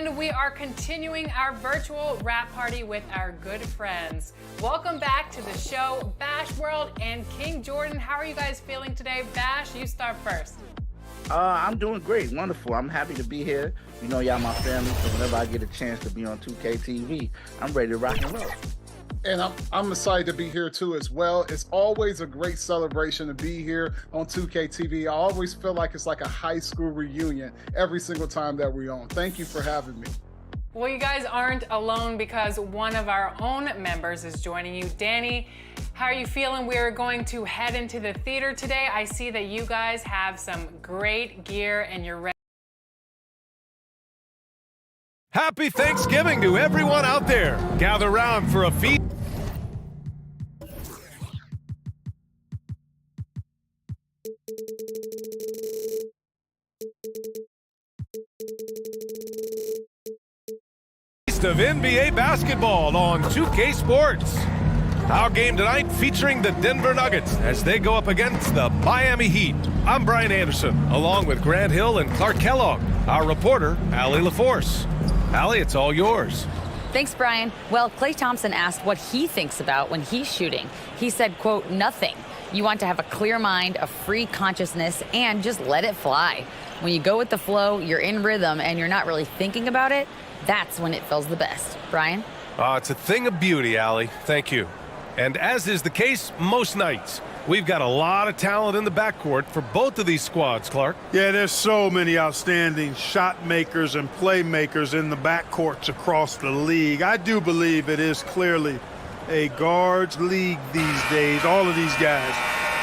everyone. We are continuing our virtual wrap party with our good friends. Welcome back to the show, Bash World and King Jordan. How are you guys feeling today? Bash, you start first. I'm doing great, wonderful. I'm happy to be here. You know, y'all my family, so whenever I get a chance to be on 2K TV, I'm ready to rock and roll. And I'm excited to be here too as well. It's always a great celebration to be here on 2K TV. I always feel like it's like a high school reunion every single time that we're on. Thank you for having me. Well, you guys aren't alone because one of our own members is joining you. Danny, how are you feeling? We're going to head into the theater today. I see that you guys have some great gear and you're ready. Happy Thanksgiving to everyone out there. Gather round for a feast. Of NBA basketball on 2K Sports. Our game tonight featuring the Denver Nuggets as they go up against the Miami Heat. I'm Brian Anderson, along with Grant Hill and Clark Kellogg. Our reporter, Allie LaForce. Allie, it's all yours. Thanks, Brian. Well, Klay Thompson asked what he thinks about when he's shooting. He said, quote, nothing. You want to have a clear mind, a free consciousness, and just let it fly. When you go with the flow, you're in rhythm, and you're not really thinking about it, that's when it feels the best. Brian? It's a thing of beauty, Allie. Thank you. And as is the case most nights, we've got a lot of talent in the backcourt for both of these squads, Clark. Yeah, there's so many outstanding shot makers and playmakers in the backcourts across the league. I do believe it is clearly a guards league these days. All of these guys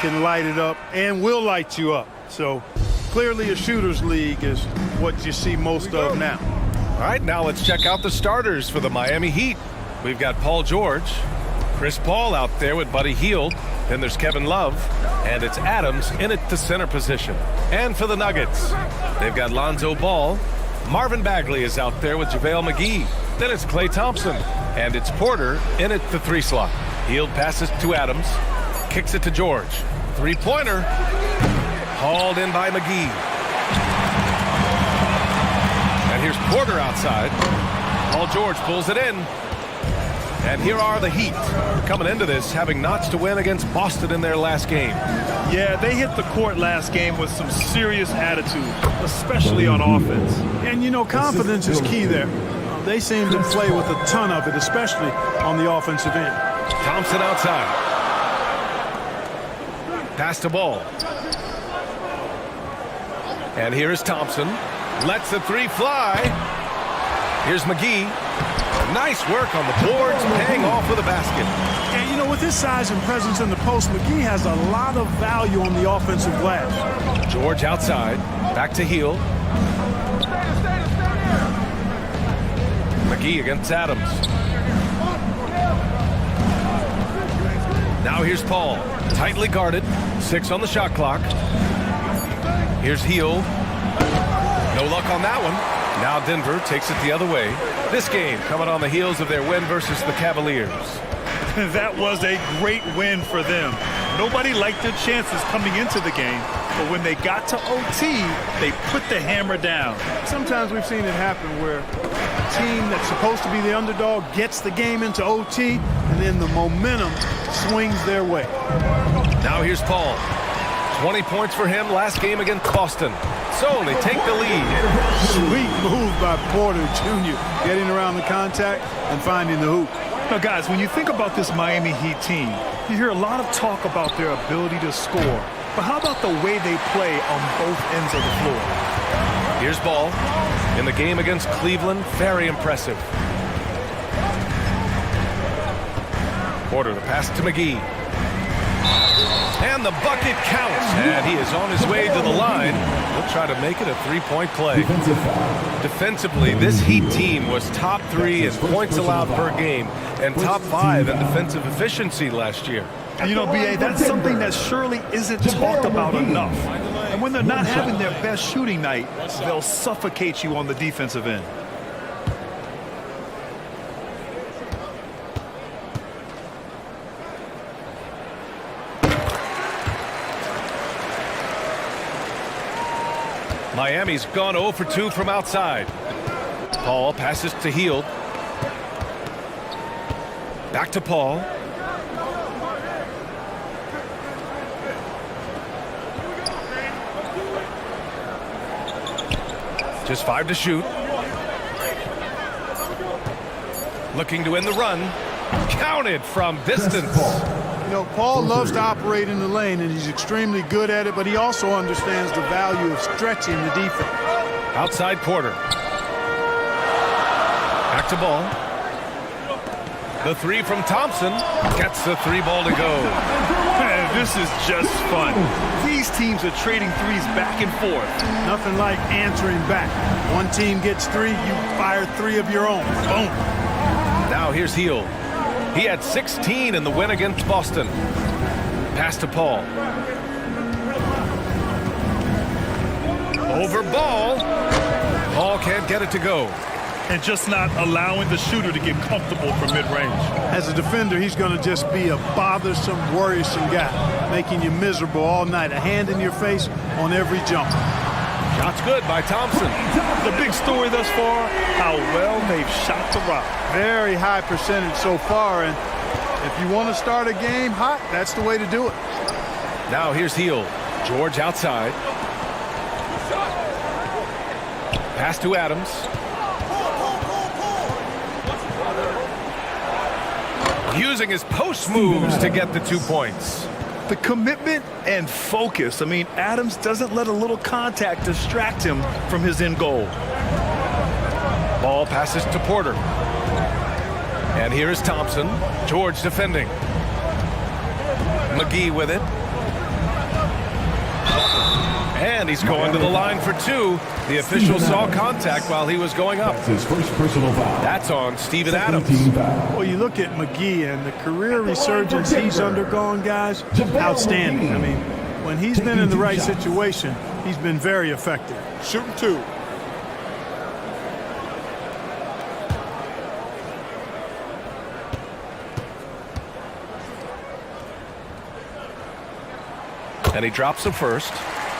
can light it up and will light you up. So clearly a shooter's league is what you see most of now. All right, now let's check out the starters for the Miami Heat. We've got Paul George, Chris Paul out there with Buddy Hield. Then there's Kevin Love, and it's Adams in at the center position. And for the Nuggets, they've got Lonzo Ball. Marvin Bagley is out there with JaVale McGee. Then it's Klay Thompson, and it's Porter in at the 3 slot. Hield passes to Adams, kicks it to George. Three-pointer, hauled in by McGee. And here's Porter outside. Paul George pulls it in. And here are the Heat coming into this, having knots to win against Boston in their last game. Yeah, they hit the court last game with some serious attitude, especially on offense. And, you know, confidence is key there. They seem to play with a ton of it, especially on the offensive end. Thompson outside. Pass the ball. And here is Thompson. Lets the 3 fly. Here's McGee. Nice work on the boards, paying off with a basket. And, you know, with his size and presence in the post, McGee has a lot of value on the offensive glass. George outside. Back to Hield. McGee against Adams. Now here's Paul. Tightly guarded. 6 on the shot clock. Here's Hield. No luck on that one. Now Denver takes it the other way. This game coming on the heels of their win versus the Cavaliers. That was a great win for them. Nobody liked their chances coming into the game, but when they got to OT, they put the hammer down. Sometimes we've seen it happen where a team that's supposed to be the underdog gets the game into OT, and then the momentum swings their way. Now here's Paul. 20 points for him last game against Boston. So they take the lead. Sweet move by Porter Jr. getting around the contact and finding the hoop. Now, guys, when you think about this Miami Heat team, you hear a lot of talk about their ability to score. But how about the way they play on both ends of the floor? Here's Ball. In the game against Cleveland, very impressive. Porter, the pass to McGee. And the bucket counts. And he is on his way to the line. He'll try to make it a 3-point play. Defensively, this Heat team was top 3 in points allowed per game and top 5 in defensive efficiency last year. And you know, B.A., that's something that surely isn't talked about enough. And when they're not having their best shooting night, they'll suffocate you on the defensive end. Miami's gone 0 for 2 from outside. Paul passes to Hield. Back to Paul. Just 5 to shoot. Looking to end the run. Counted from distance. You know, Paul loves to operate in the lane, and he's extremely good at it, but he also understands the value of stretching the defense. Outside Porter. Back to Ball. The 3 from Thompson. Gets the 3 ball to go. Man, this is just fun. These teams are trading threes back and forth. Nothing like answering back. One team gets 3, you fire 3 of your own. Boom. Now here's Hield. He had 16 in the win against Boston. Pass to Paul. Over Ball. Ball can't get it to go. And just not allowing the shooter to get comfortable from mid-range. As a defender, he's going to just be a bothersome, worrisome guy, making you miserable all night. A hand in your face on every jump. Shot's good by Thompson. The big story thus far, how well they've shot the rock. Very high percentage so far, and if you want to start a game hot, that's the way to do it. Now here's Hield. George outside. Pass to Adams. Using his post moves to get the 2 points. The commitment and focus. I mean, Adams doesn't let a little contact distract him from his end goal. Ball passes to Porter. And here is Thompson. George defending. McGee with it. And he's going to the line for 2. The official saw contact while he was going up. His first personal foul. That's on Steven Adams. Well, you look at McGee and the career resurgence he's undergone, guys, outstanding. I mean, when he's been in the right situation, he's been very effective. Shooting 2. And he drops the first.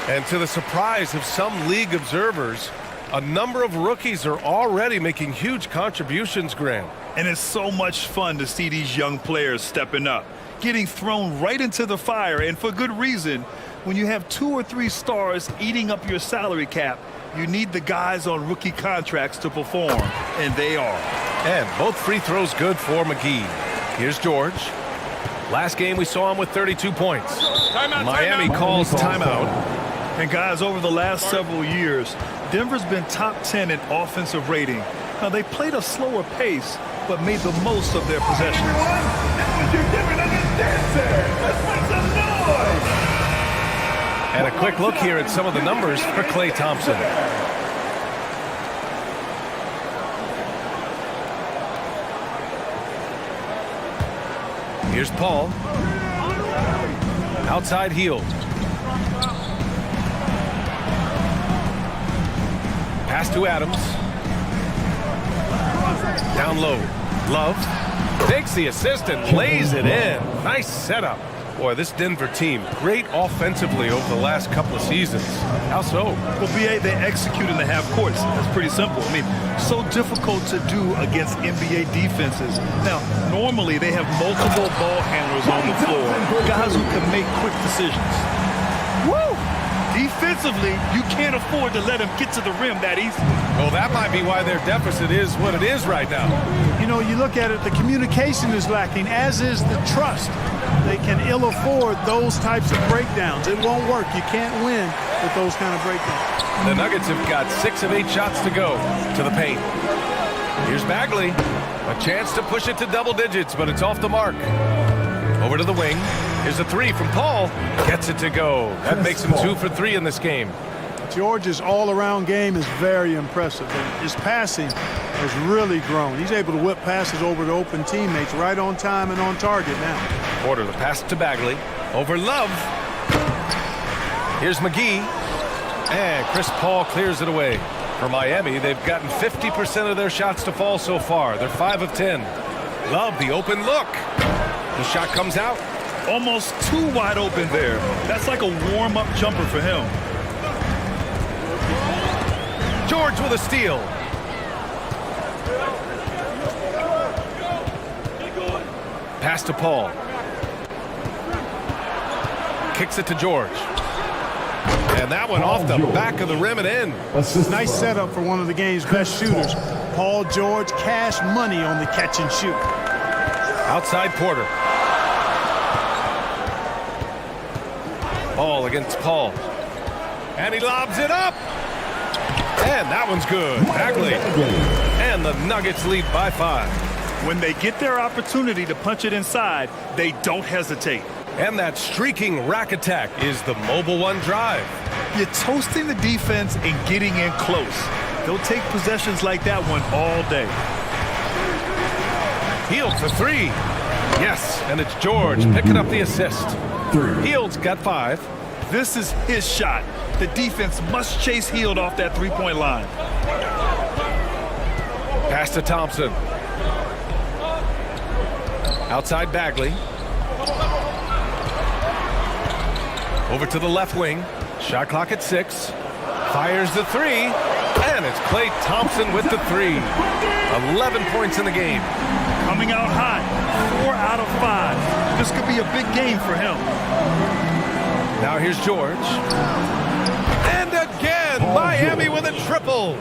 And to the surprise of some league observers, a number of rookies are already making huge contributions, Graham. And it's so much fun to see these young players stepping up, getting thrown right into the fire, and for good reason. When you have 2 or 3 stars eating up your salary cap, you need the guys on rookie contracts to perform, and they are. And both free throws good for McGee. Here's George. Last game we saw him with 32 points. Miami calls timeout. And guys, over the last several years, Denver's been top 10 in offensive rating. Now, they played a slower pace, but made the most of their possessions. And a quick look here at some of the numbers for Klay Thompson. Here's Paul. Outside Hield. Pass to Adams. Down low. Love takes the assist and lays it in. Nice setup. Boy, this Denver team, great offensively over the last couple of seasons. How so? Well, BA, they execute in the half courts. That's pretty simple. I mean, so difficult to do against NBA defenses. Now, normally they have multiple ball handlers on the floor, guys who can make quick decisions. Woo! Defensively, you can't afford to let them get to the rim that easy. Well, that might be why their deficit is what it is right now. You know, you look at it, the communication is lacking, as is the trust. They can ill afford those types of breakdowns. It won't work. You can't win with those kind of breakdowns. The Nuggets have got 6 of 8 shots to go to the paint. Here's Bagley. A chance to push it to double digits, but it's off the mark. Over to the wing. Here's a 3 from Paul. Gets it to go. That makes him 2 for 3 in this game. George's all-around game is very impressive, and his passing has really grown. He's able to whip passes over to open teammates right on time and on target now. Porter, the pass to Bagley. Over Love. Here's McGee. And Chris Paul clears it away. For Miami, they've gotten 50% of their shots to fall so far. They're 5 of 10. Love the open look. The shot comes out. Almost too wide open there. That's like a warm-up jumper for him. George with a steal. Pass to Paul. Kicks it to George. And that one off the back of the rim and in. Nice setup for one of the game's best shooters. Paul George, cash money on the catch and shoot. Outside Porter. Ball against Paul. And he lobs it up. And that one's good. Bagley. And the Nuggets lead by 5. When they get their opportunity to punch it inside, they don't hesitate. And that streaking rack attack is the Mobile One drive. You're toasting the defense and getting in close. They'll take possessions like that one all day. Hield for 3. Yes, and it's George picking up the assist. Hield's got 5. This is his shot. The defense must chase Hield off that three-point line. Pass to Thompson. Outside Bagley. Over to the left wing. Shot clock at 6. Fires the 3. And it's Klay Thompson with the 3. 11 points in the game. Coming out hot. 4 out of 5. This could be a big game for him. Now here's George. And again, Miami with a triple.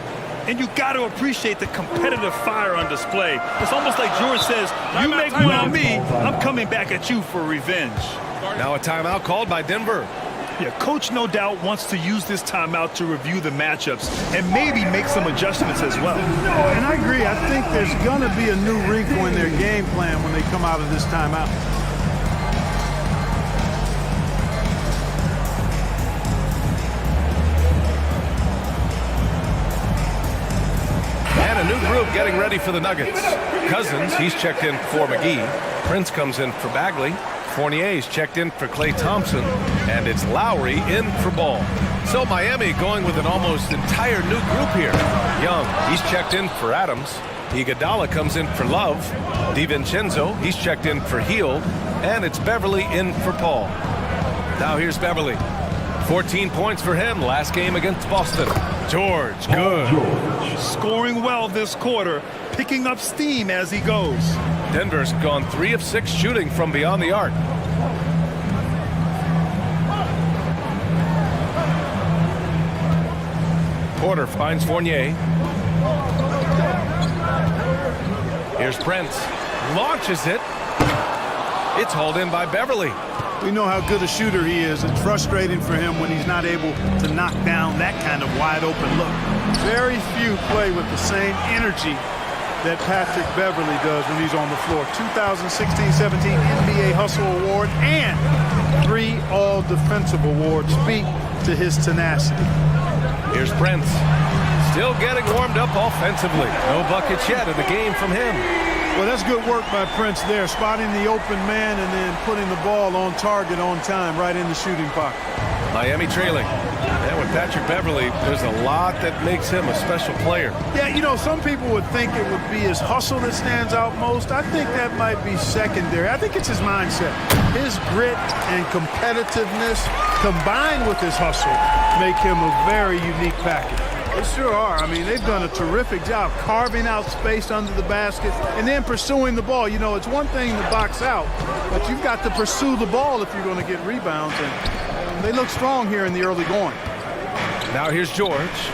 And you got to appreciate the competitive fire on display. It's almost like George says, you make one on me, I'm coming back at you for revenge. Now a timeout called by Denver. Yeah, coach no doubt wants to use this timeout to review the matchups and maybe make some adjustments as well. And I agree. I think there's going to be a new wrinkle in their game plan when they come out of this timeout. And a new group getting ready for the Nuggets. Cousins, he's checked in for McGee. Prince comes in for Bagley. Fournier's checked in for Klay Thompson. And it's Lowry in for Ball. So Miami going with an almost entire new group here. Young, he's checked in for Adams. Iguodala comes in for Love. DiVincenzo, he's checked in for Hield. And it's Beverly in for Paul. Now here's Beverly. 14 points for him last game against Boston. George, good. Scoring well this quarter, picking up steam as he goes. Denver's gone 3 of 6 shooting from beyond the arc. Porter finds Fournier. Here's Prince. Launches it. It's hauled in by Beverly. We know how good a shooter he is. It's frustrating for him when he's not able to knock down that kind of wide open look. Very few play with the same energy that Patrick Beverly does when he's on the floor. 2016-17 NBA Hustle Award and 3 All-Defensive Awards speak to his tenacity. Here's Prince. Still getting warmed up offensively. No buckets yet in the game from him. Well, that's good work by Prince there, spotting the open man and then putting the ball on target on time right in the shooting pocket. Miami trailing. And with Patrick Beverly, there's a lot that makes him a special player. Yeah, you know, some people would think it would be his hustle that stands out most. I think that might be secondary. I think it's his mindset. His grit and competitiveness combined with his hustle make him a very unique package. They sure are. I mean, they've done a terrific job carving out space under the basket and then pursuing the ball. You know, it's one thing to box out, but you've got to pursue the ball if you're going to get rebounds. And they look strong here in the early going. Now here's George.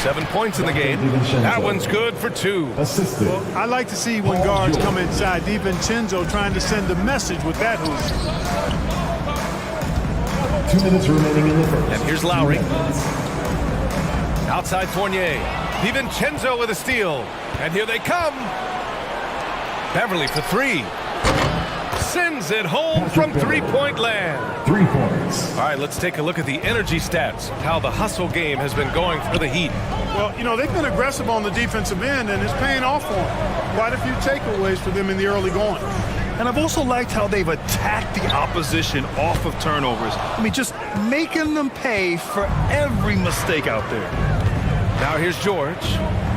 7 points in the game. That one's good for 2. Well, I like to see when guards come inside. DiVincenzo trying to send a message with that hoop. 2 minutes remaining in the first. And here's Lowry. Outside Fournier. DiVincenzo with a steal. And here they come. Beverly for 3. Sends it home from three-point land. 3 points. All right, let's take a look at the energy stats, how the hustle game has been going for the Heat. Well, you know, they've been aggressive on the defensive end, and it's paying off for them. Quite a few takeaways for them in the early going. And I've also liked how they've attacked the opposition off of turnovers. I mean, just making them pay for every mistake out there. Now here's George.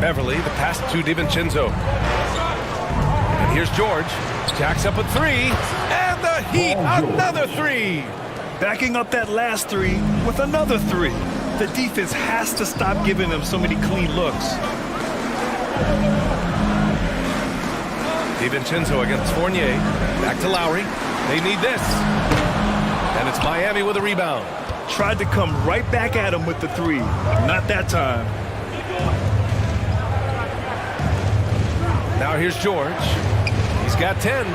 Beverly, the pass to DiVincenzo. And here's George. Jacks up a 3. And the Heat, another 3. Backing up that last 3 with another 3. The defense has to stop giving them so many clean looks. DiVincenzo against Fournier. Back to Lowry. They need this. And it's Miami with a rebound. Tried to come right back at him with the three. Not that time. Now here's George. He's got 10.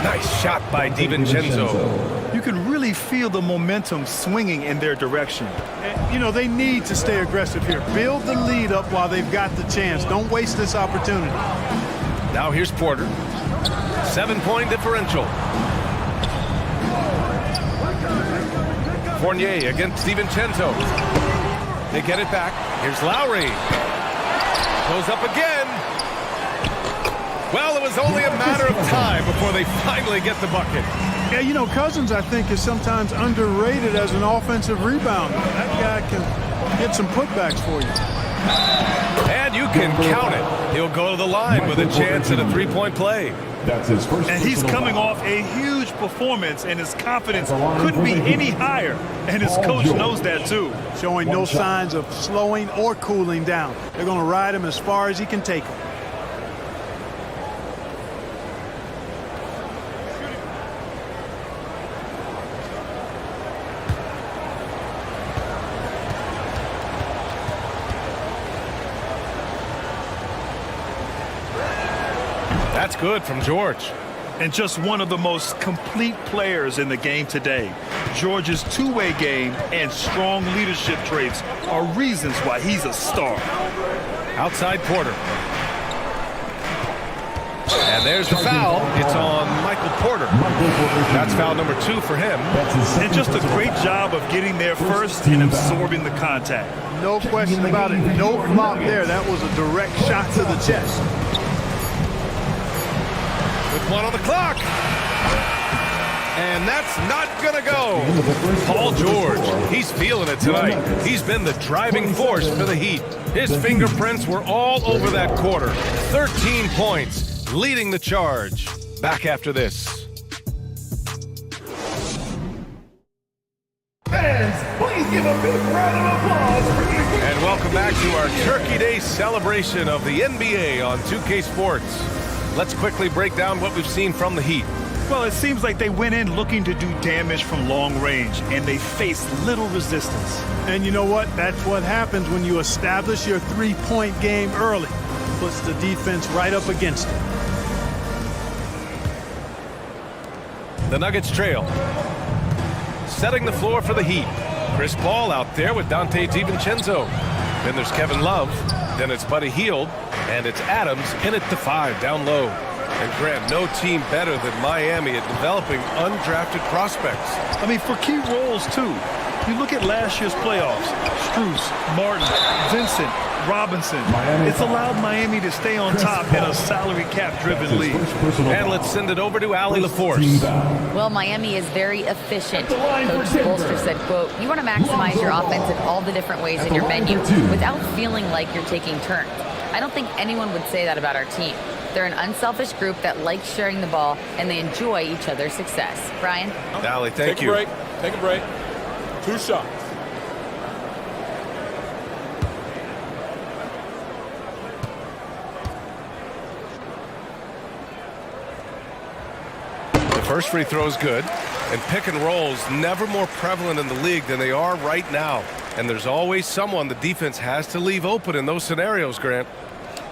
Nice shot by DiVincenzo. You can really feel the momentum swinging in their direction. And, you know, they need to stay aggressive here. Build the lead up while they've got the chance. Don't waste this opportunity. Now here's Porter. 7-point differential. Fournier against DiVincenzo. They get it back. Here's Lowry. Goes up again. Well, it was only a matter of time before they finally get the bucket. Yeah, you know, Cousins, I think, is sometimes underrated as an offensive rebounder. That guy can get some putbacks for you. And you can count it. He'll go to the line with a chance at a three-point play. That's his first. And he's coming off a huge performance, and his confidence couldn't be any higher. And his coach knows that, too. Showing no signs of slowing or cooling down. They're going to ride him as far as he can take him. That's good from George. And just one of the most complete players in the game today. George's two-way game and strong leadership traits are reasons why he's a star. Outside Porter. And there's the foul. It's on Michael Porter. That's foul number 2 for him. And just a great job of getting there first and absorbing the contact. No question about it. No flop there. That was a direct shot to the chest. With 1 on the clock. And that's not going to go. Paul George, he's feeling it tonight. He's been the driving force for the Heat. His fingerprints were all over that quarter. 13 points, leading the charge. Back after this. Fans, please give a big round of applause for you. And welcome back to our Turkey Day celebration of the NBA on 2K Sports. Let's quickly break down what we've seen from the Heat. Well, it seems like they went in looking to do damage from long range, and they faced little resistance. And you know what? That's what happens when you establish your three-point game early. Puts the defense right up against it. The Nuggets trail. Setting the floor for the Heat. Chris Paul out there with Dante DiVincenzo. Then there's Kevin Love. Then it's Buddy Hield. And it's Adams in at the 5 down low. And Grant, no team better than Miami at developing undrafted prospects. I mean, for key roles, too. You look at last year's playoffs. Strus, Martin, Vincent, Robinson. It's allowed Miami to stay on top in a salary cap-driven league. And let's send it over to Allie LaForce. Well, Miami is very efficient. Coach Bolster said, quote, you want to maximize your offense in all the different ways in your menu without feeling like you're taking turns. I don't think anyone would say that about our team. They're an unselfish group that likes sharing the ball, and they enjoy each other's success. Brian? Allie, thank you. Take a break. 2 shots. The first free throw is good, and pick and rolls never more prevalent in the league than they are right now. And there's always someone the defense has to leave open in those scenarios, Grant.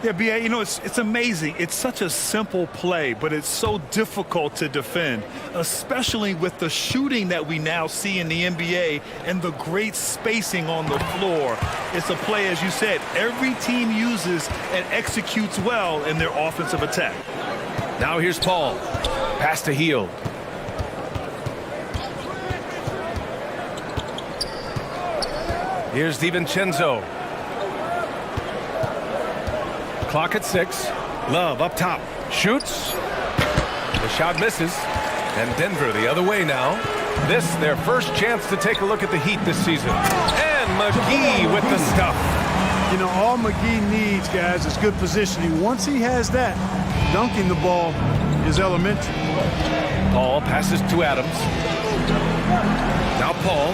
Yeah, B.A., you know, it's amazing. It's such a simple play, but it's so difficult to defend, especially with the shooting that we now see in the NBA and the great spacing on the floor. It's a play, as you said, every team uses and executes well in their offensive attack. Now here's Paul. Pass to Hield. Here's DiVincenzo. Clock at 6. Love up top. Shoots. The shot misses. And Denver the other way now. This their first chance to take a look at the Heat this season. And McGee with the stuff. You know, all McGee needs, guys, is good positioning. Once he has that, dunking the ball is elementary. Paul passes to Adams. Now Paul.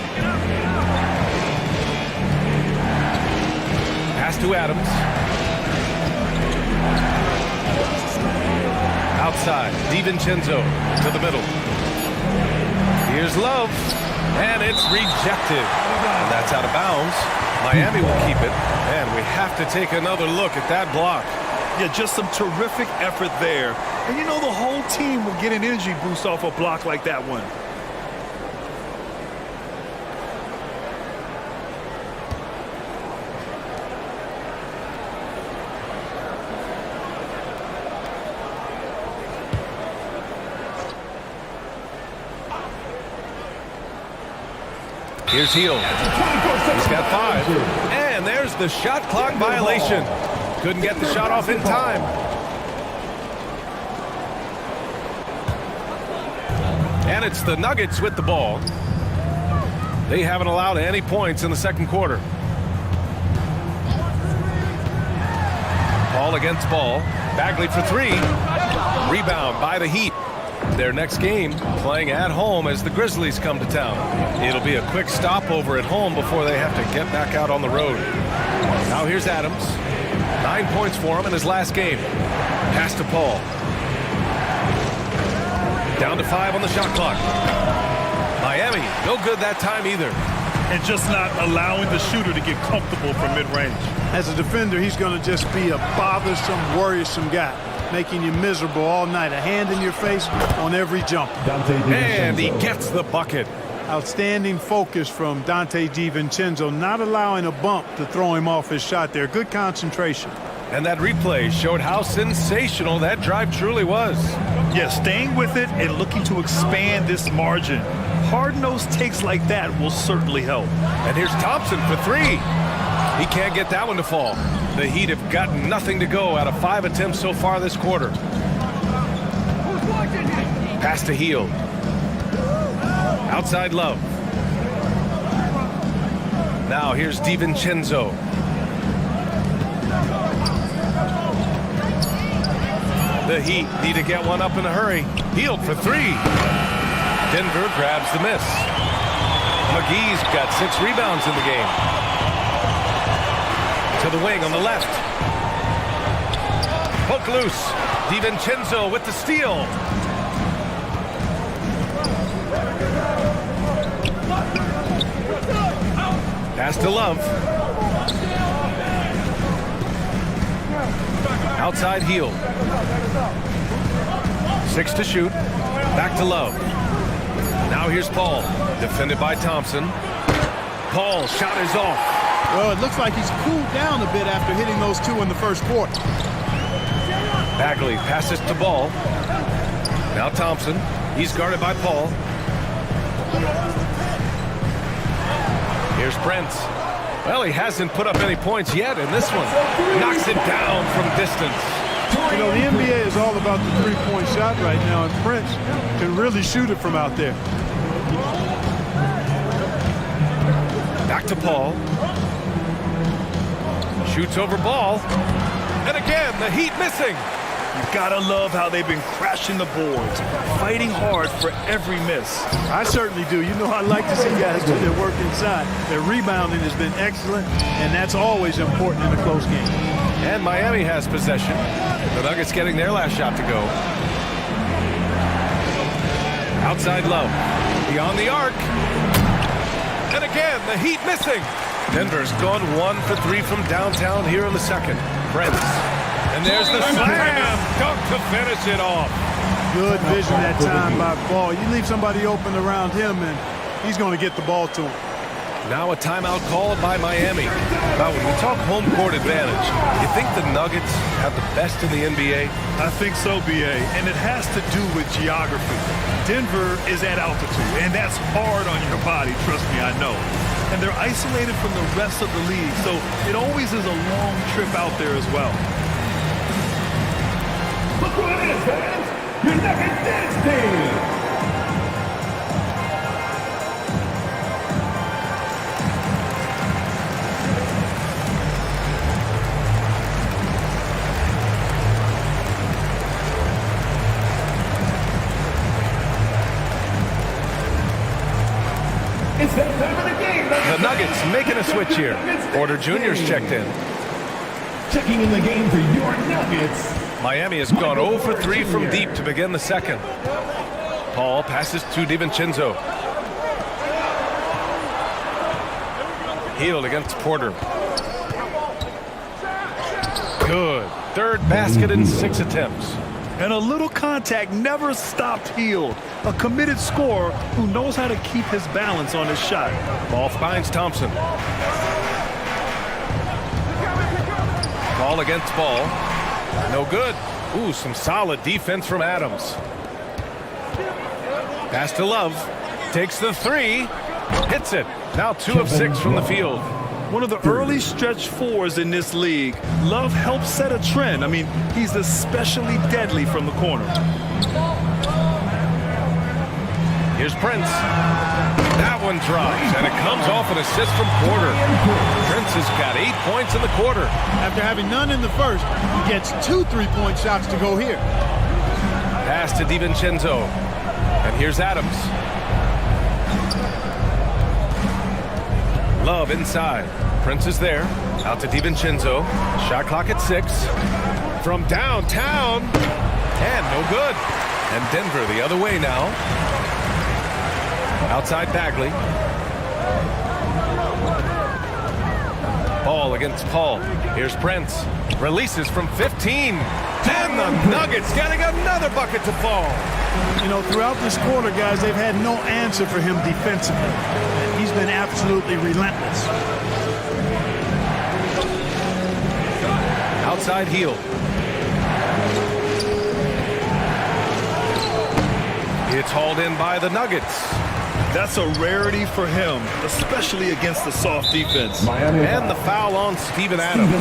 Pass to Adams. Outside, DiVincenzo to the middle. Here's Love, and it's rejected. And that's out of bounds. Miami will keep it, and we have to take another look at that block. Yeah, just some terrific effort there. And you know, the whole team will get an energy boost off a block like that one. Here's Hield. He's got 5. And there's the shot clock violation. Couldn't get the shot off in time. And it's the Nuggets with the ball. They haven't allowed any points in the second quarter. Ball against ball. Bagley for 3. Rebound by the Heat. Their next game playing at home as the Grizzlies come to town. It'll be a quick stopover at home before they have to get back out on the road. Now here's Adams. 9 points for him in his last game. Pass to Paul. Down to 5 on the shot clock. Miami, no good that time either. And just not allowing the shooter to get comfortable from mid-range. As a defender, he's going to just be a bothersome, worrisome guy, making you miserable all night. A hand in your face on every jump. And he gets the bucket. Outstanding focus from Dante DiVincenzo, not allowing a bump to throw him off his shot there. Good concentration. And that replay showed how sensational that drive truly was. Yeah, staying with it and looking to expand this margin. Hard-nosed takes like that will certainly help. And here's Thompson for 3. He can't get that one to fall. The Heat have got nothing to go out of 5 attempts so far this quarter. Pass to Hield. Outside Love. Now here's DiVincenzo. The Heat need to get one up in a hurry. Hield for 3. Denver grabs the miss. McGee's got 6 rebounds in the game. To the wing on the left. Hook loose. DiVincenzo with the steal. Pass to Love. Outside Hield. 6 to shoot. Back to Love. Now here's Paul. Defended by Thompson. Paul shot is off. Well, it looks like he's cooled down a bit after hitting those 2 in the first quarter. Bagley passes to Ball. Now Thompson. He's guarded by Paul. Here's Prince. Well, he hasn't put up any points yet, and this one knocks it down from distance. You know, the NBA is all about the three-point shot right now, and Prince can really shoot it from out there. Back to Paul. Shoots over Ball. And again, the Heat missing. You gotta love how they've been crashing the boards, fighting hard for every miss. I certainly do. You know, I like to see guys do their work inside. Their rebounding has been excellent, and that's always important in a close game. And Miami has possession. The Nuggets getting their last shot to go. Outside Love. Beyond the arc. And again, the Heat missing. Denver's gone 1 for 3 from downtown here in the second. Prince. And there's the slam dunk to finish it off. Good vision that time by Ball. You leave somebody open around him, and he's going to get the ball to him. Now a timeout called by Miami. Now, when we talk home court advantage, you think the Nuggets have the best in the NBA? I think so, B.A., and it has to do with geography. Denver is at altitude, and that's hard on your body, trust me, I know. And they're isolated from the rest of the league, so it always is a long trip out there as well. Look what it is, fans! Your Nuggets dance team! It's that time of the game! The Nuggets making a switch here. Porter Jr.'s checked in. Checking in the game for your Nuggets, Miami has gone 0 for 3 from deep to begin the second. Paul passes to DiVincenzo. Hield against Porter. Good. Third basket in 6 attempts. And a little contact never stopped Hield. A committed scorer who knows how to keep his balance on his shot. Ball finds Thompson. Ball against ball. No good. Ooh, some solid defense from Adams. Pass to Love. Takes the 3. Hits it. Now 2 of 6 from the field. One of the early stretch fours in this league. Love helps set a trend. I mean, he's especially deadly from the corner. Here's Prince. That one drops, and it comes off an assist from Porter. Prince has got 8 points in the quarter. After having none in the first, he gets 2 3-point shots to go here. Pass to DiVincenzo. And here's Adams. Love inside. Prince is there. Out to DiVincenzo. Shot clock at 6. From downtown. And no good. And Denver the other way now. Outside Bagley. Ball against Paul. Here's Prince. Releases from 15. And the Nuggets getting another bucket to fall. You know, throughout this quarter, guys, they've had no answer for him defensively. And he's been absolutely relentless. Outside Hield. It's hauled in by the Nuggets. That's a rarity for him, especially against the soft defense. And the foul on Steven Adams.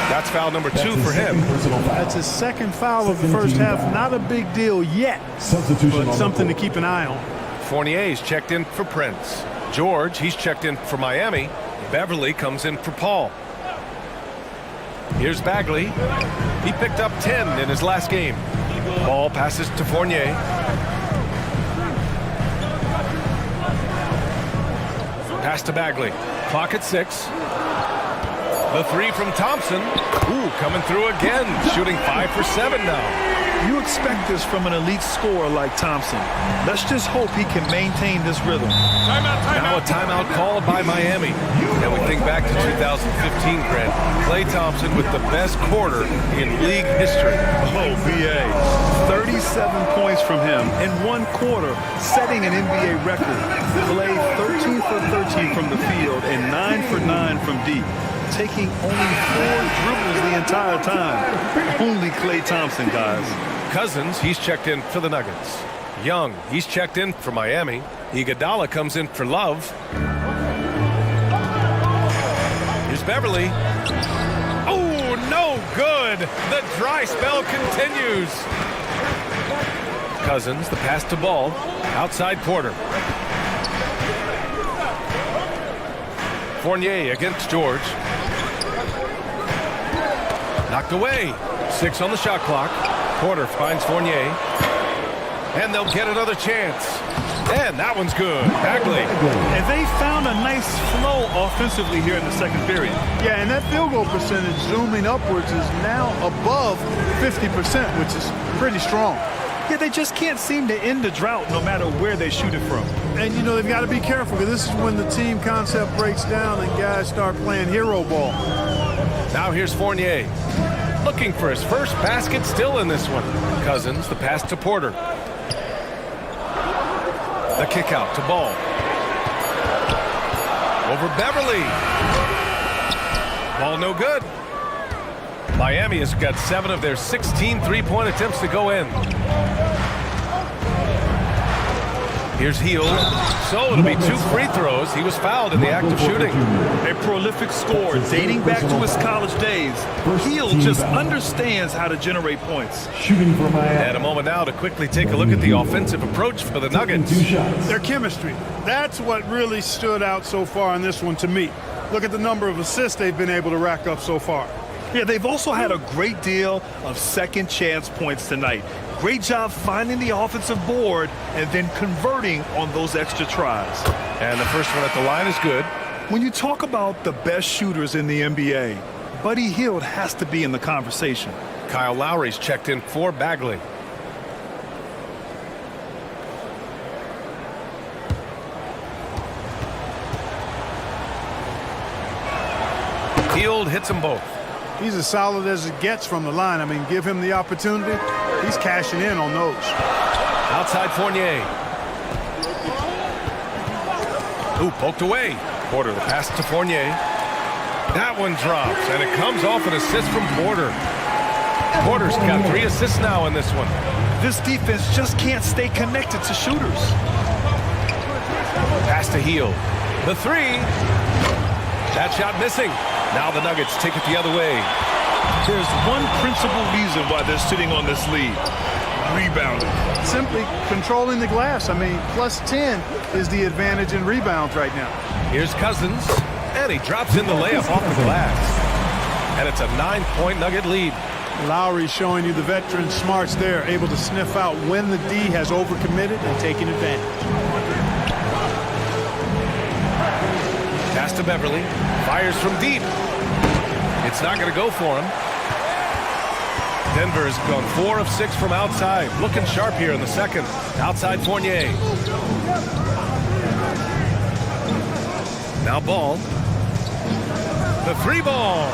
That's foul number 2 for him. That's his second foul of the first half. Not a big deal yet, but something to keep an eye on. Fournier's checked in for Prince. George, he's checked in for Miami. Beverly comes in for Paul. Here's Bagley. He picked up 10 in his last game. Ball passes to Fournier. Pass to Bagley. Clock at 6. The 3 from Thompson. Ooh, coming through again. Shooting 5 for 7 now. You expect this from an elite scorer like Thompson. Let's just hope he can maintain this rhythm. Now a timeout called by Miami. And we think back to 2015, Grant. Klay Thompson with the best quarter in league history. Oh, BA. 37 points from him in one quarter, setting an NBA record. Klay 13 for 13 from the field and 9 for 9 from deep. Taking only 4 dribbles the entire time. Only Klay Thompson, guys. Cousins, he's checked in for the Nuggets. Young, he's checked in for Miami. Iguodala comes in for Love. Here's Beverly. Oh, no good. The dry spell continues. Cousins, the pass to Ball. Outside Porter. Fournier against George. Knocked away. 6 on the shot clock. Porter finds Fournier. And they'll get another chance. And that one's good. Bagley. And they found a nice flow offensively here in the second period. Yeah, and that field goal percentage zooming upwards is now above 50%, which is pretty strong. Yeah, they just can't seem to end the drought no matter where they shoot it from. And, you know, they've got to be careful because this is when the team concept breaks down and guys start playing hero ball. Now here's Fournier. Looking for his first basket still in this one. Cousins, the pass to Porter. The kick out to Ball. Over Beverly. Ball no good. Miami has got 7 of their 16 three-point attempts to go in. Here's Hield. So it'll be 2 free throws. He was fouled in the act of shooting. A prolific scorer dating back to his college days. Hield just understands how to generate points. And a moment now to quickly take a look at the offensive approach for the Nuggets. Their chemistry. That's what really stood out so far in this one to me. Look at the number of assists they've been able to rack up so far. Yeah, they've also had a great deal of second chance points tonight. Great job finding the offensive board and then converting on those extra tries. And the first one at the line is good. When you talk about the best shooters in the NBA, Buddy Hield has to be in the conversation. Kyle Lowry's checked in for Bagley. Hield hits them both. He's as solid as it gets from the line. I mean, give him the opportunity. He's cashing in on those. Outside Fournier. Ooh, poked away. Porter, the pass to Fournier. That one drops, and it comes off an assist from Porter. Porter's got 3 assists now in this one. This defense just can't stay connected to shooters. Pass to Hield. The 3. That shot missing. Now the Nuggets take it the other way. There's one principal reason why they're sitting on this lead. Rebounding. Simply controlling the glass. I mean, plus 10 is the advantage in rebounds right now. Here's Cousins, and he drops in the layup off the glass. And it's a 9-point Nugget lead. Lowry showing you the veteran smarts there, able to sniff out when the D has overcommitted and taking advantage. Pass to Beverly. Fires from deep. It's not going to go for him. Denver's gone 4 of 6 from outside. Looking sharp here in the second. Outside Fournier. Now Ball. The 3 ball.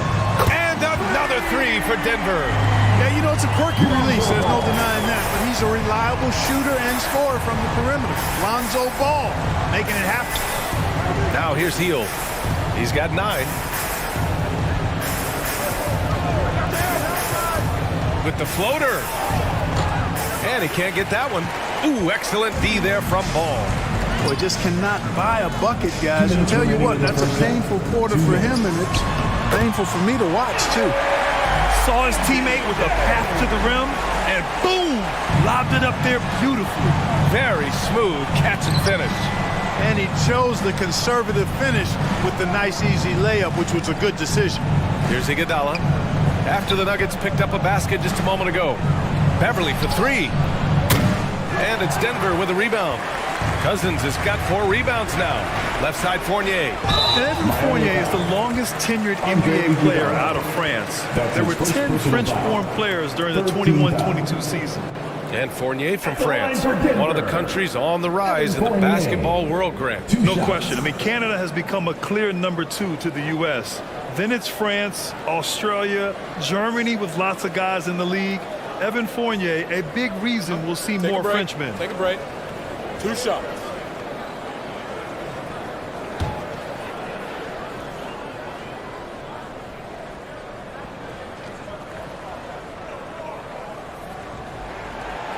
And another 3 for Denver. Yeah, you know, it's a quirky release. There's no denying that. But he's a reliable shooter and scorer from the perimeter. Lonzo Ball making it happen. Now here's Hield. He's got 9. With the floater. And he can't get that one. Ooh, excellent D there from Ball. Boy, just cannot buy a bucket, guys. And tell you what, that's a painful quarter for him, and it's painful for me to watch, too. Saw his teammate with a path to the rim, and boom! Lobbed it up there beautifully. Very smooth catch and finish. And he chose the conservative finish with the nice, easy layup, which was a good decision. Here's Iguodala. After the Nuggets picked up a basket just a moment ago. Beverly for 3. And it's Denver with a rebound. Cousins has got 4 rebounds now. Left side Fournier. Evan Fournier is the longest tenured NBA player out of France. There were 10 French-born players during the 21-22 season. And Fournier from France, one of the countries on the rise in the basketball world, Grant. No question. I mean, Canada has become a clear number 2 to the U.S. Then it's France, Australia, Germany with lots of guys in the league. Evan Fournier, a big reason we'll see more Frenchmen. Take a break. 2 shots.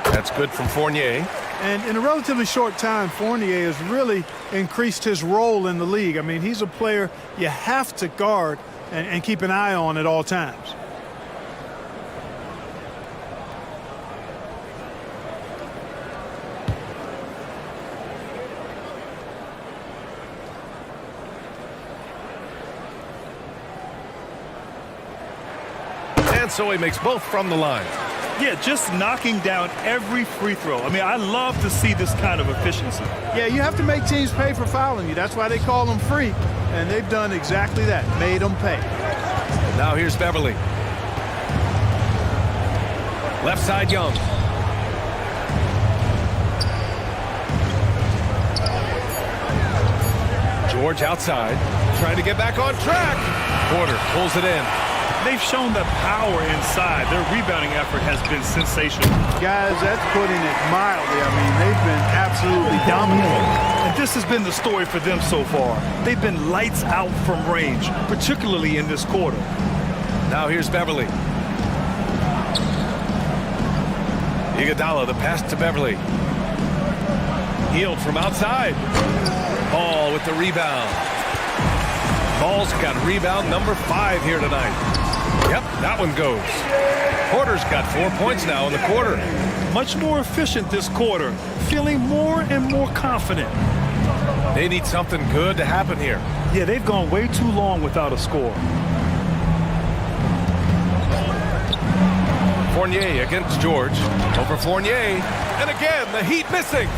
That's good from Fournier. And in a relatively short time, Fournier has really increased his role in the league. I mean, he's a player you have to guard and keep an eye on at all times. And so he makes both from the line. Yeah, just knocking down every free throw. I mean, I love to see this kind of efficiency. Yeah, you have to make teams pay for fouling you. That's why they call them free. And they've done exactly that, made them pay. Now here's Beverly. Left side Young. George outside, trying to get back on track. Porter pulls it in. They've shown the power inside. Their rebounding effort has been sensational. Guys, that's putting it mildly. I mean, they've been absolutely dominant. And this has been the story for them so far. They've been lights out from range, particularly in this quarter. Now here's Beverly. Iguodala, the pass to Beverly. Hield from outside. Ball with the rebound. Ball's got rebound number 5 here tonight. Yep, that one goes. Porter's got 4 points now in the quarter. Much more efficient this quarter, feeling more and more confident. They need something good to happen here. Yeah, they've gone way too long without a score. Fournier against George. Over Fournier. And again, the Heat missing.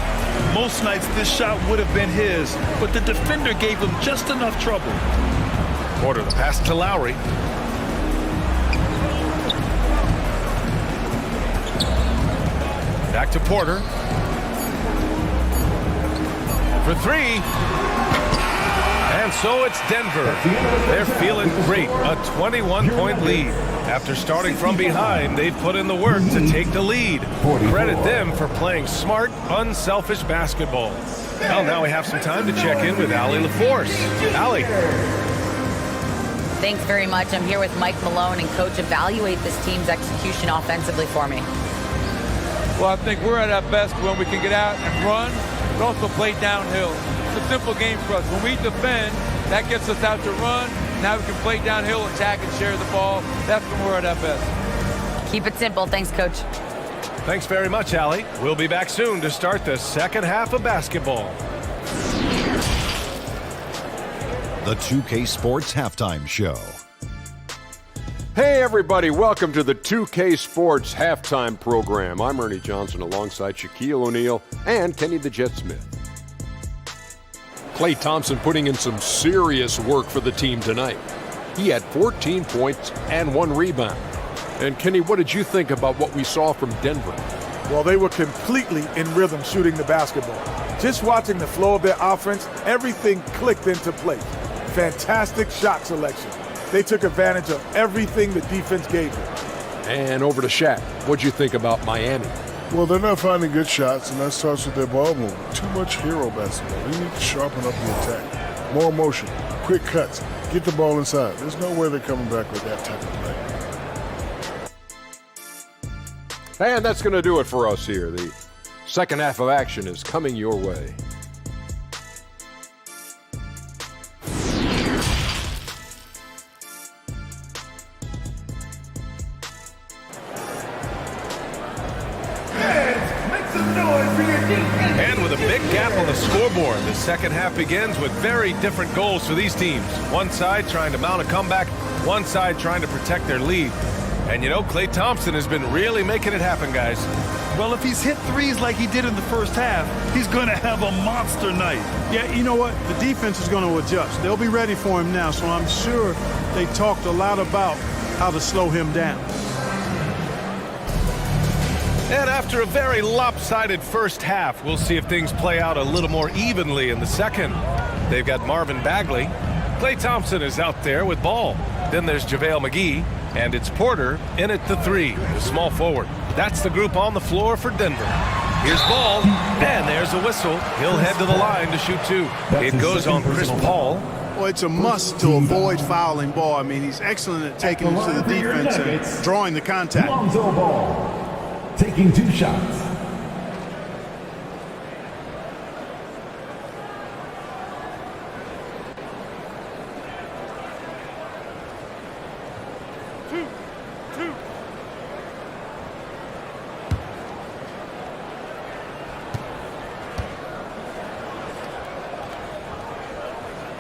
Most nights this shot would have been his, but the defender gave him just enough trouble. Porter, the pass to Lowry. Back to Porter. For three. And so it's Denver. They're feeling great. A 21-point lead. After starting from behind, they've put in the work to take the lead. Credit them for playing smart, unselfish basketball. Well, now we have some time to check in with Allie LaForce. Allie. Thanks very much. I'm here with Mike Malone, and Coach, evaluate this team's execution offensively for me. Well, I think we're at our best when we can get out and run, but also play downhill. It's a simple game for us. When we defend, that gets us out to run. Now we can play downhill, attack, and share the ball. That's when we're at our best. Keep it simple. Thanks, Coach. Thanks very much, Allie. We'll be back soon to start the second half of basketball. The 2K Sports Halftime Show. Hey everybody, welcome to the 2K Sports Halftime Program. I'm Ernie Johnson alongside Shaquille O'Neal and Kenny the Jet Smith. Klay Thompson putting in some serious work for the team tonight. He had 14 points and 1 rebound. And Kenny, what did you think about what we saw from Denver? Well, they were completely in rhythm shooting the basketball. Just watching the flow of their offense, everything clicked into place. Fantastic shot selection. They took advantage of everything the defense gave them. And over to Shaq. What'd you think about Miami? Well, they're not finding good shots, and that starts with their ball movement. Too much hero basketball. They need to sharpen up the attack. More motion, quick cuts, get the ball inside. There's no way they're coming back with that type of play. And that's going to do it for us here. The second half of action is coming your way. And with a big gap on the scoreboard, the second half begins with very different goals for these teams. One side trying to mount a comeback, one side trying to protect their lead. And you know, Klay Thompson has been really making it happen, guys. Well, if he's hit threes like he did in the first half, he's going to have a monster night. Yeah, you know what? The defense is going to adjust. They'll be ready for him now, so I'm sure they talked a lot about how to slow him down. And after a very lopsided first half, we'll see if things play out a little more evenly in the second. They've got Marvin Bagley. Klay Thompson is out there with ball. Then there's JaVale McGee, and it's Porter in at the 3, the small forward. That's the group on the floor for Denver. Here's Ball, and there's a whistle. He'll head to the line to shoot 2. It goes on Chris Paul. Well, it's a must to avoid fouling Ball. I mean, he's excellent at taking it to the defense and drawing the contact. Lonzo Ball taking 2 shots.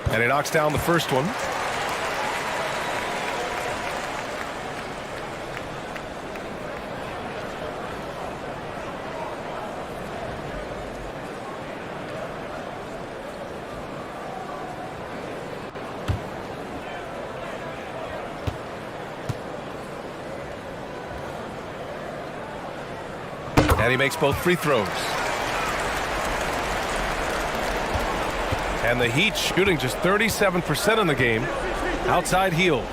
And he knocks down the first one. And he makes both free throws. And the Heat shooting just 37% in the game. Outside Hield.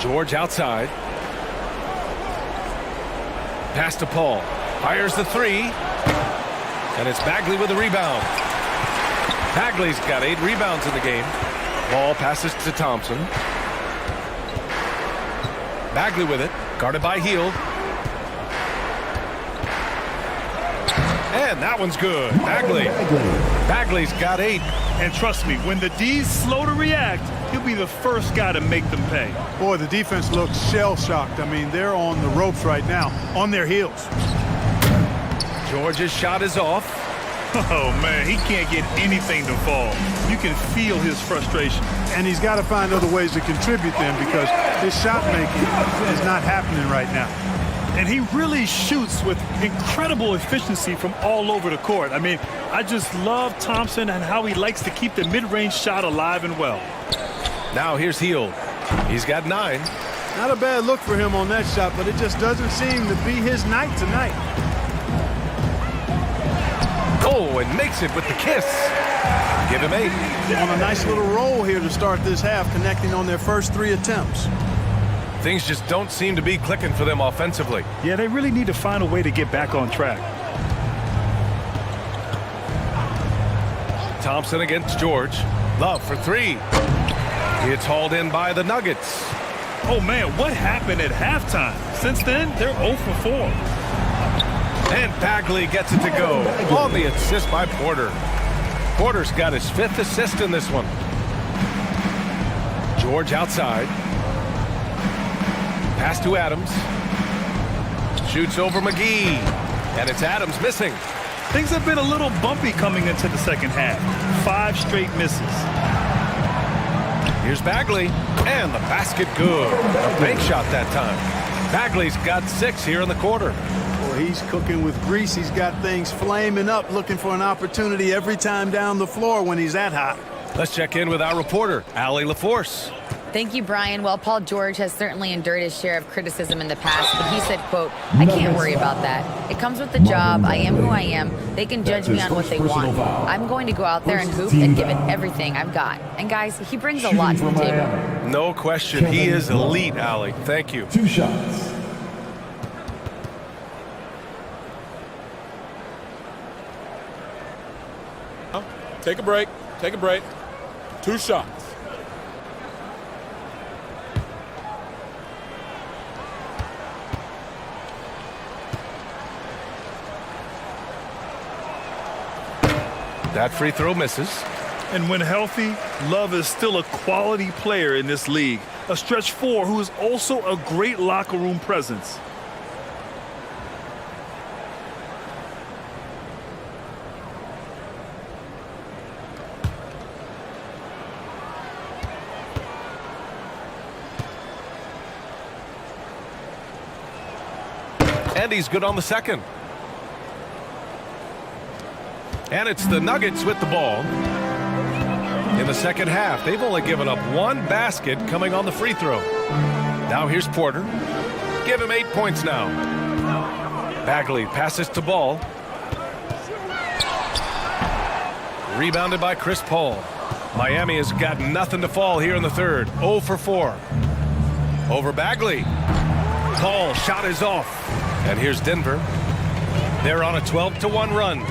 George outside. Pass to Paul. Fires the 3. And it's Bagley with a rebound. Bagley's got 8 rebounds in the game. Ball passes to Thompson. Bagley with it. Guarded by Hield. And that one's good. Bagley's got 8. And trust me, when the D's slow to react, he'll be the first guy to make them pay. Boy, the defense looks shell-shocked. I mean, they're on the ropes right now, on their heels. George's shot is off. Oh, man, he can't get anything to fall. You can feel his frustration. And he's got to find other ways to contribute then, because his shot making is not happening right now. And he really shoots with incredible efficiency from all over the court. I mean, I just love Thompson and how he likes to keep the mid-range shot alive and well. Now here's Hield. He's got 9. Not a bad look for him on that shot, but it just doesn't seem to be his night tonight. Oh, and makes it with the kiss. Give him 8. On a nice little roll here to start this half, connecting on their first 3 attempts. Things just don't seem to be clicking for them offensively. Yeah, they really need to find a way to get back on track. Thompson against George. Love for 3. It's hauled in by the Nuggets. Oh, man, what happened at halftime? Since then, they're 0 for 4. And Bagley gets it to go on the assist by Porter. Porter's got his 5th assist in this one. George outside. Pass to Adams. Shoots over McGee. And it's Adams missing. Things have been a little bumpy coming into the second half. 5 straight misses. Here's Bagley. And the basket good. A bank shot that time. Bagley's got 6 here in the quarter. Boy, he's cooking with grease. He's got things flaming up, looking for an opportunity every time down the floor when he's that hot. Let's check in with our reporter, Allie LaForce. Thank you, Brian. Well, Paul George has certainly endured his share of criticism in the past, but he said, quote, "I can't worry about that. It comes with the job. I am who I am. They can judge me on what they want. I'm going to go out there and hoop and give it everything I've got." And guys, he brings a lot to the table. No question. He is elite, Allie. Thank you. 2 shots. Take a break. Take a break. 2 shots. That free throw misses. And when healthy, Love is still a quality player in this league. A stretch 4 who is also a great locker room presence. And he's good on the second. And it's the Nuggets with the ball. In the second half, they've only given up 1 basket coming on the free throw. Now here's Porter. Give him 8 points now. Bagley passes to Ball. Rebounded by Chris Paul. Miami has got nothing to fall here in the third. 0 for 4. Over Bagley. Paul shot is off. And here's Denver. They're on a 12-1 run.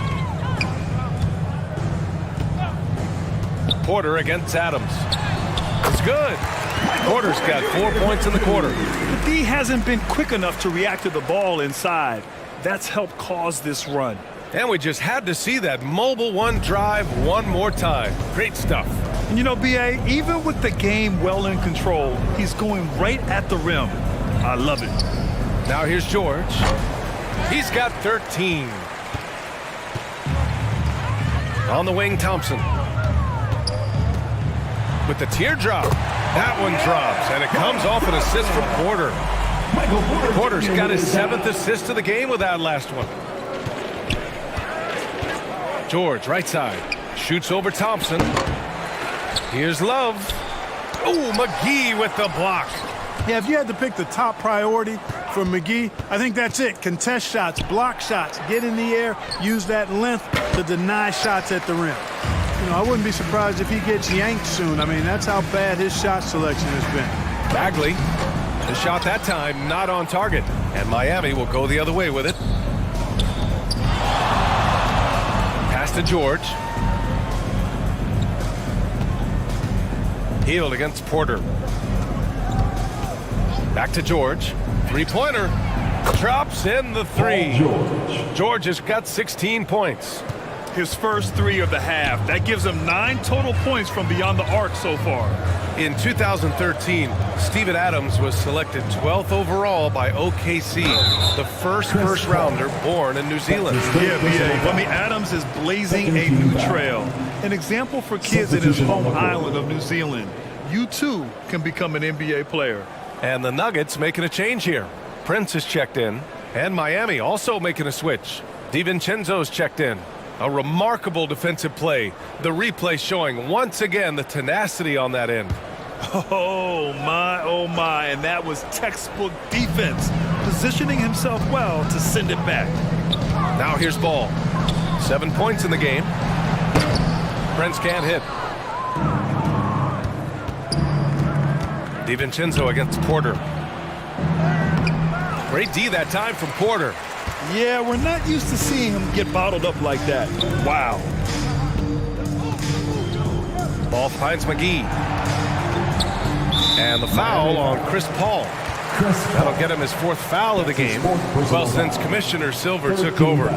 Porter against Adams. It's good. Porter's got 4 points in the quarter. The D hasn't been quick enough to react to the ball inside. That's helped cause this run. And we just had to see that mobile 1 drive one more time. Great stuff. And you know, B.A., even with the game well in control, he's going right at the rim. I love it. Now here's George. He's got 13. On the wing, Thompson. With the teardrop. That one drops, and it comes off an assist from Porter. Porter's got his 7th assist of the game with that last one. George, right side. Shoots over Thompson. Here's Love. Oh, McGee with the block. Yeah, if you had to pick the top priority for McGee, I think that's it. Contest shots, block shots, get in the air, use that length to deny shots at the rim. You know, I wouldn't be surprised if he gets yanked soon. I mean, that's how bad his shot selection has been. Bagley, the shot that time not on target, and Miami will go the other way with it. Pass to George. Healed against Porter. Back to George. 3-pointer. Drops in the 3. George has got 16 points. His first 3 of the half. That gives him 9 total points from beyond the arc so far. In 2013, Steven Adams was selected 12th overall by OKC, the first rounder born in New Zealand. Yeah, B.A. I mean, Adams is blazing a new trail. An example for kids in his home island of New Zealand. You, too, can become an NBA player. And the Nuggets making a change here. Prince is checked in, and Miami also making a switch. DiVincenzo's checked in. A remarkable defensive play. The replay showing once again the tenacity on that end. Oh my, and that was textbook defense, positioning himself well to send it back. Now here's Ball. 7 points in the game. Prince can't hit. DiVincenzo against Porter. Great D that time from Porter. Yeah, we're not used to seeing him get bottled up like that. Wow. Ball finds McGee. And the foul on Chris Paul. That'll get him his 4th foul of the game. Well, since Commissioner Silver took over.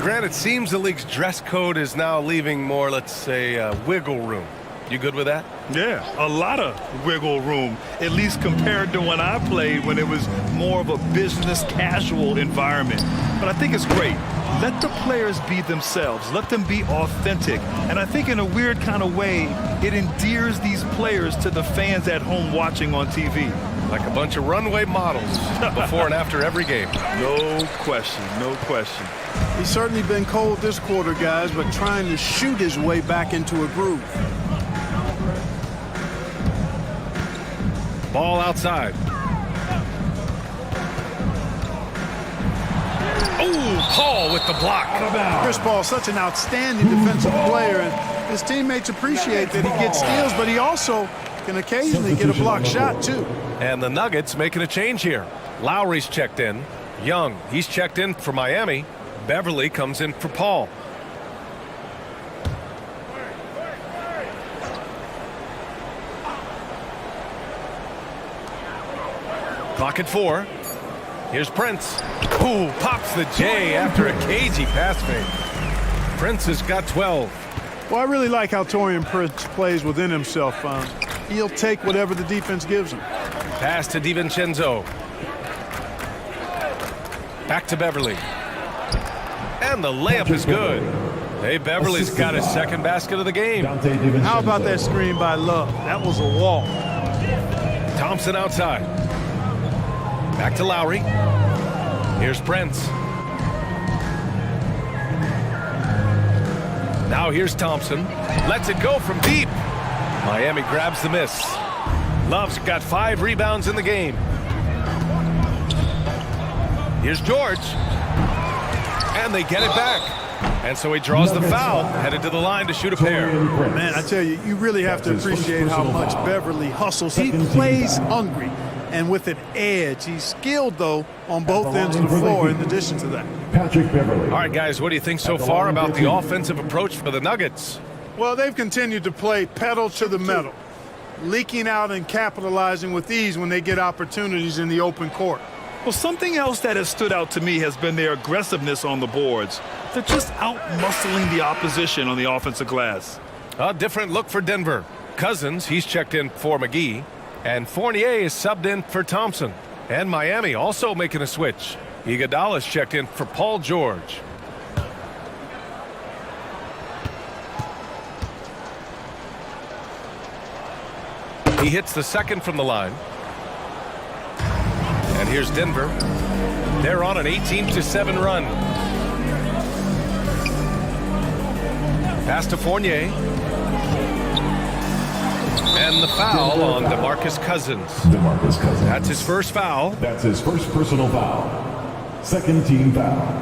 Grant, it seems the league's dress code is now leaving more, let's say, wiggle room. You good with that? Yeah, a lot of wiggle room, at least compared to when I played, when it was more of a business casual environment. But I think it's great. Let the players be themselves. Let them be authentic. And I think in a weird kind of way, it endears these players to the fans at home watching on TV. Like a bunch of runway models before and after every game. No question, no question. He's certainly been cold this quarter, guys, but trying to shoot his way back into a groove. Ball outside. Oh, Paul with the block. Chris Paul, such an outstanding defensive player, and his teammates appreciate that he gets steals, but he also can occasionally get a block shot, too. And the Nuggets making a change here. Lowry's checked in. Young, he's checked in for Miami. Beverly comes in for Paul. Clock at 4. Here's Prince. Ooh, pops the J after a cagey pass fake. Prince has got 12. Well, I really like how Taurean Prince plays within himself. He'll take whatever the defense gives him. Pass to DiVincenzo. Back to Beverly. And the layup is good. Hey, Beverly's got his 2nd basket of the game. How about that screen by Love? That was a wall. Thompson outside. Back to Lowry. Here's Prince. Now here's Thompson. Lets it go from deep. Miami grabs the miss. Love's got 5 rebounds in the game. Here's George. And they get it back. And so he draws the foul, headed to the line to shoot a pair. Man, I tell you, you really have to appreciate how much Beverly hustles. He plays hungry and with an edge. He's skilled, though, on both ends of the floor in addition to that. Patrick Beverly. All right, guys, what do you think so far about the offensive approach for the Nuggets? Well, they've continued to play pedal to the metal, leaking out and capitalizing with ease when they get opportunities in the open court. Well, something else that has stood out to me has been their aggressiveness on the boards. They're just out-muscling the opposition on the offensive glass. A different look for Denver. Cousins, he's checked in for McGee. And Fournier is subbed in for Thompson. And Miami also making a switch. Iguodala's checked in for Paul George. He hits the 2nd from the line. And here's Denver. They're on an 18-7 run. Pass to Fournier. And the foul on DeMarcus Cousins. That's his 1st foul. That's his 1st personal foul. 2nd team foul.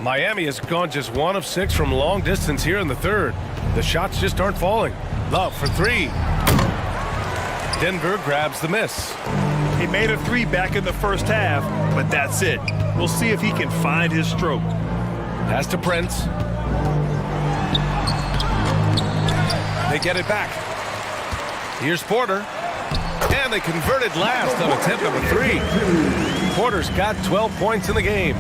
Miami has gone just 1 of 6 from long distance here in the 3rd. The shots just aren't falling. Love for 3. Denver grabs the miss. He made a 3 back in the 1st half, but that's it. We'll see if he can find his stroke. Pass to Prince. They get it back. Here's Porter. And they converted last on attempt number 3. Porter's got 12 points in the game.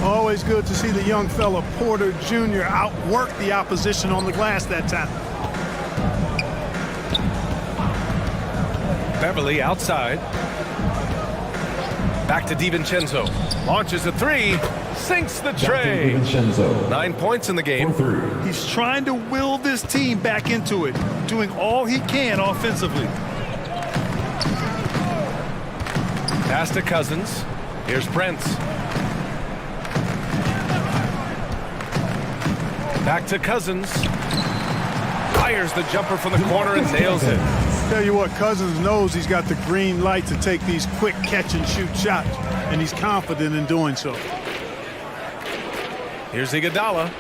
Always good to see the young fella Porter Jr. outwork the opposition on the glass that time. Beverly outside. Back to DiVincenzo. Launches a 3. Sinks the tray. 9 points in the game. He's trying to will this team back into it, doing all he can offensively. Pass to Cousins. Here's Prince. Back to Cousins. Fires the jumper from the corner and nails it. Tell you what, Cousins knows he's got the green light to take these quick catch-and-shoot shots, and he's confident in doing so. Here's Iguodala.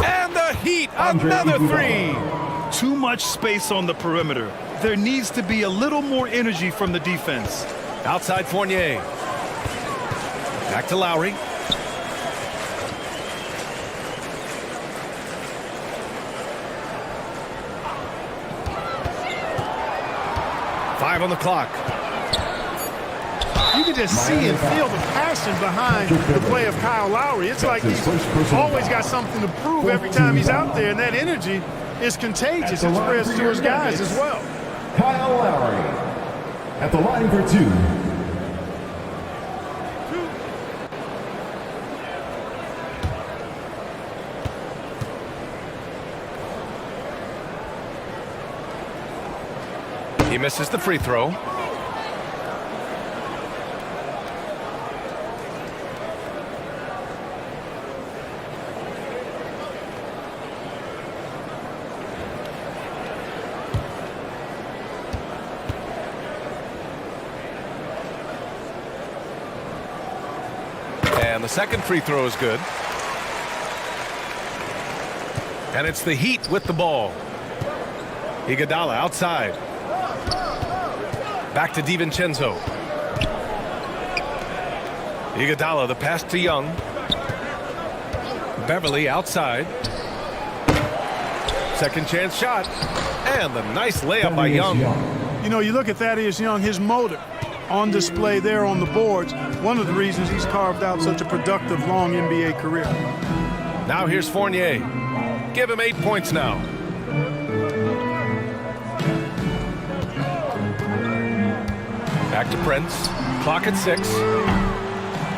And the Heat, another three. Too much space on the perimeter. There needs to be a little more energy from the defense. Outside Fournier. Back to Lowry. Five on the clock. You can just see and feel the passion behind the play of Kyle Lowry. It's like he's always got something to prove every time he's out there, and that energy is contagious. It spreads to his guys as well. Kyle Lowry at the line for two. He misses the free throw. And the second free throw is good. And it's the Heat with the ball. Iguodala outside. Back to DiVincenzo. Iguodala, the pass to Young. Beverly outside. Second chance shot. And the nice layup by Young. You know, you look at Thaddeus Young, his motor on display there on the boards. One of the reasons he's carved out such a productive, long NBA career. Now here's Fournier. Give him 8 points now. Back to Prince. Clock at 6.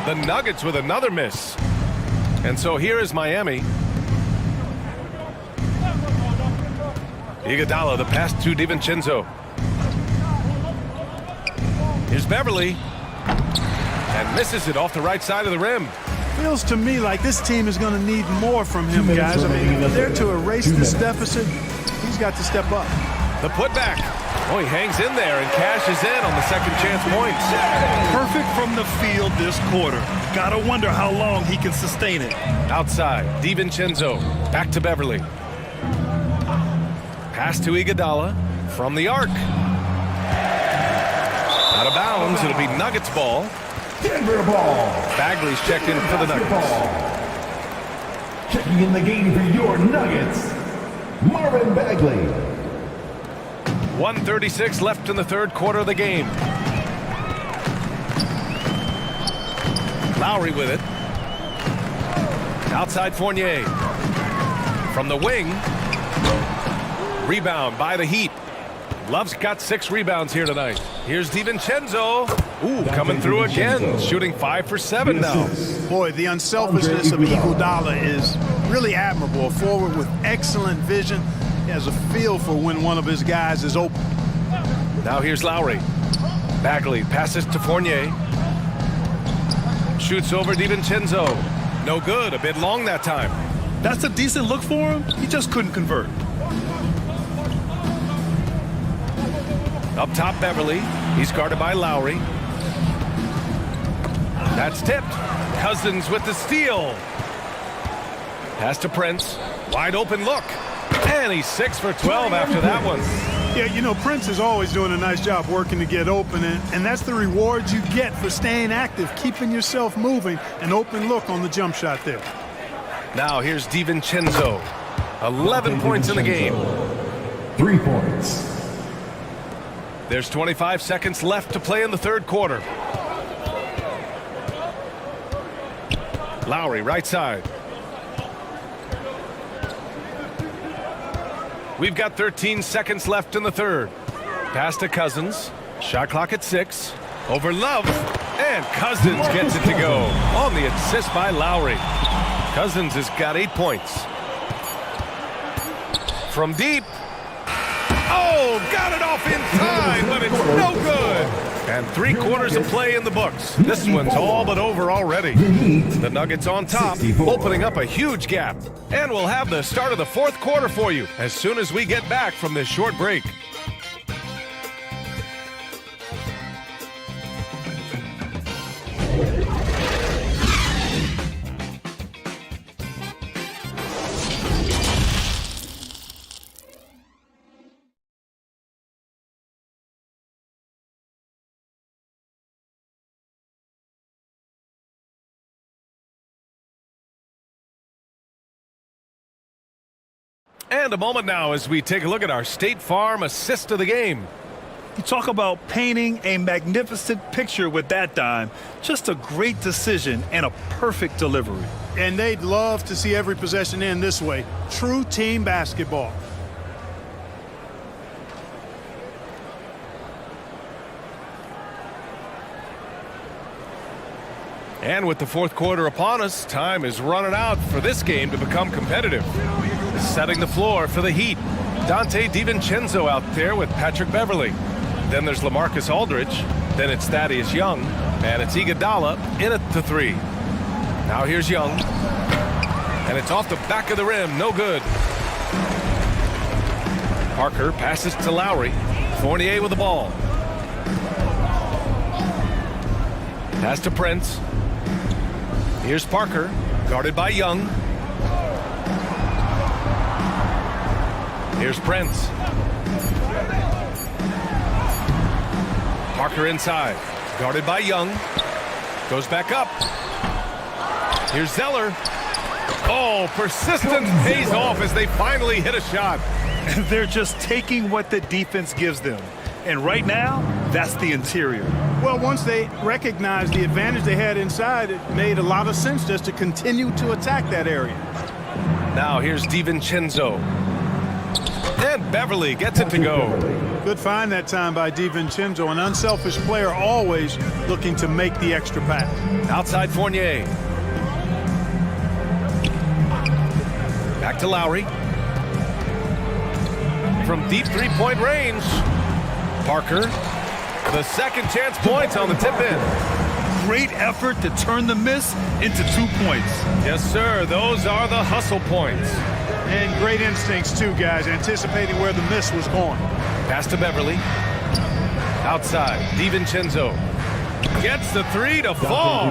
The Nuggets with another miss. And so here is Miami. Iguodala, the pass to DiVincenzo. Here's Beverly. And misses it off the right side of the rim. Feels to me like this team is going to need more from him, guys. I mean, they're to erase this deficit. He's got to step up. The putback. Oh, he hangs in there and cashes in on the second chance points. Perfect from the field this quarter. Gotta wonder how long he can sustain it. Outside, DiVincenzo. Back to Beverly. Pass to Iguodala from the arc. Out of bounds. It'll be Nuggets ball. Denver ball. Bagley's checked in for the Nuggets. Checking in the game for your Nuggets, Marvin Bagley. 1:36 left in the third quarter of the game. Lowry with it. Outside Fournier. From the wing. Rebound by the Heat. Love's got 6 rebounds here tonight. Here's DiVincenzo. Ooh, coming through again. Shooting 5 for 7 now. Boy, the unselfishness of Iguodala is really admirable. A forward with excellent vision. He has a feel for when one of his guys is open. Now here's Lowry. Bagley passes to Fournier. Shoots over DiVincenzo. No good. A bit long that time. That's a decent look for him. He just couldn't convert. Up top, Beverly. He's guarded by Lowry. That's tipped. Cousins with the steal. Pass to Prince. Wide open look. And he's 6 for 12 after that one. Yeah, you know, Prince is always doing a nice job working to get open, and that's the reward you get for staying active, keeping yourself moving, an open look on the jump shot there. Now here's DiVincenzo. 11 points in the game. 3 points. There's 25 seconds left to play in the third quarter. Lowry, right side. We've got 13 seconds left in the third. Pass to Cousins. Shot clock at 6. Over Love. And Cousins gets it to go. On the assist by Lowry. Cousins has got 8 points. From deep. Oh, got it off in time, but it's no good. And 3 quarters of play in the books. This one's all but over already. The Nuggets on top, opening up a huge gap. And we'll have the start of the 4th quarter for you as soon as we get back from this short break. And a moment now as we take a look at our State Farm assist of the game. You talk about painting a magnificent picture with that dime. Just a great decision and a perfect delivery. And they'd love to see every possession end this way. True team basketball. And with the 4th quarter upon us, time is running out for this game to become competitive. Setting the floor for the Heat. Dante DiVincenzo out there with Patrick Beverly. Then there's LaMarcus Aldridge. Then it's Thaddeus Young. And it's Iguodala in at the 3. Now here's Young. And it's off the back of the rim. No good. Parker passes to Lowry. Fournier with the ball. Pass to Prince. Here's Parker, guarded by Young. Here's Prince. Parker inside, guarded by Young. Goes back up. Here's Zeller. Oh, persistence pays off as they finally hit a shot. They're just taking what the defense gives them. And right now, that's the interior. Well, once they recognized the advantage they had inside, it made a lot of sense just to continue to attack that area. Now here's DiVincenzo. And Beverly gets it to go. Good find that time by DiVincenzo, an unselfish player always looking to make the extra pass. Outside Fournier. Back to Lowry. From deep 3-point range. Parker, the second chance points on the tip-in. Great effort to turn the miss into 2 points. Yes, sir. Those are the hustle points. And great instincts, too, guys, anticipating where the miss was going. Pass to Beverly. Outside, DiVincenzo. Gets the 3 to fall.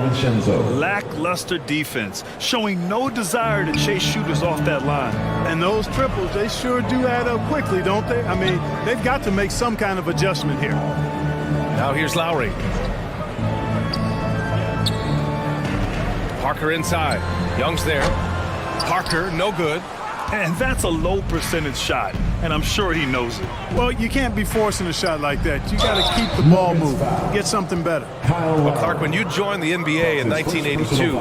Lackluster defense, showing no desire to chase shooters off that line. And those triples, they sure do add up quickly, don't they? I mean, they've got to make some kind of adjustment here. Now here's Lowry. Parker inside. Young's there. Parker, no good. And that's a low percentage shot, and I'm sure he knows it. Well, you can't be forcing a shot like that. You got to keep the ball moving, get something better. Well, Clark, when you joined the NBA in 1982,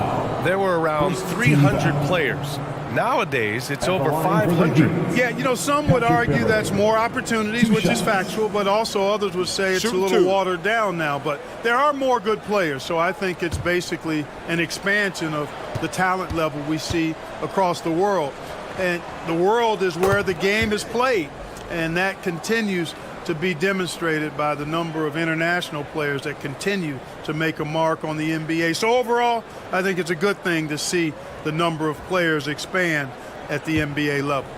there were around 300 players. Nowadays, it's over 500. Yeah, you know, some would argue that's more opportunities, which is factual, but also others would say it's a little watered down now. But there are more good players, so I think it's basically an expansion of the talent level we see across the world. And the world is where the game is played, and that continues to be demonstrated by the number of international players that continue to make a mark on the NBA. So overall, I think it's a good thing to see the number of players expand at the NBA level.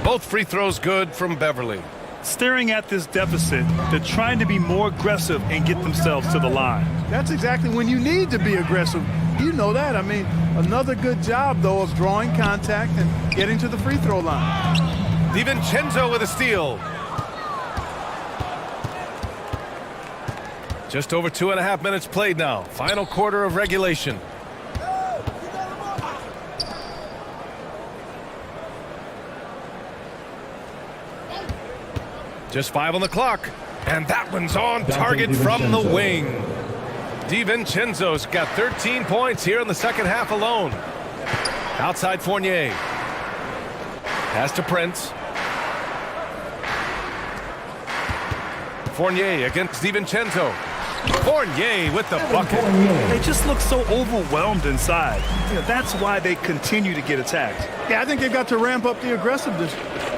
Both free throws good from Beverly. Staring at this deficit, they're trying to be more aggressive and get themselves to the line. That's exactly when you need to be aggressive. You know that. I mean, another good job, though, of drawing contact and getting to the free throw line. DiVincenzo with a steal. Just over 2.5 minutes played now. Final quarter of regulation. Just 5 on the clock. And that one's on target from the wing. DiVincenzo's got 13 points here in the second half alone. Outside Fournier. Pass to Prince. Fournier against DiVincenzo. Fournier with the bucket. They just look so overwhelmed inside. That's why they continue to get attacked. Yeah, I think they've got to ramp up the aggressiveness.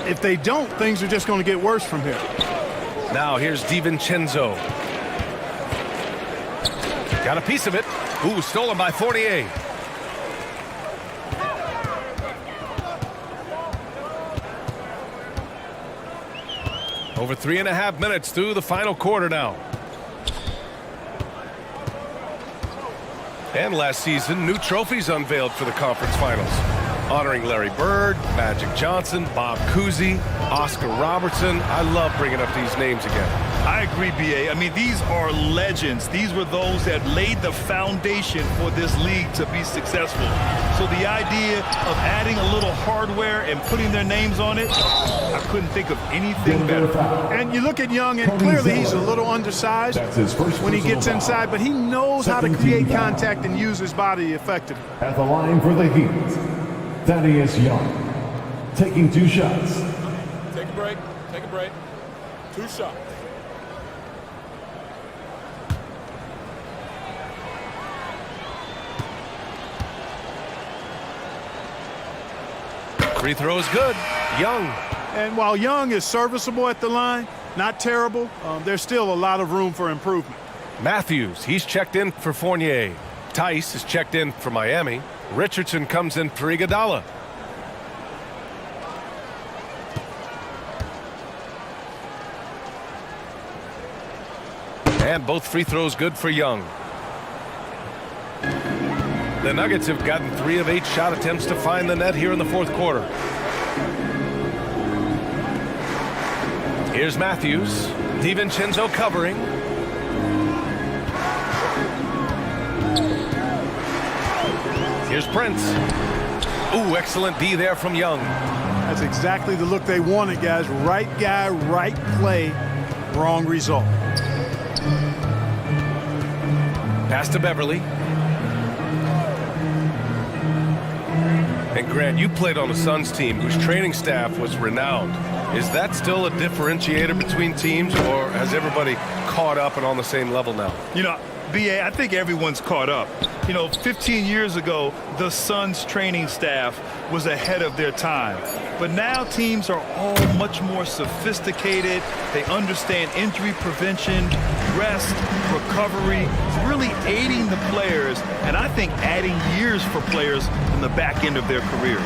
If they don't, things are just going to get worse from here. Now here's DiVincenzo. Got a piece of it. Ooh, stolen by Fournier. Over 3.5 minutes through the final quarter now. And last season, new trophies unveiled for the conference finals, honoring Larry Bird, Magic Johnson, Bob Cousy, Oscar Robertson. I love bringing up these names again. I agree, B.A. I mean, these are legends. These were those that laid the foundation for this league to be successful. So the idea of adding a little hardware and putting their names on it, I couldn't think of anything better. And you look at Young, and clearly he's a little undersized when he gets inside, but he knows how to create contact and use his body effectively. At the line for the Heat, Thaddeus Young, taking 2 shots. Take a break. Take a break. 2 shots. Free throw is good. Young. And while Young is serviceable at the line, not terrible, there's still a lot of room for improvement. Matthews, he's checked in for Fournier. Tice is checked in for Miami. Richardson comes in for Iguodala. And both free throws good for Young. The Nuggets have gotten 3 of 8 shot attempts to find the net here in the fourth quarter. Here's Matthews. DiVincenzo covering. Here's Prince. Ooh, excellent D there from Young. That's exactly the look they wanted, guys. Right guy, right play, wrong result. Pass to Beverly. And Grant, you played on a Suns team whose training staff was renowned. Is that still a differentiator between teams, or has everybody caught up and on the same level now? You know, B.A., I think everyone's caught up. 15 years ago, the Suns training staff was ahead of their time. But now teams are all much more sophisticated. They understand injury prevention, rest, recovery, really aiding the players, and I think adding years for players in the back end of their careers.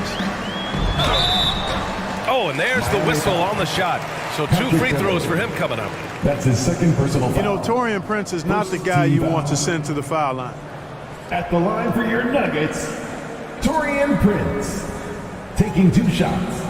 Oh, and there's the whistle on the shot. So 2 free throws for him coming up. That's his second personal foul. Taurean Prince is not the guy you want to send to the foul line. At the line for your Nuggets, Taurean Prince, taking 2 shots.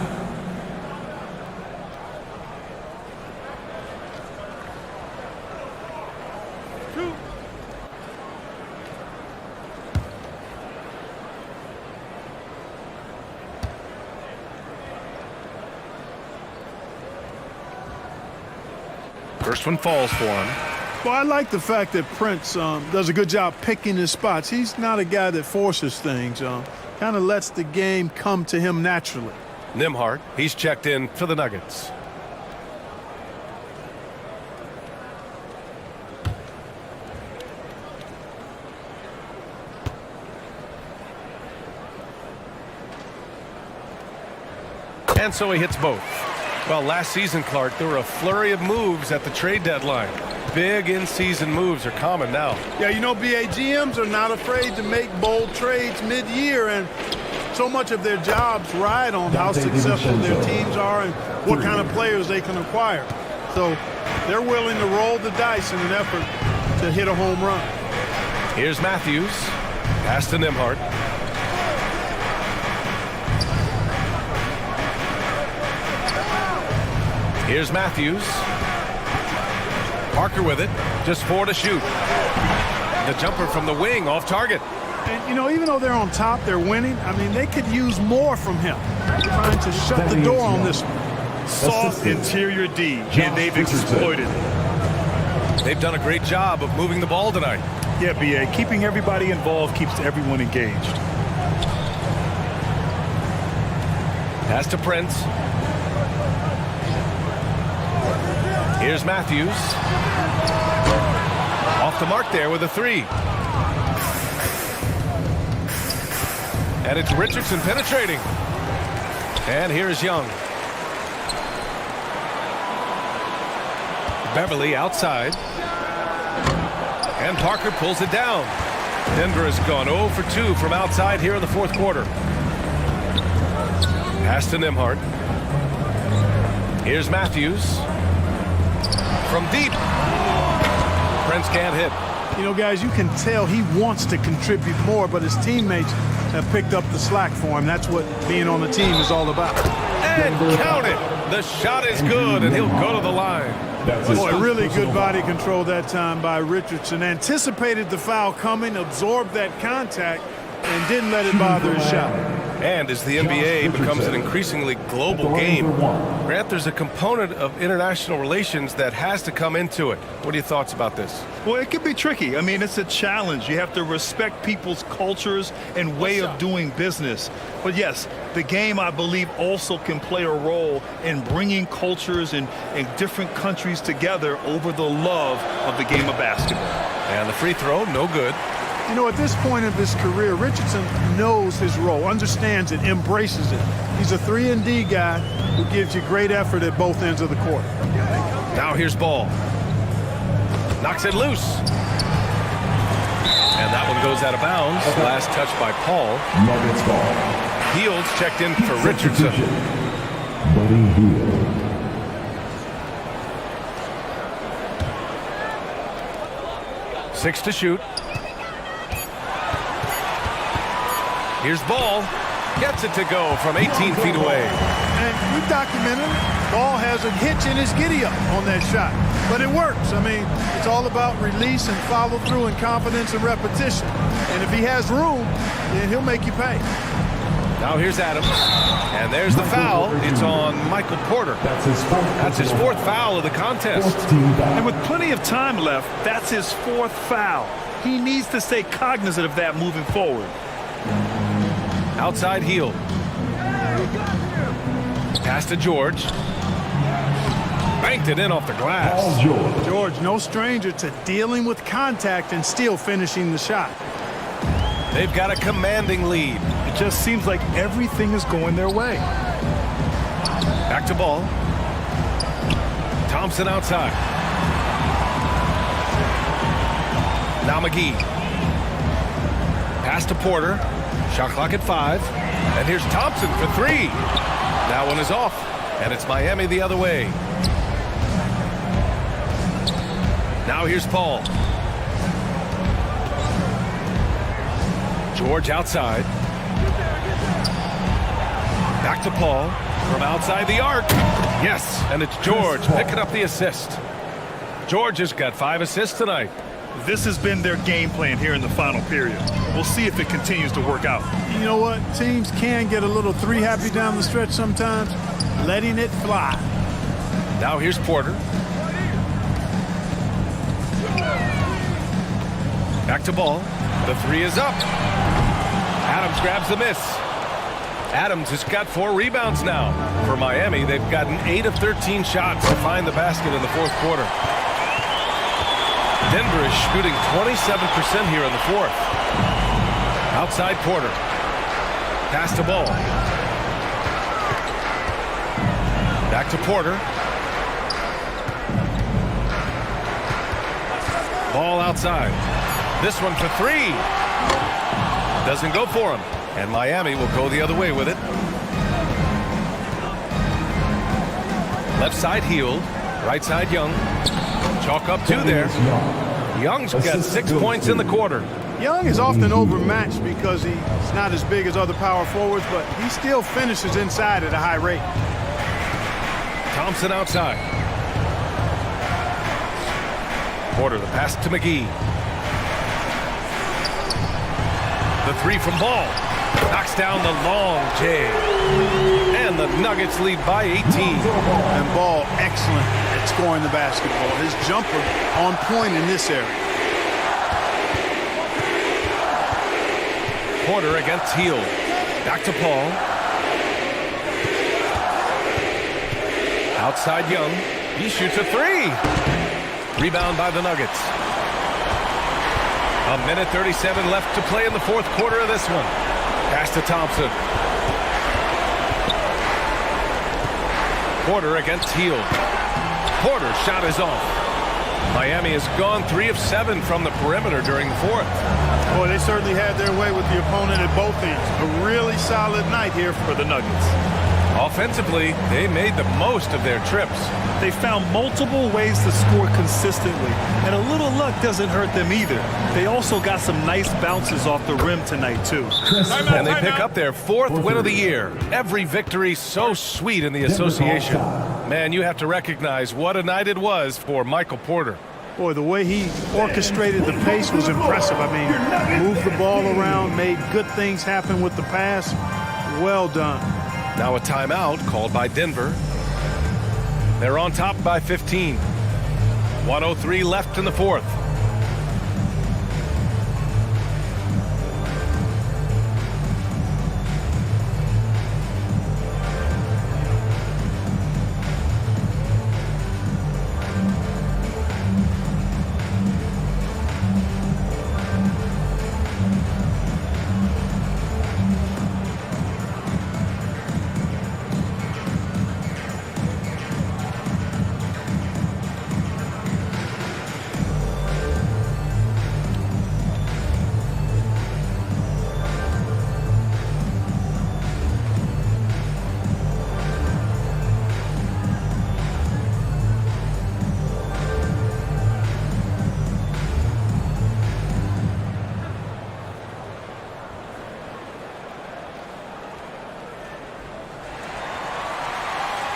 First one falls for him. Well, I like the fact that Prince does a good job picking his spots. He's not a guy that forces things. Kind of lets the game come to him naturally. Nembhard, he's checked in for the Nuggets. And so he hits both. Well, last season, Clark, there were a flurry of moves at the trade deadline. Big in-season moves are common now. Yeah, BA GMs are not afraid to make bold trades mid-year, and so much of their jobs ride on how successful their teams are and what kind of players they can acquire. So they're willing to roll the dice in an effort to hit a home run. Here's Matthews. Pass to Nembhard. Here's Matthews. Parker with it. Just 4 to shoot. The jumper from the wing off target. And, even though they're on top, they're winning. I mean, they could use more from him. Trying to shut the door on this one. Soft interior D, and they've exploited. They've done a great job of moving the ball tonight. Yeah, B.A., keeping everybody involved keeps everyone engaged. Pass to Prince. Here's Matthews. Off the mark there with a three. And it's Richardson penetrating. And here's Young. Beverly outside. And Parker pulls it down. Denver has gone 0 for 2 from outside here in the fourth quarter. Pass to Nembhard. Here's Matthews. From deep. Prince can't hit. You know, guys, you can tell he wants to contribute more, but his teammates have picked up the slack for him. That's what being on the team is all about. And count it. The shot is good, and he'll go to the line. Boy, really good body control that time by Richardson. Anticipated the foul coming, absorbed that contact, and didn't let it bother his shot. And as the NBA becomes an increasingly global game, Grant, there's a component of international relations that has to come into it. What are your thoughts about this? Well, it can be tricky. I mean, it's a challenge. You have to respect people's cultures and way of doing business. But yes, the game, I believe, also can play a role in bringing cultures and different countries together over the love of the game of basketball. And the free throw, no good. You know, at this point of his career, Richardson knows his role, understands it, embraces it. He's a 3-and-D guy who gives you great effort at both ends of the court. Now here's Ball. Knocks it loose. And that one goes out of bounds. Last touch by Paul. Nuggets ball. Fields checked in for Richardson. Buddy Hield. 6 to shoot. Here's Ball. Gets it to go from 18 feet away. And we've documented it. Ball has a hitch in his giddy-up on that shot. But it works. I mean, it's all about release and follow-through and confidence and repetition. And if he has room, then he'll make you pay. Now here's Adams. And there's the foul. It's on Michael Porter. That's his fourth foul of the contest. And with plenty of time left, that's his fourth foul. He needs to stay cognizant of that moving forward. Outside Hield. Pass to George. Banked it in off the glass. George, no stranger to dealing with contact and still finishing the shot. They've got a commanding lead. It just seems like everything is going their way. Back to Ball. Thompson outside. Now McGee. Pass to Porter. Shot clock at 5. And here's Thompson for 3. That one is off. And it's Miami the other way. Now here's Paul. George outside. Back to Paul. From outside the arc. Yes, and it's George picking up the assist. George has got 5 assists tonight. This has been their game plan here in the final period. We'll see if it continues to work out. You know what? Teams can get a little 3-happy down the stretch sometimes. Letting it fly. Now here's Porter. Back to Ball. The 3 is up. Adams grabs the miss. Adams has got 4 rebounds now. For Miami, they've gotten 8 of 13 shots to find the basket in the fourth quarter. Denver is shooting 27% here in the fourth. Outside Porter. Pass to Ball. Back to Porter. Ball outside. This one for 3. Doesn't go for him. And Miami will go the other way with it. Left side Hield. Right side Young. Chalk up 2 there. Young's got 6 points in the quarter. Young is often overmatched because he's not as big as other power forwards, but he still finishes inside at a high rate. Thompson outside. Porter, the pass to McGee. The 3 from Ball. Knocks down the long J. And the Nuggets lead by 18. And Ball excellent at scoring the basketball. His jumper on point in this area. Porter against Hield. Back to Paul. Outside Young. He shoots a 3. Rebound by the Nuggets. A minute 37 left to play in the fourth quarter of this one. Pass to Thompson. Porter against Hield. Porter's shot is off. Miami has gone 3 of 7 from the perimeter during the fourth. Boy, they certainly had their way with the opponent at both ends. A really solid night here for the Nuggets. Offensively, they made the most of their trips. They found multiple ways to score consistently, and a little luck doesn't hurt them either. They also got some nice bounces off the rim tonight, too. And they pick up their 4th win of the year. Every victory so sweet in the association. Man, you have to recognize what a night it was for Michael Porter. Boy, the way he orchestrated the pace was impressive. I mean, moved the ball around, made good things happen with the pass. Well done. Now a timeout called by Denver. They're on top by 15. 1:03 left in the fourth.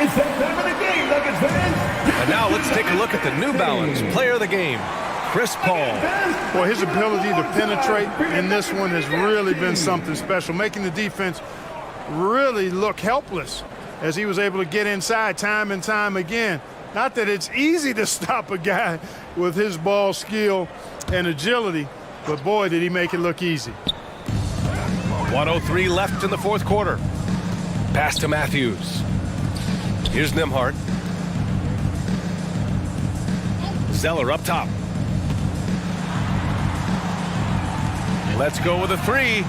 It's that time of the game, Nuggets fans. And now let's take a look at the New Balance player of the game, Chris Paul. Boy, his ability to penetrate in this one has really been something special, making the defense really look helpless as he was able to get inside time and time again. Not that it's easy to stop a guy with his ball skill and agility, but boy, did he make it look easy. 1:03 left in the fourth quarter. Pass to Matthews. Here's Nembhard. Zeller up top. Let's go with a three.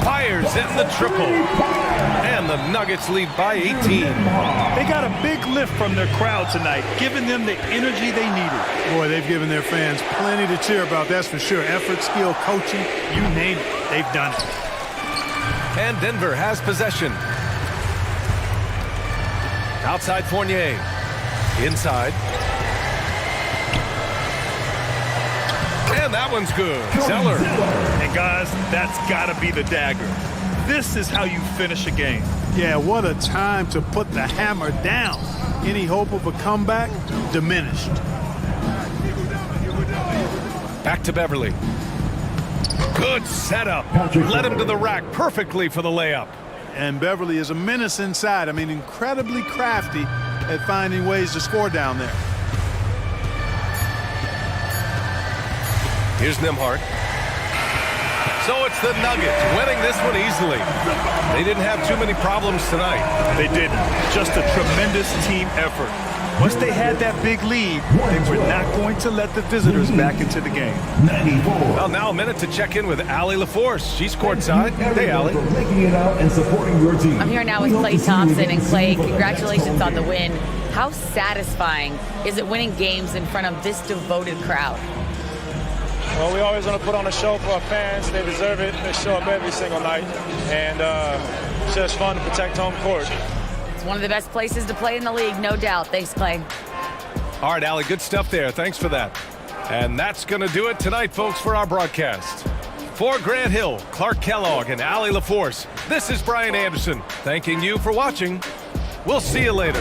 Fires in the triple. And the Nuggets lead by 18. They got a big lift from their crowd tonight, giving them the energy they needed. Boy, they've given their fans plenty to cheer about, that's for sure. Effort, skill, coaching, you name it, they've done it. And Denver has possession. Outside Fournier. Inside. And that one's good. Zeller. And guys, that's got to be the dagger. This is how you finish a game. Yeah, what a time to put the hammer down. Any hope of a comeback? Diminished. Back to Beverly. Good setup. Led him to the rack perfectly for the layup. And Beverly is a menace inside. I mean, incredibly crafty at finding ways to score down there. Here's Nembhard. So it's the Nuggets winning this one easily. They didn't have too many problems tonight. They didn't. Just a tremendous team effort. Once they had that big lead, they were not going to let the visitors back into the game. 94. Well, now a minute to check in with Allie LaForce. She's courtside. Hey, Allie. Making it out and supporting your team. I'm here now with Klay Thompson. And Klay, congratulations on the win. How satisfying is it winning games in front of this devoted crowd? Well, we always want to put on a show for our fans. They deserve it. They show up every single night. And it's just fun to protect home court. It's one of the best places to play in the league, no doubt. Thanks, Klay. All right, Allie, good stuff there. Thanks for that. And that's going to do it tonight, folks, for our broadcast. For Grant Hill, Clark Kellogg, and Allie LaForce, this is Brian Anderson, thanking you for watching. We'll see you later.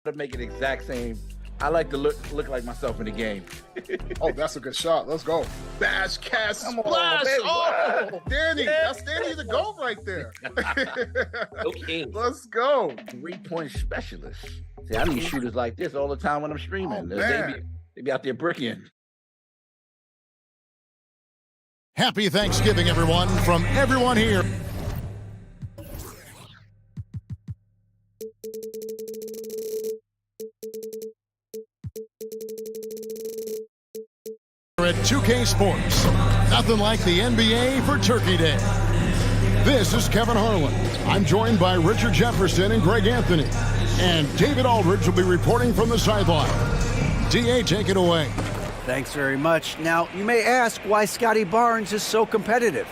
To make it exact same. I like to look like myself in the game. Oh, that's a good shot. Let's go. Bash, cast, splash. Oh, Danny. Yeah. That's Danny the goal right there. Okay. Let's go. 3-point specialist. See, I need shooters like this all the time when I'm streaming. Oh, they be out there bricking. Happy Thanksgiving, everyone, from everyone here. At 2K Sports, nothing like the NBA for Turkey Day. This is Kevin Harlan. I'm joined by Richard Jefferson and Greg Anthony. And David Aldridge will be reporting from the sideline. DA, take it away. Thanks very much. Now, you may ask why Scotty Barnes is so competitive.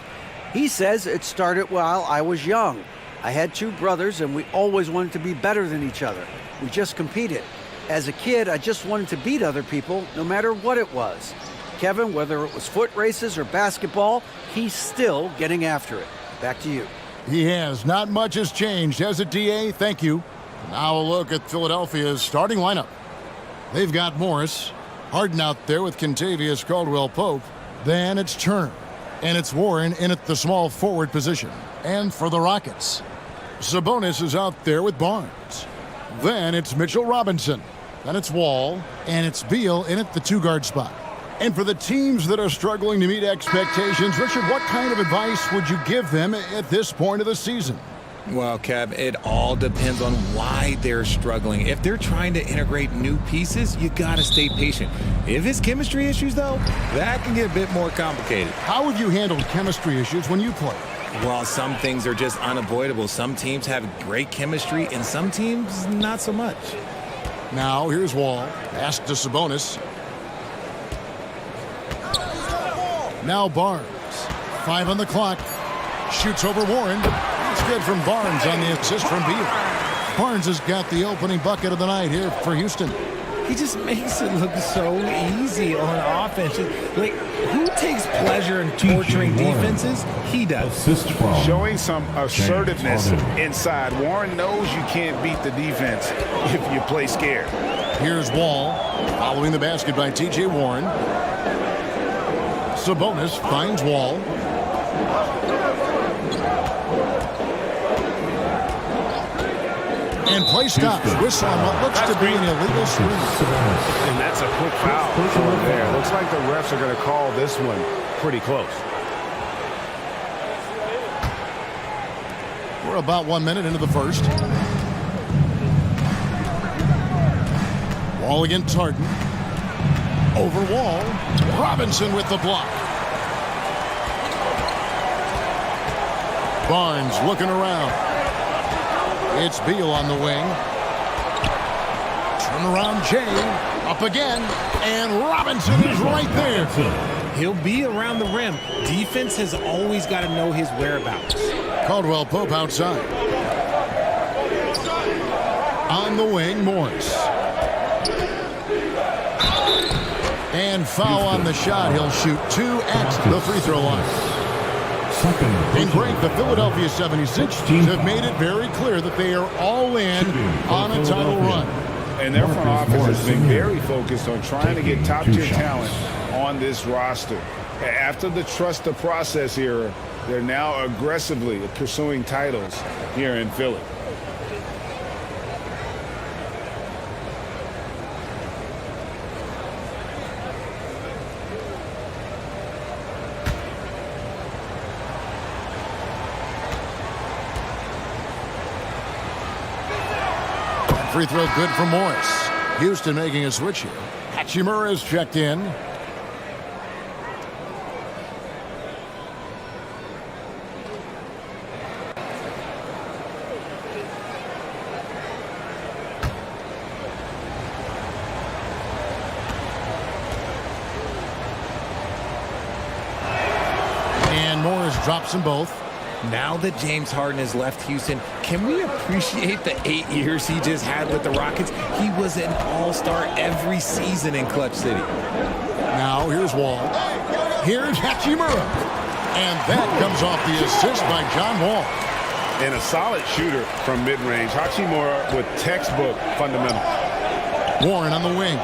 He says it started while I was young. I had 2 brothers, and we always wanted to be better than each other. We just competed. As a kid, I just wanted to beat other people, no matter what it was. Kevin, whether it was foot races or basketball, he's still getting after it. Back to you. He has. Not much has changed, has it, DA? Thank you. Now a look at Philadelphia's starting lineup. They've got Morris, Harden out there with Kentavious Caldwell-Pope. Then it's Turner, and it's Warren in at the small forward position. And for the Rockets, Sabonis is out there with Barnes. Then it's Mitchell Robinson. Then it's Wall, and it's Beal in at the 2-guard spot. And for the teams that are struggling to meet expectations, Richard, what kind of advice would you give them at this point of the season? Well, Kev, it all depends on why they're struggling. If they're trying to integrate new pieces, you got to stay patient. If it's chemistry issues, though, that can get a bit more complicated. How have you handled chemistry issues when you play? Well, some things are just unavoidable. Some teams have great chemistry, and some teams not so much. Now, here's Wall. Pass to Sabonis. Now Barnes. 5 on the clock. Shoots over Warren. It's good from Barnes on the assist from Beal. Barnes has got the opening bucket of the night here for Houston. He just makes it look so easy on offense. Like, who takes pleasure in torturing defenses? He does. Showing some assertiveness inside. Warren knows you can't beat the defense if you play scared. Here's Wall, following the basket by T.J. Warren. Sabonis finds Wall. And play stops. Whistle on what looks to be an illegal swing. And that's a quick foul over there. Looks like the refs are going to call this one pretty close. We're about 1 minute into the first. Wall against Harden. Over Wall. Robinson with the block. Barnes looking around. It's Beal on the wing. Turn around Jay. Up again. And Robinson is right there. He'll be around the rim. Defense has always got to know his whereabouts. Caldwell-Pope outside. On the wing, Morris. And foul on the shot. He'll shoot 2 at the free throw line. And Greg, the Philadelphia 76ers have made it very clear that they are all in on a title run. And their front office has been very focused on trying to get top-tier talent on this roster. After the trust the process era, they're now aggressively pursuing titles here in Philly. Free throw good for Morris. Houston making a switch here. Hachimura is checked in. And Morris drops them both. Now that James Harden has left Houston, can we appreciate the 8 years he just had with the Rockets? He was an all-star every season in Clutch City. Now here's Wall. Here's Hachimura. And that comes off the assist by John Wall. And a solid shooter from mid-range. Hachimura with textbook fundamentals. Warren on the wing.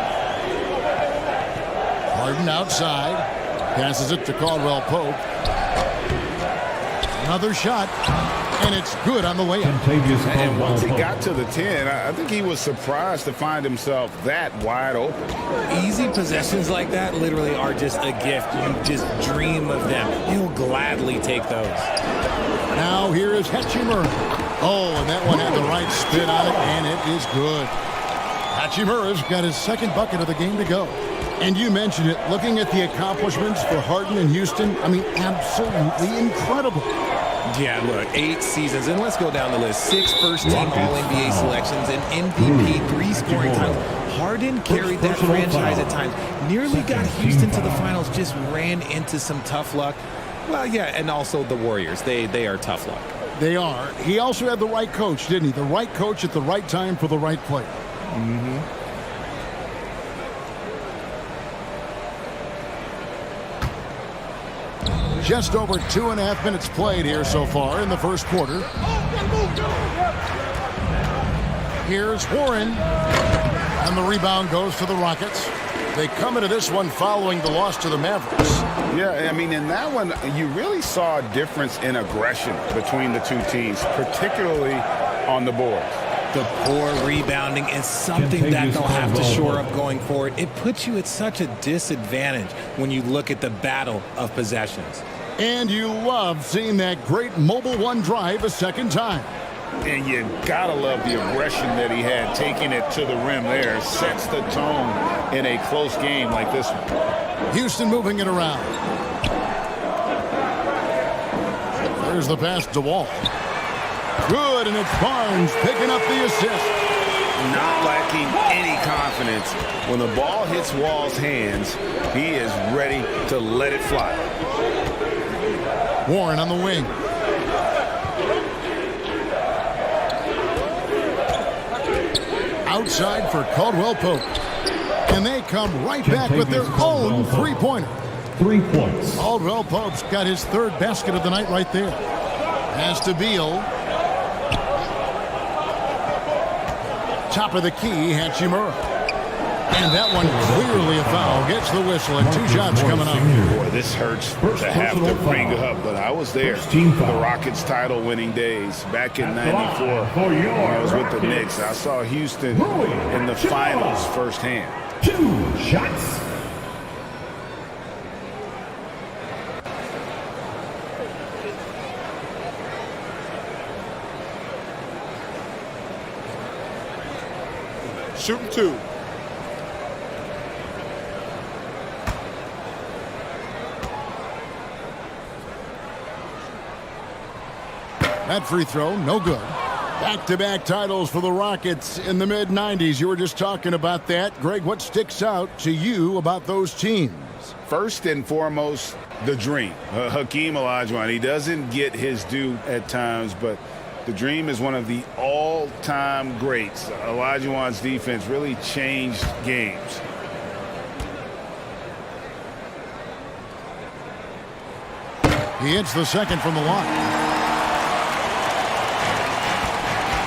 Harden outside. Passes it to Caldwell Pope. Another shot. And it's good on the way up. And once he got to the 10, I think he was surprised to find himself that wide open. Easy possessions like that literally are just a gift. You just dream of them. He'll gladly take those. Now here is Hachimura. Oh, and that one had the right spin on it, and it is good. Hachimura's got his second bucket of the game to go. And you mentioned it, looking at the accomplishments for Harden and Houston, I mean, absolutely incredible. Yeah, look, 8 seasons, and let's go down the list. 6 first-team All-NBA selections, an MVP, 3 scoring titles. Harden carried that franchise at times. Nearly got Houston to the finals, just ran into some tough luck. Well, yeah, and also the Warriors. They are tough luck. They are. He also had the right coach, didn't he? The right coach at the right time for the right player. Mm-hmm. Just over 2.5 minutes played here so far in the first quarter. Here's Warren. And the rebound goes to the Rockets. They come into this one following the loss to the Mavericks. Yeah, I mean, in that one, you really saw a difference in aggression between the two teams, particularly on the boards. The poor rebounding is something that they'll have to shore up going forward. It puts you at such a disadvantage when you look at the battle of possessions. And you love seeing that great mobile one drive a second time. And you gotta love the aggression that he had, taking it to the rim there. Sets the tone in a close game like this one. Houston moving it around. There's the pass to Wall. Good, and it's Barnes picking up the assist. Not lacking any confidence. When the ball hits Wall's hands, he is ready to let it fly. Warren on the wing. Outside for Caldwell Pope. And they come right back with their own three-pointer. 3 points. Caldwell Pope's got his third basket of the night right there. Pass to Beal. Top of the key, Hachimura. And that one clearly a foul. Gets the whistle, and 2 shots coming up. Boy, this hurts to have to bring up, but I was there for the Rockets title-winning days back in '94 when I was with the Knicks. I saw Houston in the finals firsthand. 2 shots. Shooting 2. That free throw, no good. Back-to-back titles for the Rockets in the mid-'90s. You were just talking about that. Greg, what sticks out to you about those teams? First and foremost, the dream. Hakeem Olajuwon, he doesn't get his due at times, but the Dream is one of the all-time greats. Olajuwon's defense really changed games. He hits the second from the line.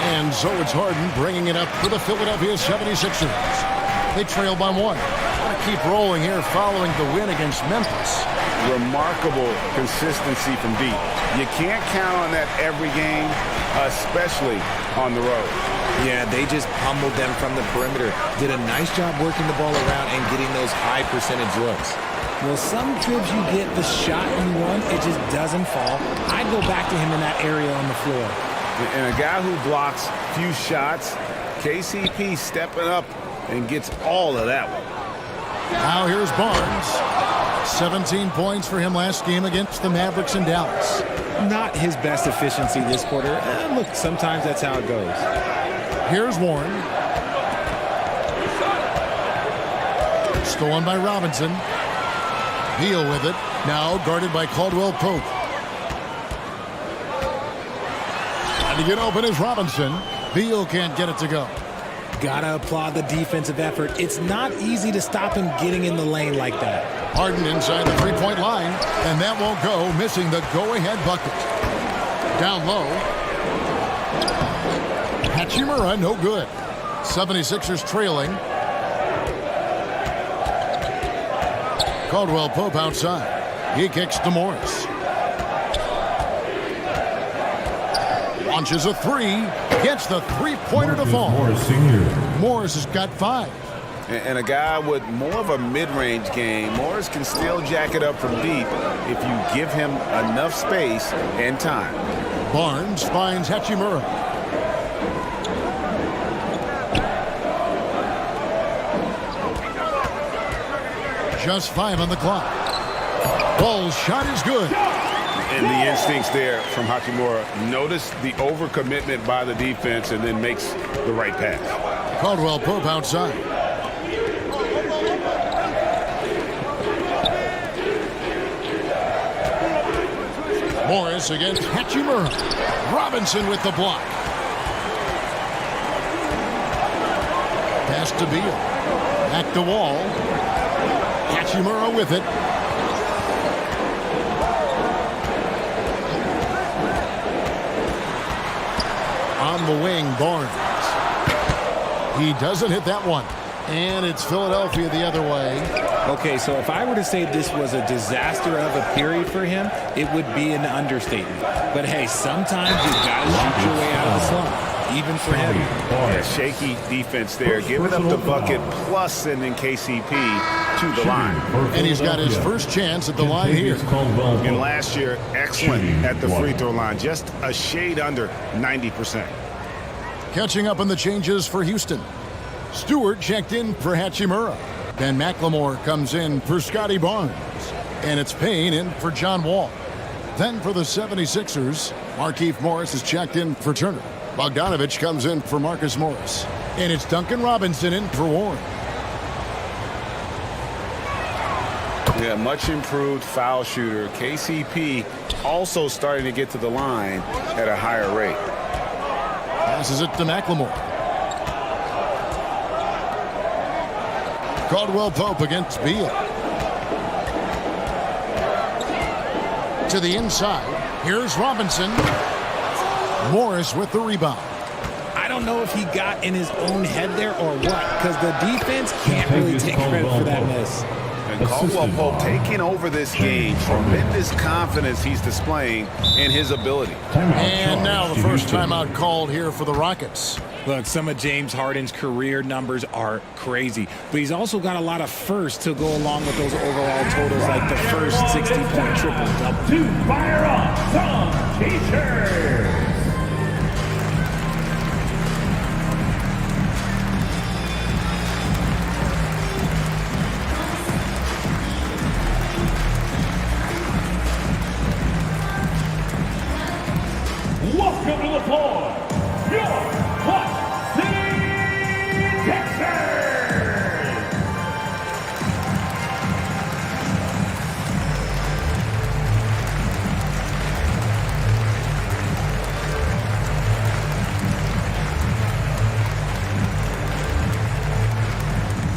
And so it's Harden bringing it up for the Philadelphia 76ers. They trail by 1. Want to keep rolling here following the win against Memphis. Remarkable consistency from deep. You can't count on that every game, especially on the road. Yeah, they just pummeled them from the perimeter. Did a nice job working the ball around and getting those high percentage looks. Well, sometimes you get the shot you want, it just doesn't fall. I'd go back to him in that area on the floor. And a guy who blocks few shots, KCP stepping up and gets all of that one. Now here's Barnes. 17 points for him last game against the Mavericks in Dallas. Not his best efficiency this quarter. Look, sometimes that's how it goes. Here's Warren. Stolen by Robinson. Beal with it. Now guarded by Caldwell Pope. To get open is Robinson. Beal can't get it to go. Gotta applaud the defensive effort. It's not easy to stop him getting in the lane like that. Harden inside the three-point line, and that won't go, missing the go-ahead bucket. Down low. Hachimura, no good. 76ers trailing. Caldwell Pope outside. He kicks to Morris. Launches a three. Gets the three-pointer to fall. Morris has got 5. And a guy with more of a mid-range game, Morris can still jack it up from deep if you give him enough space and time. Barnes finds Hachimura. Just 5 on the clock. Ball's shot is good. And the instincts there from Hachimura. Notice the overcommitment by the defense and then makes the right pass. Caldwell Pope outside. Morris against Hachimura. Robinson with the block. Pass to Beal. Back to Wall. Hachimura with it. On the wing, Barnes. He doesn't hit that one. And it's Philadelphia the other way. Okay, so if I were to say this was a disaster of a period for him, it would be an understatement. But hey, sometimes you've got to shoot your way out of the slump, even for him. Yeah, shaky defense there, giving up the bucket plus sending KCP to the line. And he's got his first chance at the line here. And last year, excellent at the free throw line, just a shade under 90%. Catching up on the changes for Houston. Stewart checked in for Hachimura. Ben McLemore comes in for Scotty Barnes. And it's Payne in for John Wall. Then for the 76ers, Markieff Morris is checked in for Turner. Bogdanovich comes in for Marcus Morris. And it's Duncan Robinson in for Warren. Yeah, much improved foul shooter. KCP also starting to get to the line at a higher rate. Passes it to McLemore. Caldwell Pope against Beal. To the inside. Here's Robinson. Morris with the rebound. I don't know if he got in his own head there or what, because the defense can't really take credit for that miss. And Caldwell Pope taking over this game. Tremendous confidence he's displaying in his ability. And now the first timeout called here for the Rockets. Look, some of James Harden's career numbers are crazy, but he's also got a lot of firsts to go along with those overall totals, like the first 60-point triple-double. To fire on some T-shirts. Welcome to the floor, your Hot City, Texas!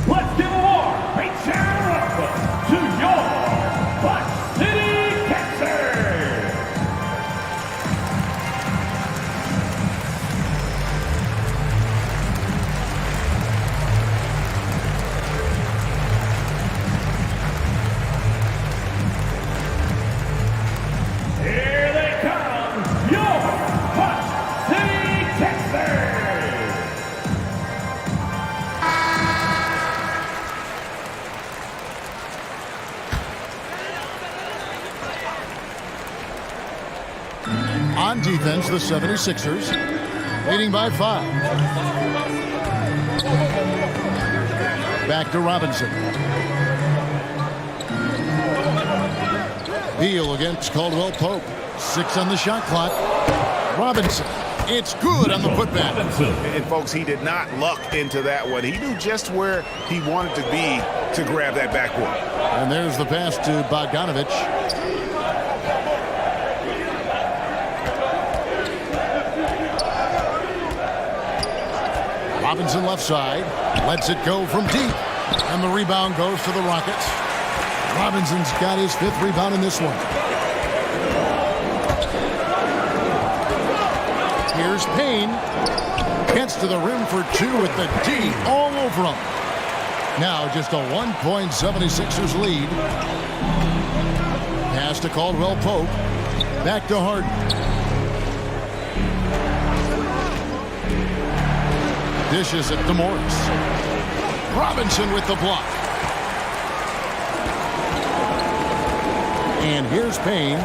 Let's give a warm big shout out to your Hot City, Texas! Here they come, your Hot City, Texas! On defense, the 76ers leading by 5. Back to Robinson. Beal against Caldwell Pope. 6 on the shot clock. Robinson. It's good on the putback. And folks, he did not luck into that one. He knew just where he wanted to be to grab that backboard. And there's the pass to Bogdanovich. Robinson left side. Lets it go from deep. And the rebound goes to the Rockets. Robinson's got his 5th rebound in this one. Here's Payne. Gets to the rim for 2 with the D all over him. Now just a 1.76ers lead. Pass to Caldwell Pope. Back to Harden. Dishes it to Morris. Robinson with the block. And here's Payne.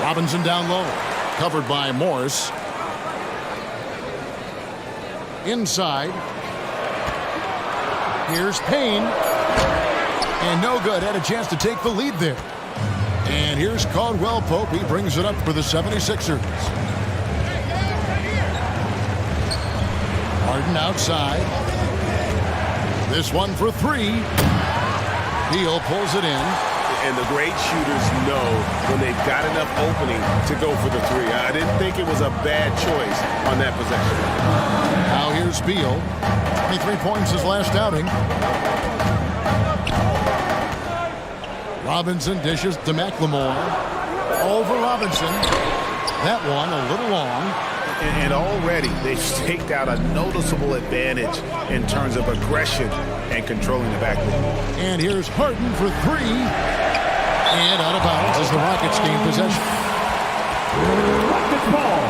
Robinson down low. Covered by Morris. Inside. Here's Payne. And no good. Had a chance to take the lead there. And here's Caldwell Pope. He brings it up for the 76ers. Harden outside. This one for three. Beal pulls it in. And the great shooters know when they've got enough opening to go for the three. I didn't think it was a bad choice on that possession. Now here's Beal. 23 points his last outing. Robinson dishes to McLemore. Over Robinson. That one a little long. And already they've staked out a noticeable advantage in terms of aggression and controlling the backcourt. And here's Harden for three. And out of bounds as the Rockets gain possession. Rockets ball.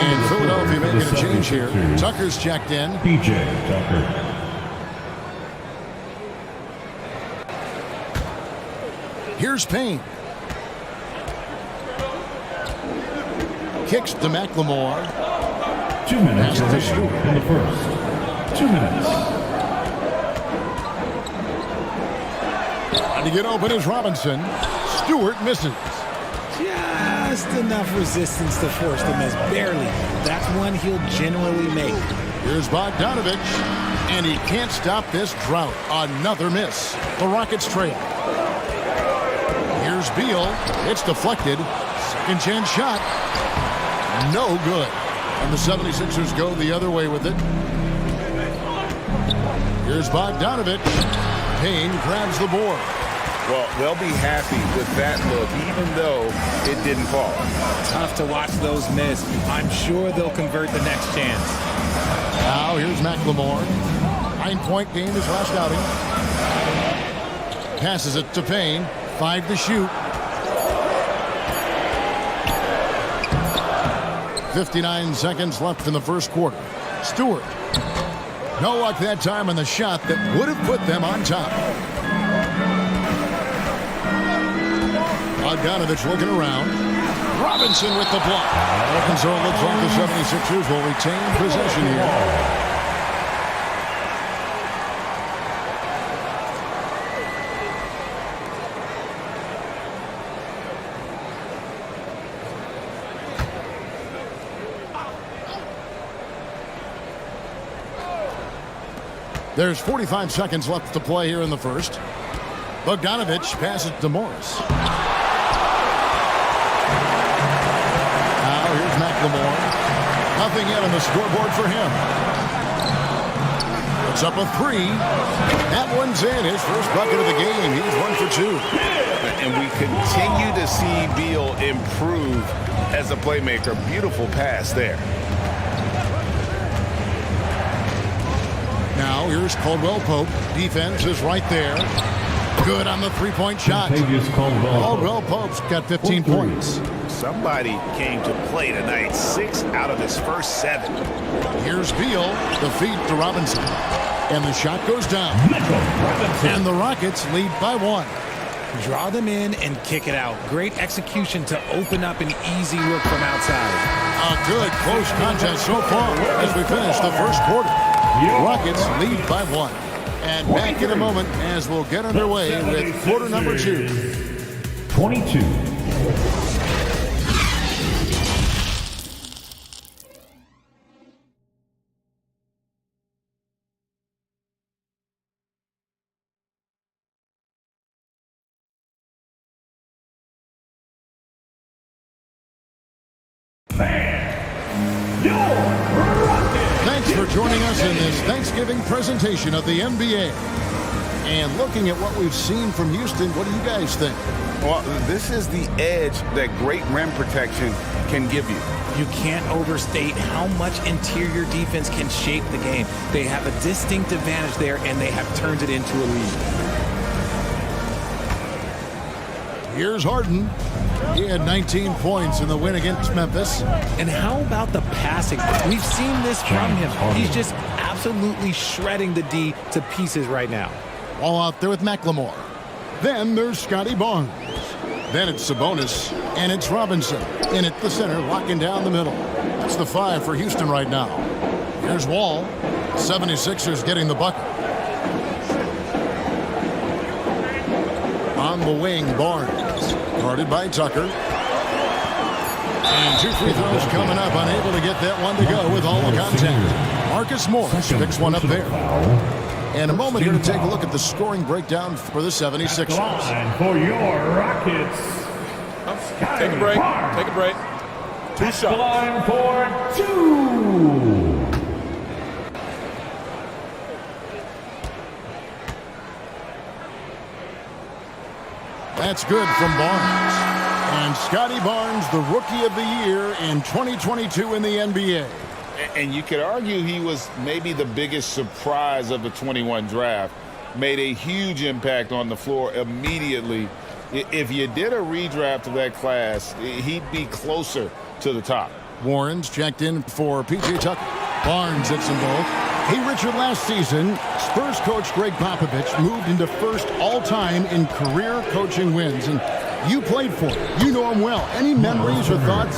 And Philadelphia making a change here. Tucker's checked in. PJ Tucker. Here's Payne. Kicks to McLemore. 2 minutes in the first. 2 minutes. To get open is Robinson. Stewart misses. Just enough resistance to force the miss. Barely. That's one he'll generally make. Here's Bogdanovich. And he can't stop this drought. Another miss. The Rockets trail. Here's Beal. It's deflected. Second chance shot. No good. And the 76ers go the other way with it. Here's Bogdanovich. Payne grabs the board. Well, they'll be happy with that look, even though it didn't fall. Tough to watch those miss. I'm sure they'll convert the next chance. Now here's McLemore. 9-point game his last outing. Passes it to Payne. 5 to shoot. 59 seconds left in the first quarter. Stewart. No luck that time on the shot that would have put them on top. Bogdanovich looking around. Robinson with the block. And so it looks like the 76ers will retain possession here. There's 45 seconds left to play here in the first. Bogdanovich passes to Morris. Now here's McLemore. Nothing yet on the scoreboard for him. It's up a three. That one's in. His first bucket of the game. He's 1 for 2. And we continue to see Beal improve as a playmaker. Beautiful pass there. Now here's Caldwell Pope. Defense is right there. Good on the three-point shot. Caldwell Pope's got 15 points. Somebody came to play tonight. 6 out of his first 7. Here's Beal. The feed to Robinson. And the shot goes down. And the Rockets lead by 1. Draw them in and kick it out. Great execution to open up an easy look from outside. A good close contest so far as we finish the first quarter. Rockets lead by 1. And back in a moment as we'll get underway with quarter number 2. 22. Thanks for joining us in this Thanksgiving presentation of the NBA. And looking at what we've seen from Houston, what do you guys think? Well, this is the edge that great rim protection can give you. You can't overstate how much interior defense can shape the game. They have a distinct advantage there, and they have turned it into a lead. Here's Harden. He had 19 points in the win against Memphis. And how about the passing? We've seen this from him. He's just absolutely shredding the D to pieces right now. All out there with McLemore. Then there's Scotty Barnes. Then it's Sabonis, and it's Robinson. In at the center, locking down the middle. That's the 5 for Houston right now. Here's Wall. 76ers getting the bucket. On the wing, Barnes. Guarded by Tucker. And 2 free throws coming up. Unable to get that one to go with all the contact. Marcus Morris picks one up there. And a moment here to take a look at the scoring breakdown for the 76ers. For your Rockets. Take a break. Take a break. 2 shots. Line for 2. That's good from Barnes. And Scotty Barnes, the Rookie of the Year in 2022 in the NBA. And you could argue he was maybe the biggest surprise of the 21 draft. Made a huge impact on the floor immediately. If you did a redraft of that class, he'd be closer to the top. Warren's checked in for P.J. Tucker. Barnes hits them both. Hey, Richard, last season, Spurs coach Greg Popovich moved into first all-time in career coaching wins. And you played for him. You know him well. Any memories or thoughts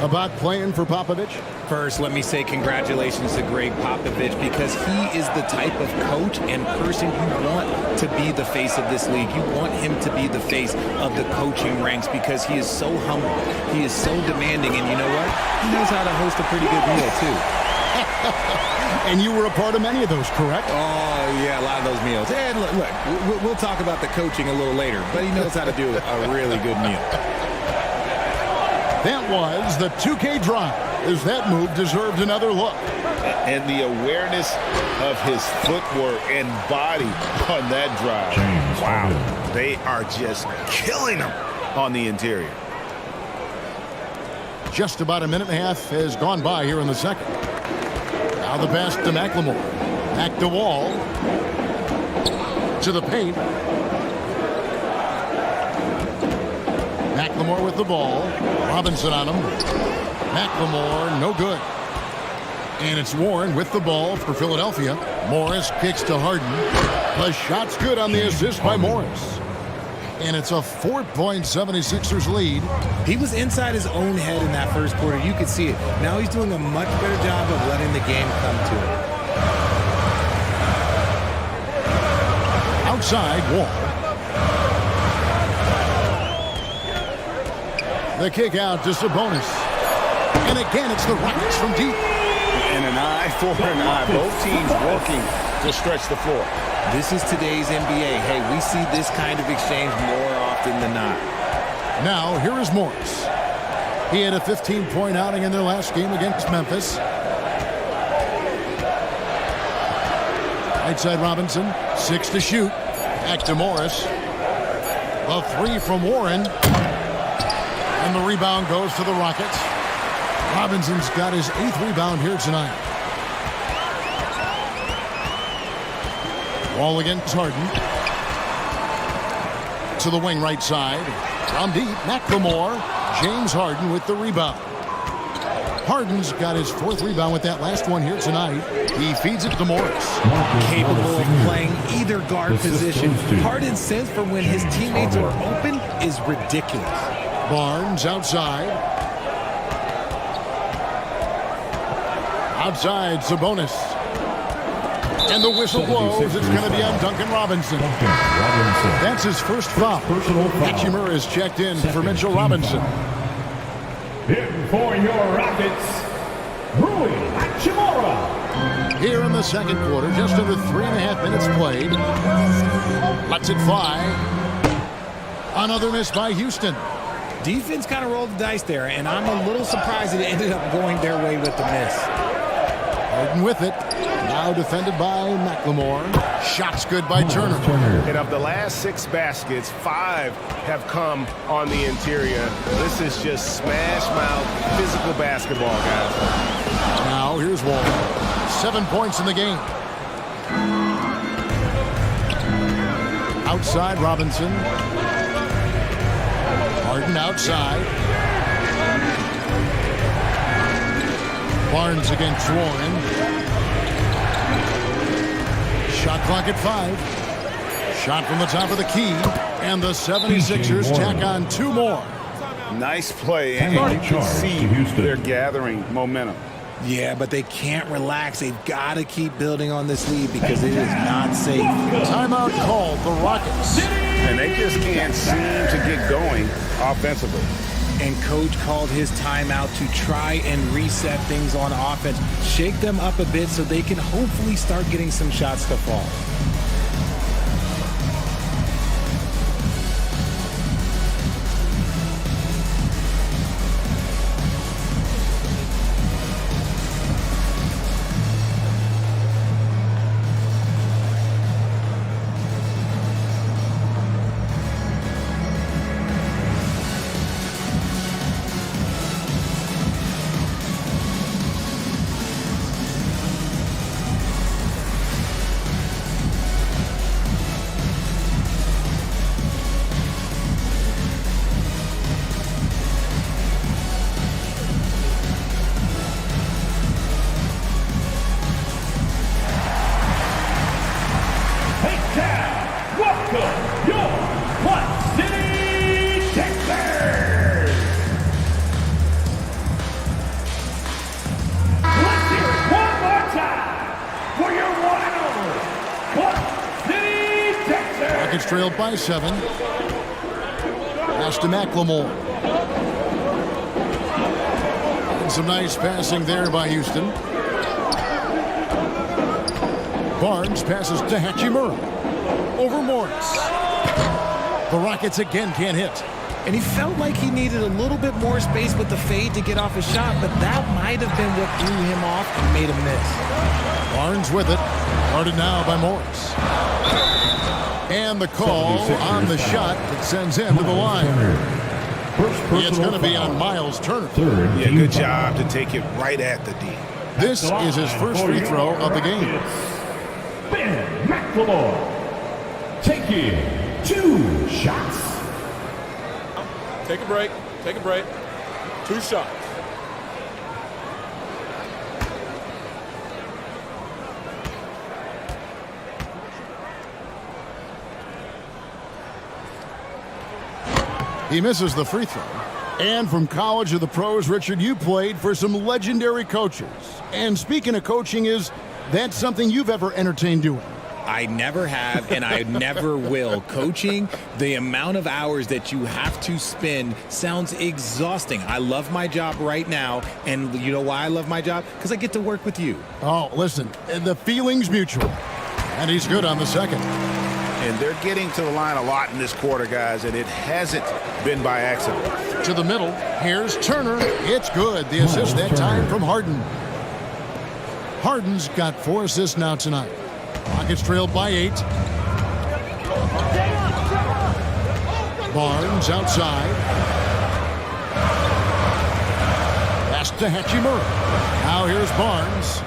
about playing for Popovich? First, let me say congratulations to Greg Popovich, because he is the type of coach and person you want to be the face of this league. You want him to be the face of the coaching ranks, because he is so humble. He is so demanding, and you know what? He knows how to host a pretty good meal, too. And you were a part of many of those, correct? Oh, yeah, a lot of those meals. And look, we'll talk about the coaching a little later, but he knows how to do a really good meal. That was the 2K drive, as that move deserved another look. And the awareness of his footwork and body on that drive. Wow. They are just killing him on the interior. Just about a minute and a half has gone by here in the second. Now the pass to McLemore. Back to Wall. To the paint. McLemore with the ball. Robinson on him. McLemore, no good. And it's Warren with the ball for Philadelphia. Morris kicks to Harden. The shot's good on the assist by Morris. And it's a 4-point 76ers lead. He was inside his own head in that first quarter. You could see it. Now he's doing a much better job of letting the game come to him. Outside, Wall. The kick out to Sabonis. And again, it's the Rockets from deep. And an eye for an eye. Both teams working to stretch the floor. This is today's NBA. Hey, we see this kind of exchange more often than not. Now, here is Morris. He had a 15-point outing in their last game against Memphis. Right side Robinson, 6 to shoot. Back to Morris. A 3 from Warren. And the rebound goes to the Rockets. Robinson's got his 8th rebound here tonight. Wall against Harden. To the wing right side. From deep, McLemore. James Harden with the rebound. Harden's got his 4th rebound with that last one here tonight. He feeds it to Morris. Capable of playing either guard position. Harden's sense for when his teammates are open is ridiculous. Barnes outside. Outside, Sabonis. And the whistle blows. It's going to be on Duncan Robinson. That's his first foul. Hachimura is checked in for Mitchell Robinson. In for your Rockets, Rui Hachimura. Here in the second quarter, just under 3.5 minutes played. Lets it fly. Another miss by Houston. Defense kind of rolled the dice there, and I'm a little surprised it ended up going their way with the miss. Harden with it. Now Now defended by McLemore. Shots good by Turner. And of the last 6 baskets, 5 have come on the interior. This is just smash mouth physical basketball, guys. Now here's Wall. 7 points in the game. Outside Robinson. Harden outside. Barnes against Warren. Shot clock at 5. Shot from the top of the key. And the 76ers tack on 2 more. Nice play, and you can see they're gathering momentum. Yeah, but they can't relax. They've got to keep building on this lead because it is not safe. Timeout called the Rockets. And they just can't seem to get going offensively. And coach called his timeout to try and reset things on offense. Shake them up a bit so they can hopefully start getting some shots to fall. Trailed by 7. Pass to McLemore. And some nice passing there by Houston. Barnes passes to Hachimura. Over Morris. The Rockets again can't hit. And he felt like he needed a little bit more space with the fade to get off his shot, but that might have been what threw him off and made him miss. Barnes with it. Guarded now by Morris. And the call on the shot that sends him to the line. It's going to be on Miles Turner. Yeah, good job to take it right at the D. This is his first free throw of the game. Ben McLemore taking 2 shots. Take a break. Take a break. 2 shots. He misses the free throw. And from college to the pros, Richard, you played for some legendary coaches. And speaking of coaching, is that something you've ever entertained doing? I never have, and I never will. Coaching, the amount of hours that you have to spend sounds exhausting. I love my job right now, and you know why I love my job? Because I get to work with you. Oh, listen, the feeling's mutual. And he's good on the second. And they're getting to the line a lot in this quarter, guys, and it hasn't been by accident. To the middle, here's Turner. It's good. The assist that time from Harden. Harden's got 4 assists now tonight. Rockets trailed by 8. Barnes outside. Pass to Hachimura. Now here's Barnes.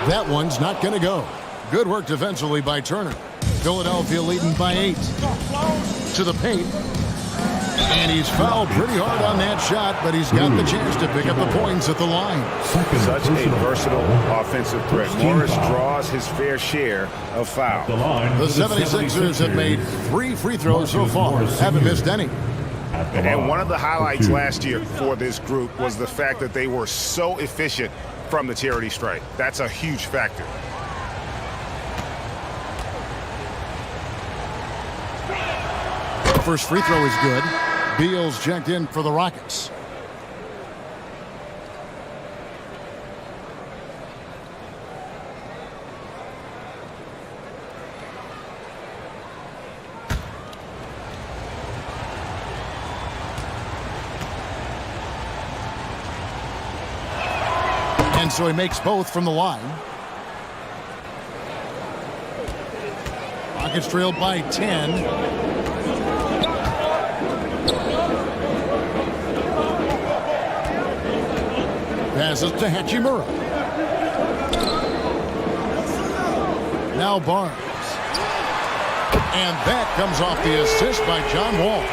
That one's not going to go. Good work defensively by Turner. Philadelphia leading by 8. To the paint. And he's fouled pretty hard on that shot, but he's got the chance to pick up the points at the line. Such a versatile offensive threat. Morris draws his fair share of fouls. The 76ers have made 3 free throws so far. Haven't missed any. And one of the highlights last year for this group was the fact that they were so efficient from the charity stripe. That's a huge factor. First free throw is good. Beal's checked in for the Rockets. so he makes both from the line. Rockets trailed by 10. Passes to Hachimura. Now Barnes. And that comes off the assist by John Wall.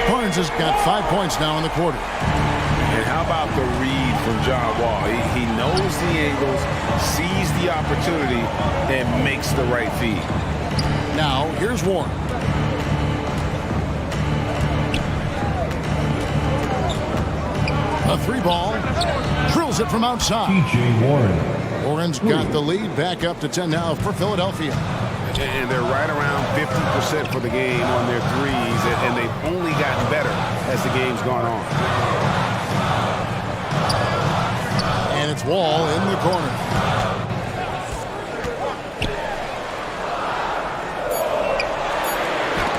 Barnes has got 5 points now in the quarter. And how about the read from John Wall? He knows the angles, sees the opportunity, and makes the right feed. Now, here's Warren. A 3-ball. Drills it from outside. T.J. Warren. Warren's got the lead back up to 10 now for Philadelphia. And they're right around 50% for the game on their threes, and they've only gotten better as the game's gone on. And it's Wall in the corner.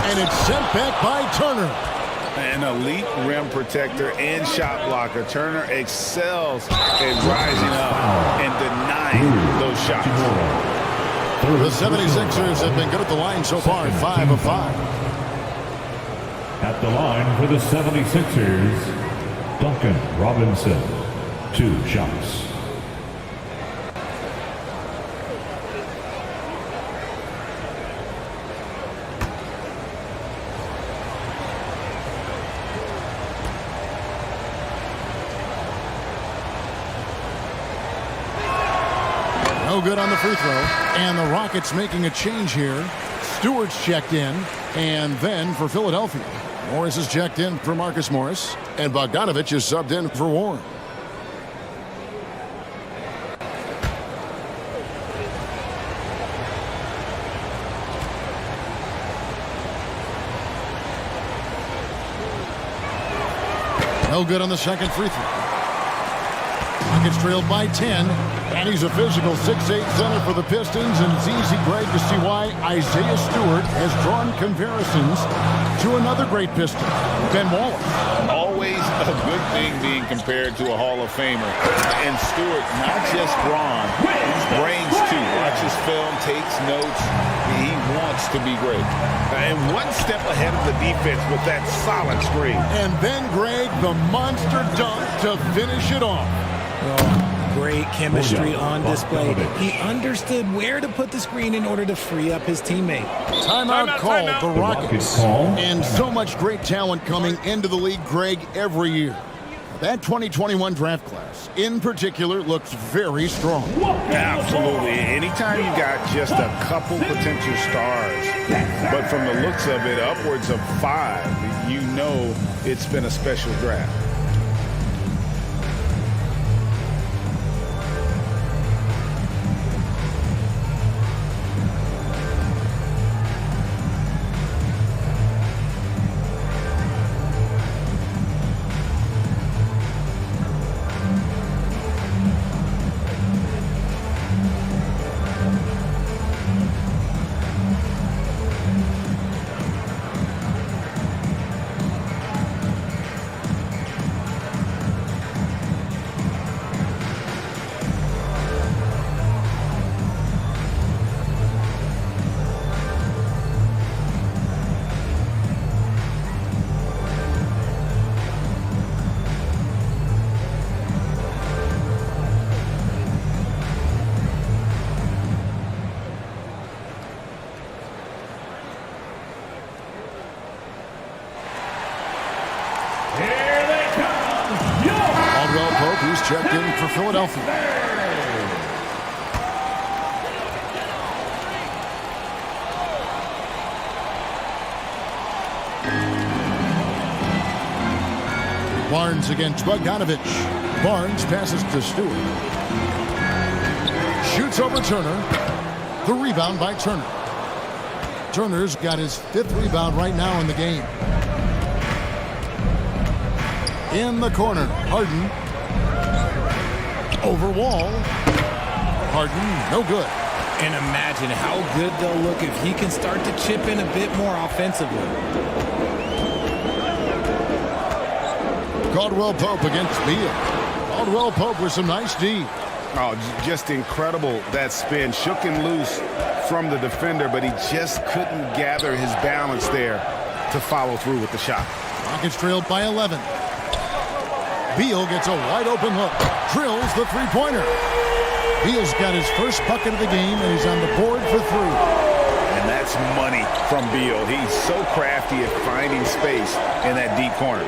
And it's sent back by Turner. An elite rim protector and shot blocker. Turner excels at rising up and denying those shots. The 76ers have been good at the line so far, 5 of 5. At the line for the 76ers, Duncan Robinson, 2 shots. No good on the free throw. And the Rockets making a change here. Stewart's checked in. And then for Philadelphia, Morris is checked in for Marcus Morris. And Bogdanovich is subbed in for Warren. No good on the second free throw. Rockets trailed by 10. And he's a physical 6'8" center for the Pistons, and it's easy, Greg, to see why Isaiah Stewart has drawn comparisons to another great Piston, Ben Wallace. Always a good thing being compared to a Hall of Famer. And Stewart, not just brawn, he's brains too. Watches film, takes notes. He wants to be great. And one step ahead of the defense with that solid screen. And then, Greg, the monster dunk to finish it off. Great chemistry on display. He understood where to put the screen in order to free up his teammate. Timeout called, the Rockets. And so much great talent coming into the league, Greg, every year. That 2021 draft class, in particular, looks very strong. Absolutely. Anytime you got just a couple potential stars, but from the looks of it, upwards of 5, you know it's been a special draft. Who's checked in for Philadelphia. Barnes against Bogdanovich. Barnes passes to Stewart. Shoots over Turner. The rebound by Turner. Turner's got his 5th rebound right now in the game. In the corner, Harden. Over Wall. Harden, no good. And imagine how good they'll look if he can start to chip in a bit more offensively. Caldwell Pope against Beal. Caldwell Pope with some nice D. Oh, just incredible. That spin shook him loose from the defender, but he just couldn't gather his balance there to follow through with the shot. Rockets trailed by 11. Beal gets a wide open look. Drills the three-pointer. Beal's got his first bucket of the game, and he's on the board for 3. And that's money from Beal. He's so crafty at finding space in that deep corner.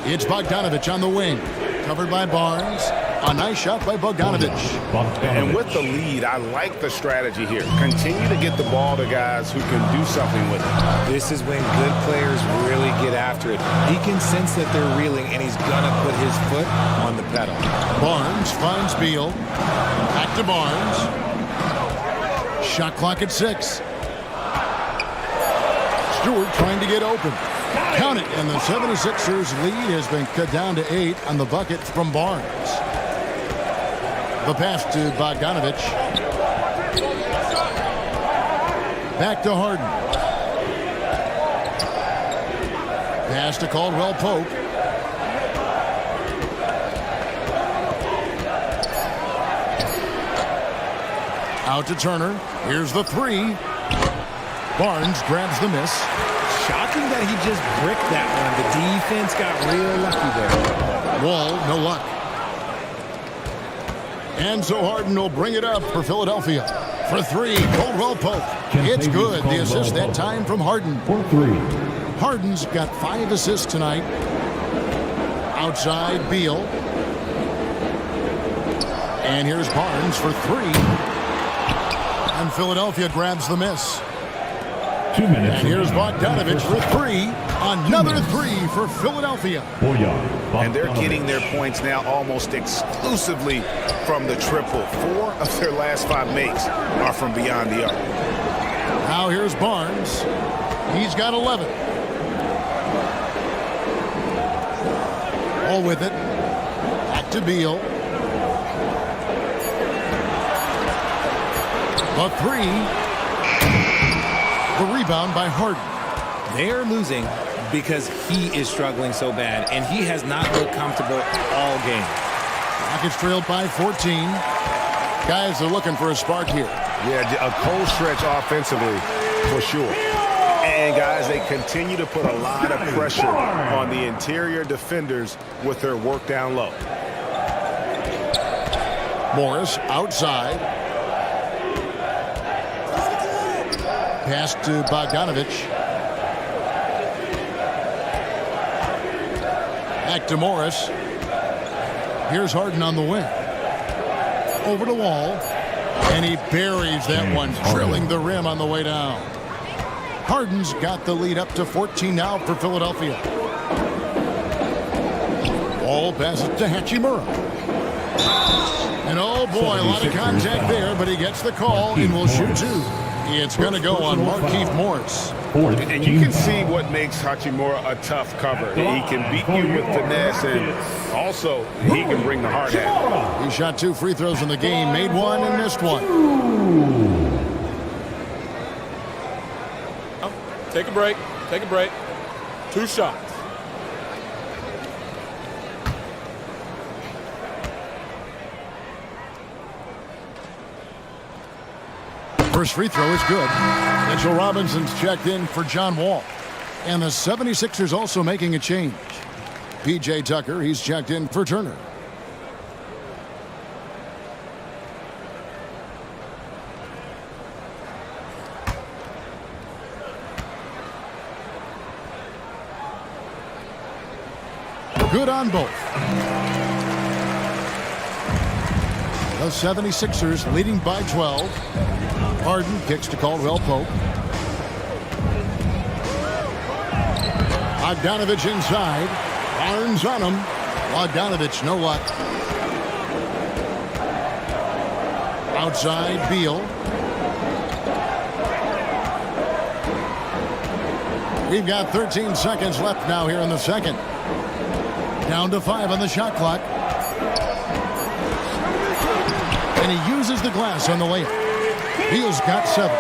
It's Bogdanovich on the wing. Covered by Barnes. A nice shot by Bogdanovich. And with the lead, I like the strategy here. Continue to get the ball to guys who can do something with it. This is when good players really get after it. He can sense that they're reeling, and he's going to put his foot on the pedal. Barnes finds Beal. Back to Barnes. Shot clock at 6. Stewart trying to get open. Count it, and the 76ers lead has been cut down to 8 on the bucket from Barnes. The pass to Bogdanovich. Back to Harden. Pass to Caldwell Pope. Out to Turner. Here's the 3. Barnes grabs the miss. Shocking that he just bricked that one. The defense got real lucky there. Wall, no luck. And so Harden will bring it up for Philadelphia. For 3, Caldwell Pope. It's good. The assist that time from Harden. For 3. Harden's got 5 assists tonight. Outside, Beal. And here's Barnes for 3. And Philadelphia grabs the miss. 2 minutes. And here's Bogdanovich for 3. Another 3 for Philadelphia. And they're getting their points now almost exclusively from the triple. 4 of their last 5 makes are from beyond the arc. Now here's Barnes. He's got 11. All with it. Back to Beal. A 3. The rebound by Harden. They're losing because he is struggling so bad, and he has not looked comfortable all game. Rockets trailed by 14. Guys are looking for a spark here. Yeah, a cold stretch offensively for sure. And guys, they continue to put a lot of pressure on the interior defenders with their work down low. Morris outside. Pass to Bogdanovich. Back to Morris. Here's Harden on the wing. Over to Wall. And he buries that one, drilling the rim on the way down. Harden's got the lead up to 14 now for Philadelphia. Wall passes to Hachimura. And oh boy, a lot of contact there, but he gets the call and will shoot 2. It's going to go on Markieff Morris. And you can see what makes Hachimura a tough cover. He can beat you with finesse, and also he can bring the hard hat. He shot 2 free throws in the game, made 1 and missed 1. Take a break. Take a break. 2 shots. First free throw is good. Mitchell Robinson's checked in for John Wall. And the 76ers also making a change. P.J. Tucker, he's checked in for Turner. Good on both. The 76ers leading by 12. Harden kicks to Caldwell Pope. Bogdanovich inside. Barnes on him. Bogdanovich, no luck. Outside, Beal. We've got 13 seconds left now here in the second. Down to 5 on the shot clock. And he uses the glass on the layup. Beal's got 7.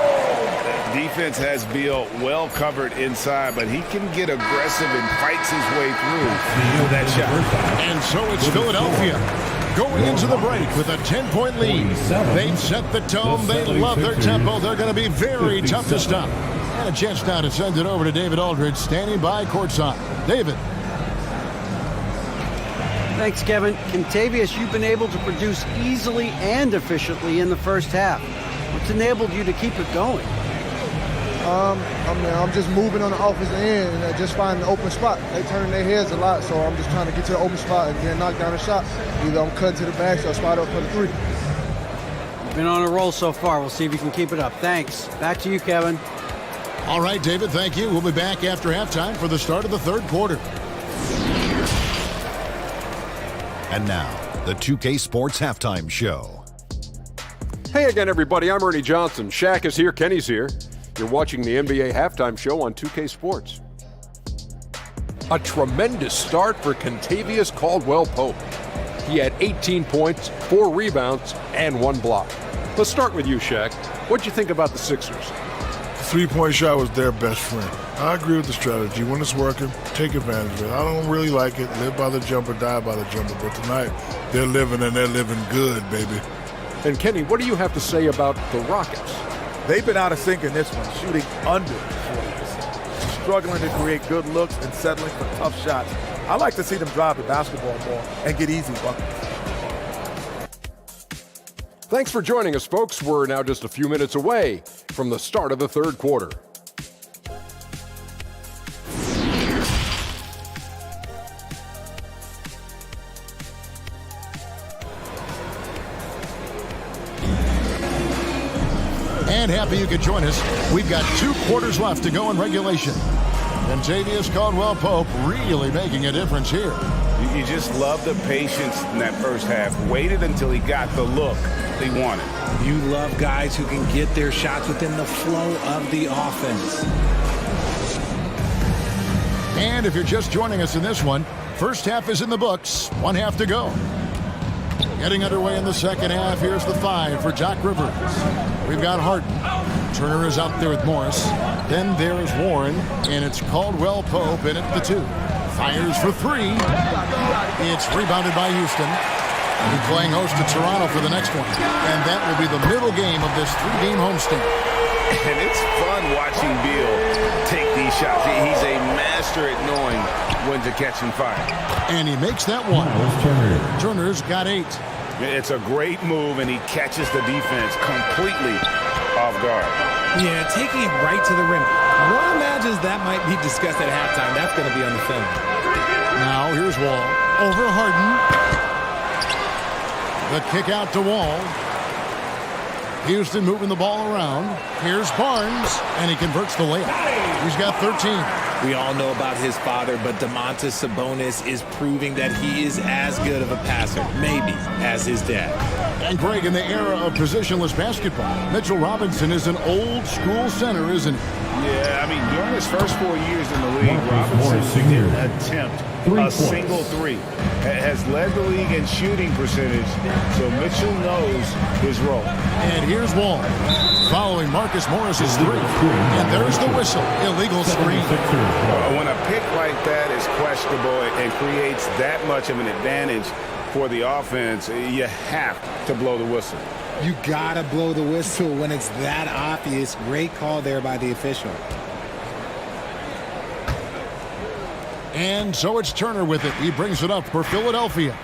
Defense has Beal well covered inside, but he can get aggressive and fights his way through that shot. And so it's Philadelphia going into the break with a 10-point lead. They've set the tone. They love their tempo. They're going to be very tough to stop. And a chance now to send it over to David Aldridge, standing by courtside. David. Thanks, Kevin. Kentavious, you've been able to produce easily and efficiently in the first half. What's enabled you to keep it going? I'm just moving on the offensive end and just finding an open spot. They turn their heads a lot, so I'm just trying to get to the open spot and then knock down a shot. Either I'm cutting to the back or I spot up for the three. You've been on a roll so far. We'll see if you can keep it up. Thanks. Back to you, Kevin. All right, David, thank you. We'll be back after halftime for the start of the third quarter. And now, the 2K Sports Halftime Show. Hey again, everybody. I'm Ernie Johnson. Shaq is here. Kenny's here. You're watching the NBA Halftime Show on 2K Sports. A tremendous start for Kentavious Caldwell-Pope. He had 18 points, 4 rebounds, and 1 block. Let's start with you, Shaq. What'd you think about the Sixers? The three-point shot was their best friend. I agree with the strategy. When it's working, take advantage of it. I don't really like it. Live by the jumper, die by the jumper. But tonight, they're living, and they're living good, baby. And Kenny, what do you have to say about the Rockets? They've been out of sync in this one, shooting under 40%. Struggling to create good looks and settling for tough shots. I like to see them drive the basketball more and get easy buckets. Thanks for joining us, folks. We're now just a few minutes away from the start of the third quarter. And happy you could join us. We've got 2 quarters left to go in regulation. Kentavious Caldwell-Pope really making a difference here. You just love the patience in that first half. Waited until he got the look he wanted. You love guys who can get their shots within the flow of the offense. And if you're just joining us in this one, first half is in the books. 1 half to go. Getting underway in the second half. Here's the 5 for Doc Rivers. We've got Harden. Turner is out there with Morris. Then there's Warren, and it's Caldwell-Pope in at the 2. Fires for 3. It's rebounded by Houston. We'll be playing host to Toronto for the next one. And that will be the middle game of this 3-game homestand. And it's fun watching Beal take these shots. He's a master at knowing when to catch and fire. And he makes that one. Turner's got 8. It's a great move, and he catches the defense completely off guard. Yeah, taking it right to the rim. One imagines that might be discussed at halftime. That's going to be on the film. Now here's Wall. Over Harden. The kick out to Wall. Houston moving the ball around. Here's Barnes, and he converts the layup. He's got 13. We all know about his father, but Domantas Sabonis is proving that he is as good of a passer, maybe, as his dad. And Greg, in the era of positionless basketball, Mitchell Robinson is an old-school center, isn't he? Yeah, I mean, during his first 4 years in the league, Robinson didn't attempt a single 3. Has led the league in shooting percentage, so Mitchell knows his role. And here's Wall, following Marcus Morris's 3. And there's the whistle, illegal screen. When a pick like that is questionable and creates that much of an advantage for the offense, you have to blow the whistle. You gotta blow the whistle when it's that obvious. Great call there by the official. And so it's Turner with it. He brings it up for Philadelphia.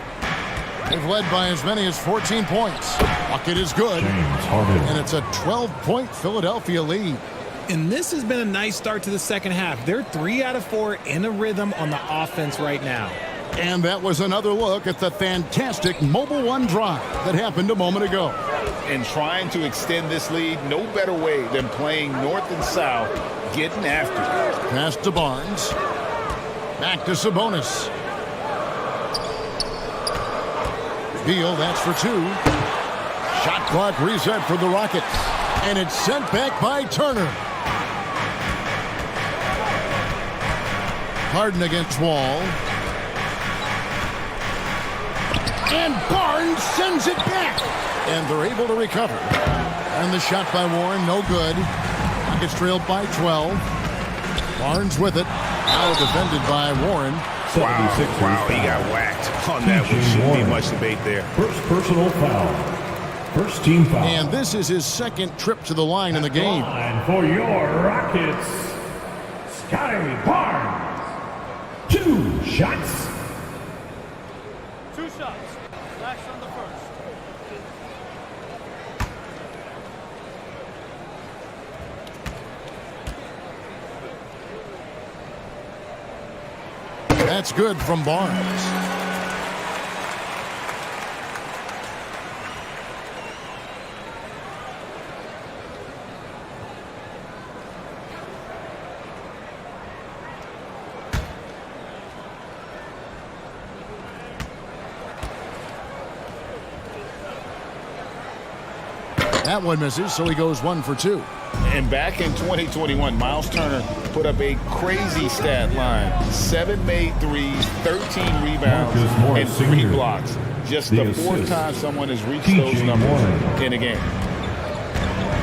They've led by as many as 14 points. Bucket is good. And it's a 12-point Philadelphia lead. And this has been a nice start to the second half. They're 3 out of 4 in a rhythm on the offense right now. And that was another look at the fantastic Mobile One drive that happened a moment ago. And trying to extend this lead, no better way than playing north and south, getting after it. Pass to Barnes. Back to Sabonis. Beal, that's for 2. Shot clock reset for the Rockets. And it's sent back by Turner. Harden against Wall. And Barnes sends it back. And they're able to recover. And the shot by Warren, no good. Rockets trailed by 12. Barnes with it. Now defended by Warren. Wow, he got whacked on that one. Shouldn't be much debate there. First personal foul. First team foul. And this is his second trip to the line in the game. Line for your Rockets, Scotty Barnes. 2 shots. 2 shots. Last on the first. That's good from Barnes. That one misses, so he goes 1 for 2. And back in 2021, Miles Turner put up a crazy stat line. 7 made threes, 13 rebounds, and 3 blocks. Just the 4th time someone has reached those numbers in a game.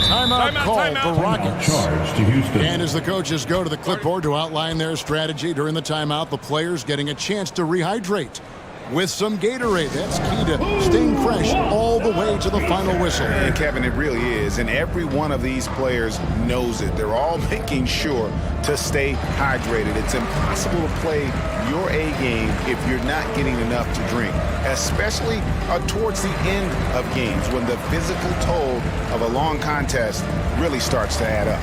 Timeout called for Rockets. Charge to Houston. And as the coaches go to the clipboard to outline their strategy during the timeout, the players getting a chance to rehydrate with some Gatorade. That's key to staying fresh all the way to the final whistle. And Kevin, it really is. And every one of these players knows it. They're all making sure to stay hydrated. It's impossible to play your A game if you're not getting enough to drink, especially towards the end of games when the physical toll of a long contest really starts to add up.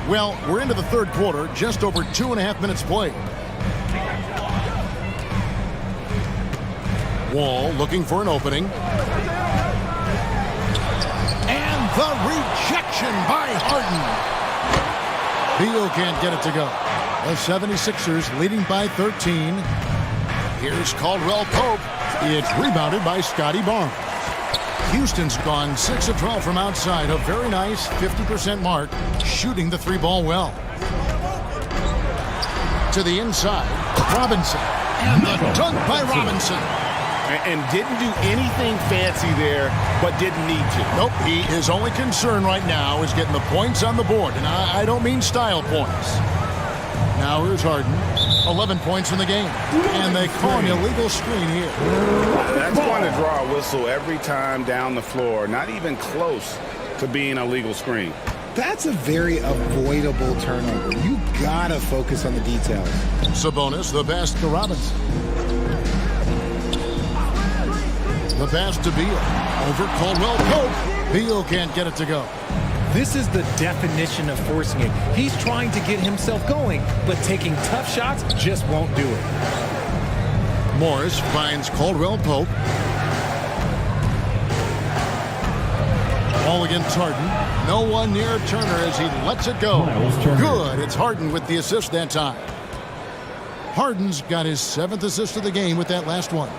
Well, we're into the third quarter, just over 2.5 minutes played. Wall looking for an opening. And the rejection by Harden. Beal can't get it to go. The 76ers leading by 13. Here's Caldwell Pope. It's rebounded by Scotty Barnes. Houston's gone 6 of 12 from outside, a very nice 50% mark, shooting the 3-ball well. To the inside, Robinson, and the dunk by Robinson. And didn't do anything fancy there, but didn't need to. Nope, his only concern right now is getting the points on the board, and I don't mean style points. Now here's Harden, 11 points in the game, and they call an illegal screen here. That's going to draw a whistle every time down the floor, not even close to being a legal screen. That's a very avoidable turnover. You gotta focus on the details. Sabonis, the pass to Robinson. The pass to Beal. Over Caldwell Pope. Beal can't get it to go. This is the definition of forcing it. He's trying to get himself going, but taking tough shots just won't do it. Morris finds Caldwell Pope. Ball against Harden. No one near Turner as he lets it go. Good. It's Harden with the assist that time. Harden's got his 7th assist of the game with that last one.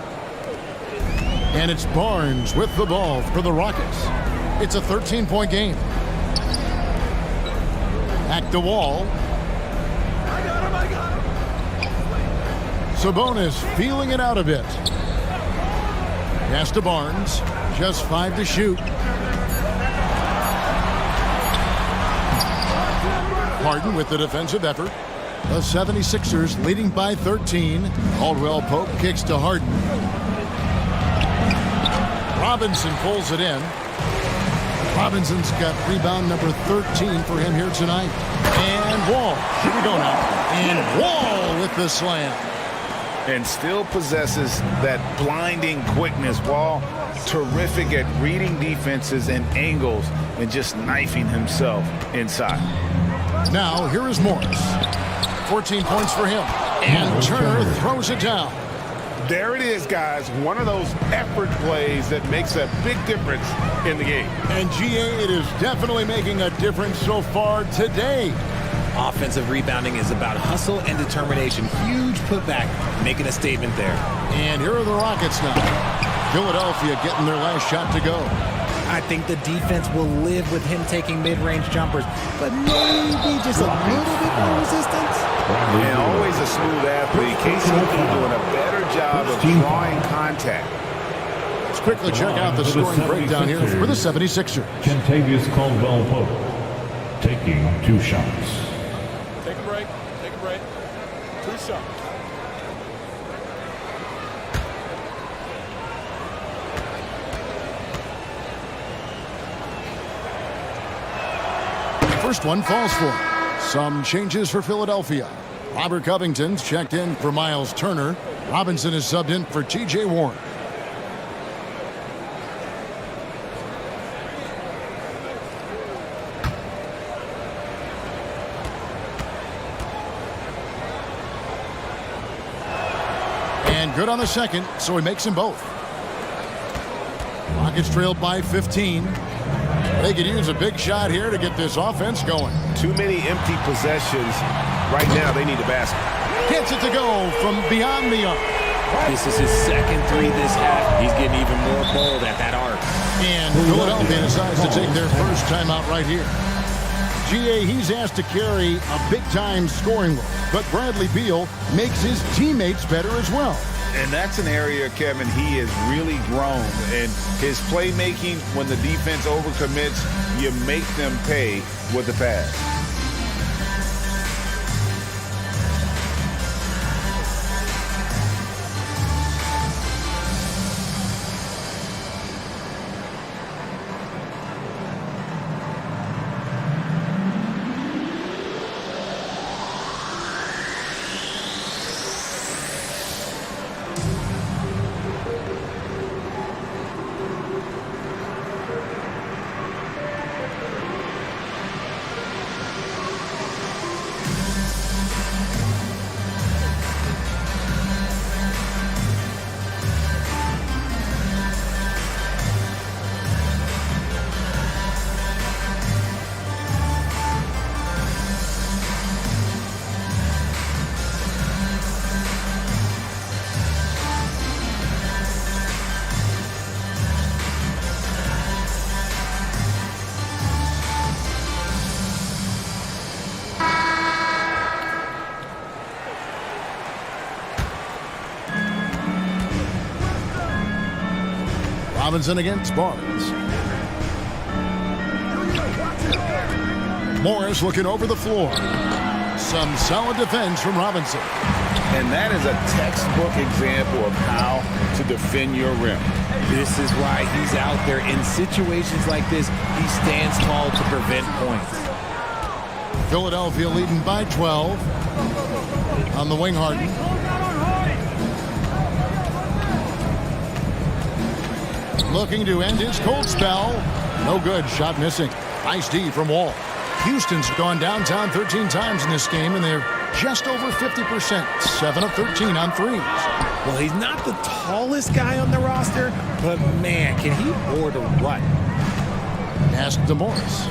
And it's Barnes with the ball for the Rockets. It's a 13-point game. Back to Wall. Sabonis feeling it out a bit. Pass to Barnes. Just 5 to shoot. Harden with the defensive effort. The 76ers leading by 13. Caldwell Pope kicks to Harden. Robinson pulls it in. Robinson's got rebound number 13 for him here tonight. And Wall. Here we go now. And Wall with the slam. And still possesses that blinding quickness. Wall, terrific at reading defenses and angles and just knifing himself inside. Now, here is Morris. 14 points for him. And Turner throws it down. There it is, guys. One of those effort plays that makes a big difference in the game. And GA, it is definitely making a difference so far today. Offensive rebounding is about hustle and determination. Huge putback, making a statement there. And here are the Rockets now. Philadelphia getting their last shot to go. I think the defense will live with him taking mid-range jumpers, but maybe just a little bit more resistance. And always a smooth athlete. KCP doing a better job of drawing contact. Let's quickly check out the scoring breakdown here for the 76ers. Kentavious Caldwell-Pope taking 2 shots. Take a break. Take a break. 2 shots. First one falls for him. Some changes for Philadelphia. Robert Covington's checked in for Miles Turner. Robinson is subbed in for T.J. Warren. And good on the second, so he makes them both. Rockets trailed by 15. They could use a big shot here to get this offense going. Too many empty possessions. Right now, they need a basket. Gets it to go from beyond the arc. This is his second 3 this half. He's getting even more bold at that arc. And Philadelphia decides to take their first timeout right here. GA, he's asked to carry a big-time scoring load, but Bradley Beal makes his teammates better as well. And that's an area, Kevin, he has really grown. And his playmaking, when the defense overcommits, you make them pay with the pass. Robinson against Barnes. Morris looking over the floor. Some solid defense from Robinson. And that is a textbook example of how to defend your rim. This is why he's out there. In situations like this, he stands tall to prevent points. Philadelphia leading by 12. On the wing, Harden. Looking to end his cold spell. No good. Shot missing. Nice D from Wall. Houston's gone downtown 13 times in this game, and they're just over 50%. 7 of 13 on threes. Well, he's not the tallest guy on the roster, but man, can he board or what? Pass to Morris.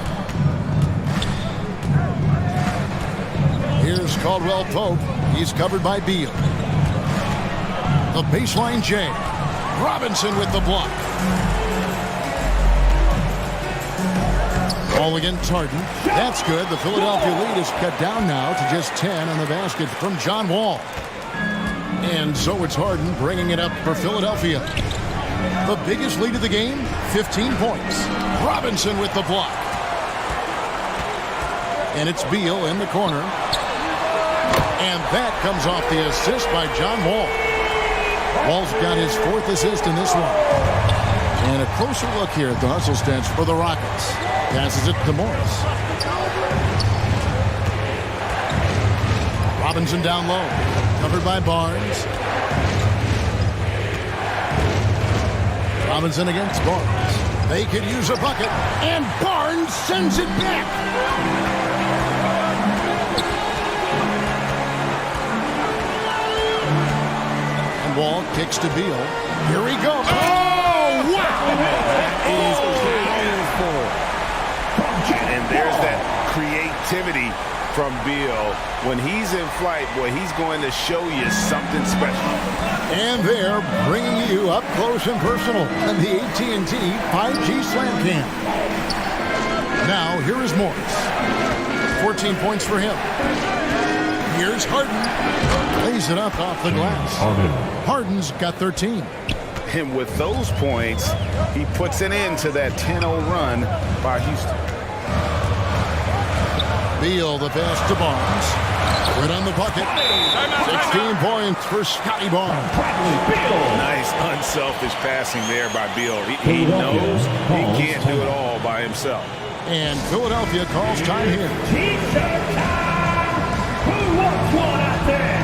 Here's Caldwell-Pope. He's covered by Beal. The baseline J. Robinson with the block. Ball against Harden. That's good. The Philadelphia lead is cut down now to just 10 on the basket from John Wall. And so it's Harden bringing it up for Philadelphia. The biggest lead of the game, 15 points. Robinson with the block. And it's Beal in the corner. And that comes off the assist by John Wall. Wall's got his 4th assist in this one. And a closer look here at the hustle stance for the Rockets. Passes it to Morris. Robinson down low. Covered by Barnes. Robinson against Barnes. They could use a bucket. And Barnes sends it back. And Wall kicks to Beal. Here he goes. Oh, wow! That is powerful. And there's that creativity from Beal. When he's in flight, boy, he's going to show you something special. And they're bringing you up close and personal in the AT&T 5G Slam Cam. Now, here is Morris. 14 points for him. Here's Harden. Lays it up off the glass. Harden's got 13. And with those points, he puts an end to that 10-0 run by Houston. Beal, the pass to Barnes. Right on the bucket. 16 points for Scotty Barnes. Nice unselfish passing there by Beal. He knows he can't do it all by himself. And Philadelphia calls time here. T-shirt time! Who wants one out there?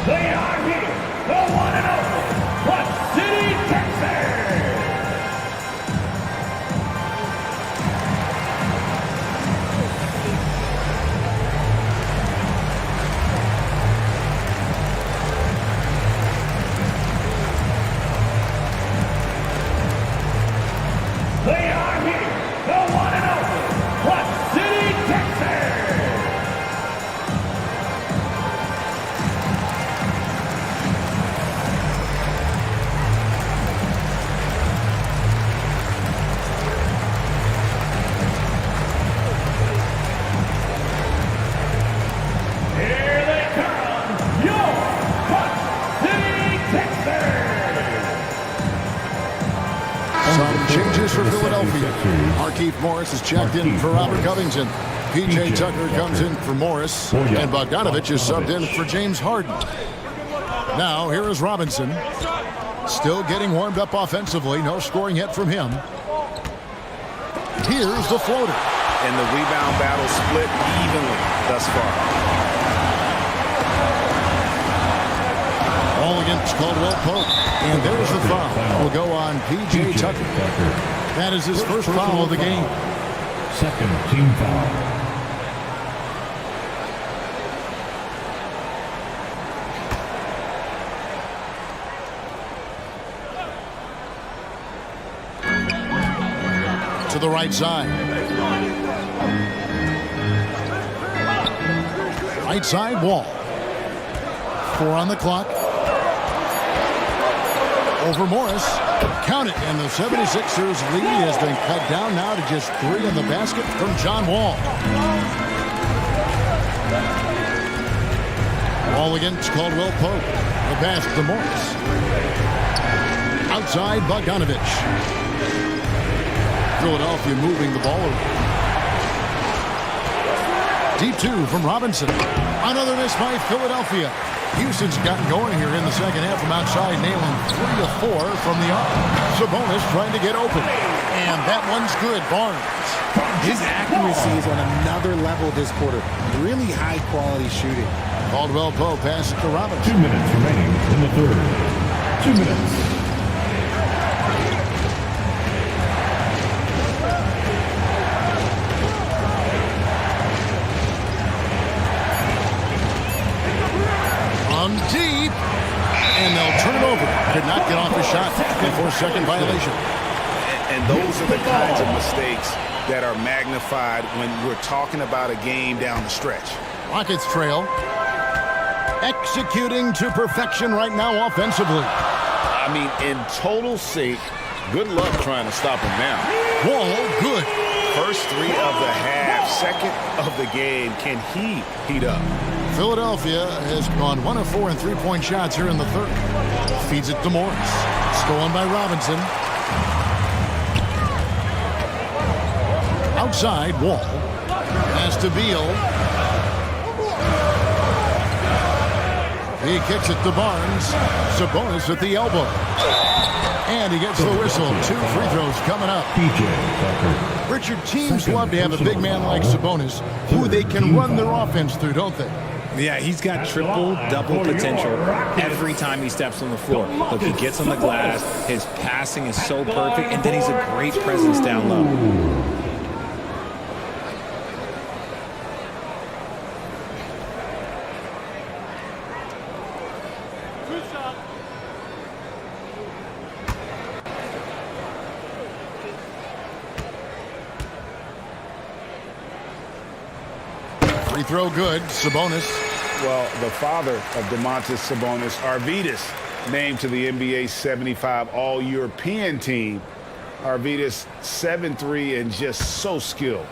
They are here, the one and only What City, Texas! They are here, the one and only What City, Texas! Here they come, your Hot City, Texas! Some changes for Philadelphia. Markieff Morris is checked in for Robert Covington. P.J. Tucker comes in for Morris. And Bogdanovich is subbed in for James Harden. Now, here is Robinson. Still getting warmed up offensively. No scoring yet from him. Here's the floater. And the rebound battle split evenly thus far. All against Caldwell Pope. And there's the foul. Will go on P.J. Tucker. That is his first foul of the game. Second team foul. To the right side. Right side Wall. 4 on the clock. Over Morris. Count it. And the 76ers lead has been cut down now to just 3 in the basket from John Wall. Wall against Caldwell Pope. The pass to Morris. Outside Bogdanovich. Philadelphia moving the ball over. Deep 2 from Robinson. Another miss by Philadelphia. Houston's gotten going here in the second half from outside, nailing 3 of 4 from the arc. Sabonis trying to get open. And that one's good. Barnes. His accuracy is on another level this quarter. Really high quality shooting. Caldwell Pope passes to Robinson. 2 minutes remaining in the third. 2 minutes. Deep, and they'll turn it over. Could not get off a shot before second violation. And those are the kinds of mistakes that are magnified when we're talking about a game down the stretch. Rockets trail. Executing to perfection right now offensively. I mean, in total sync. Good luck trying to stop him now. Wall, good. First 3 of the half, second of the game. Can he heat up? Philadelphia has gone 1 of 4 in 3-point shots here in the third. Feeds it to Morris. Stolen by Robinson. Outside, Wall. Pass to Beal. He kicks it to Barnes. Sabonis at the elbow. And he gets the whistle. 2 free throws coming up. Richard, teams love to have a big man like Sabonis who they can run their offense through, don't they? Yeah, he's got triple-double potential every time he steps on the floor. Look, he gets on the glass, his passing is so perfect, and then he's a great presence down low. Free throw good. Sabonis. Well, the father of Domantas Sabonis, Arvydas, named to the NBA 75 All-European team. Arvydas 7'3" and just so skilled.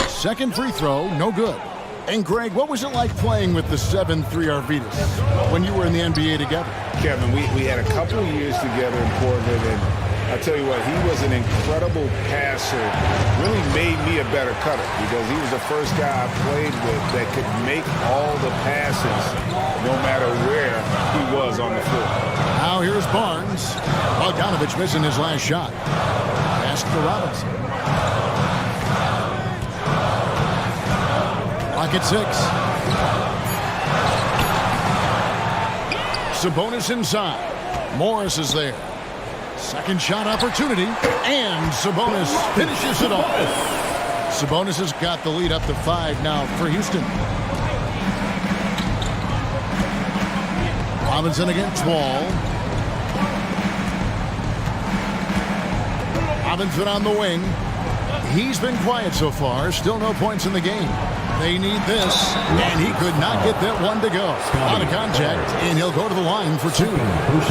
Second free throw, no good. And Greg, what was it like playing with the 7'3" Arvydas when you were in the NBA together? Kevin, we had a couple of years together in Portland, and I tell you what, he was an incredible passer. Really made me a better cutter because he was the first guy I played with that could make all the passes no matter where he was on the floor. Now here's Barnes. Bogdanovich missing his last shot. Pass to Robinson. Clock at 6. Sabonis inside. Morris is there. Second shot opportunity, and Sabonis finishes it off. Sabonis has got the lead up to 5 now for Houston. Robinson against Wall. Robinson on the wing. He's been quiet so far. Still no points in the game. They need this, and he could not get that one to go. Out of contact, and he'll go to the line for 2.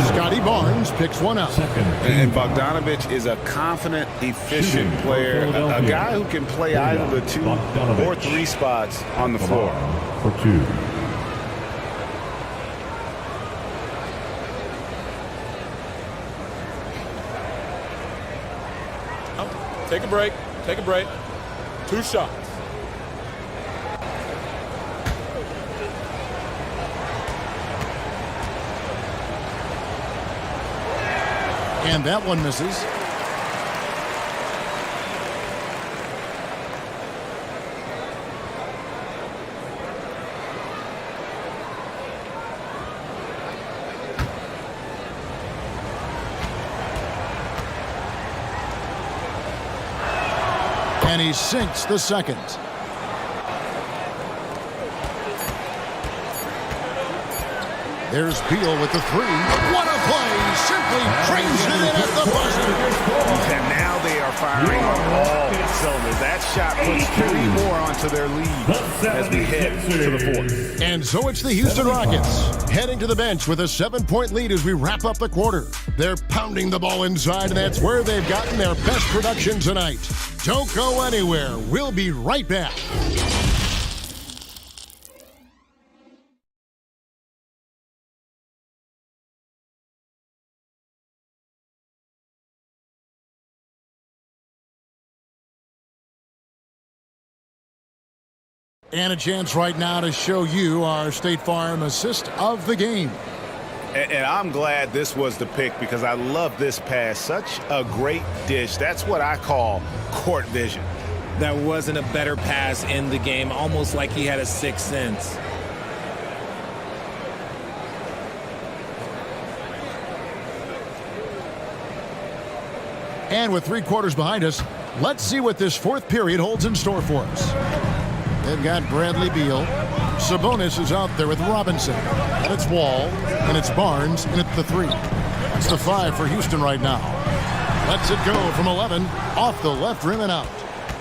Scotty Barnes picks one up. And Bogdanovich is a confident, efficient player, a guy who can play either the 2 or 3 spots on the floor. For 2. Take a break. Take a break. 2 shots. And that one misses. And he sinks the second. There's Beal with the 3. What a play! Simply trains it in at the buzzer. And now they are firing on all cylinders. That shot puts 3 more onto their lead as we head to the 4th. And so it's the Houston Rockets heading to the bench with a 7-point lead as we wrap up the quarter. They're pounding the ball inside, and that's where they've gotten their best production tonight. Don't go anywhere. We'll be right back. And a chance right now to show you our State Farm assist of the game. And I'm glad this was the pick because I love this pass. Such a great dish. That's what I call court vision. There wasn't a better pass in the game, almost like he had a sixth sense. And with 3 quarters behind us, let's see what this 4th period holds in store for us. They've got Bradley Beal. Sabonis is out there with Robinson. And it's Wall. And it's Barnes. And it's the 3. That's the 5 for Houston right now. Lets it go from 11. Off the left rim and out.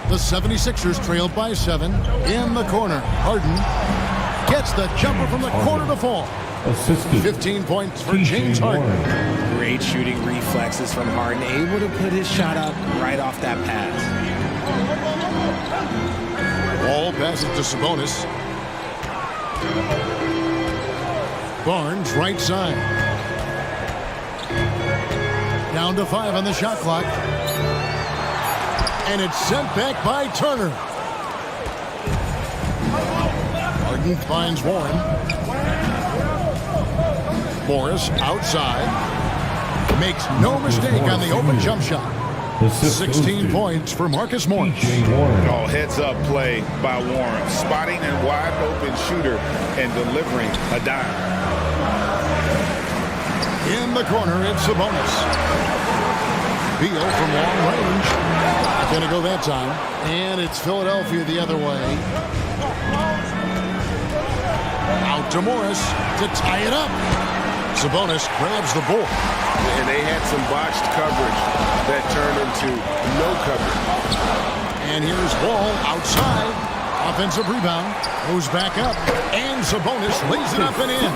The 76ers trailed by 7. In the corner. Harden gets the jumper from the corner to fall. 15 points for James Harden. Great shooting reflexes from Harden. Able to put his shot up right off that pass. Wall passes to Sabonis. Barnes right side. Down to 5 on the shot clock. And it's sent back by Turner. Harden finds Warren. Morris outside. Makes no mistake on the open jump shot. 16 points for Marcus Morris. Oh, heads-up play by Warren. Spotting a wide-open shooter and delivering a dime. In the corner, it's Sabonis. Beal from long range. Not going to go that time. And it's Philadelphia the other way. Out to Morris to tie it up. Sabonis grabs the board. And they had some botched coverage that turned into no coverage. And here's Wall outside. Offensive rebound. Goes back up. And Sabonis lays it up and in.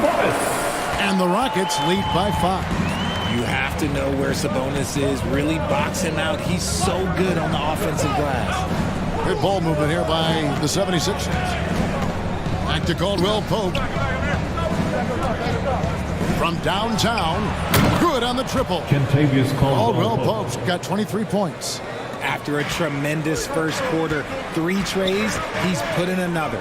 And the Rockets lead by 5. You have to know where Sabonis is. Really box him out. He's so good on the offensive glass. Good ball movement here by the 76ers. Back to Caldwell Pope. From downtown. Good on the triple. Caldwell Pope's got 23 points. After a tremendous first quarter, 3 trays, he's put in another.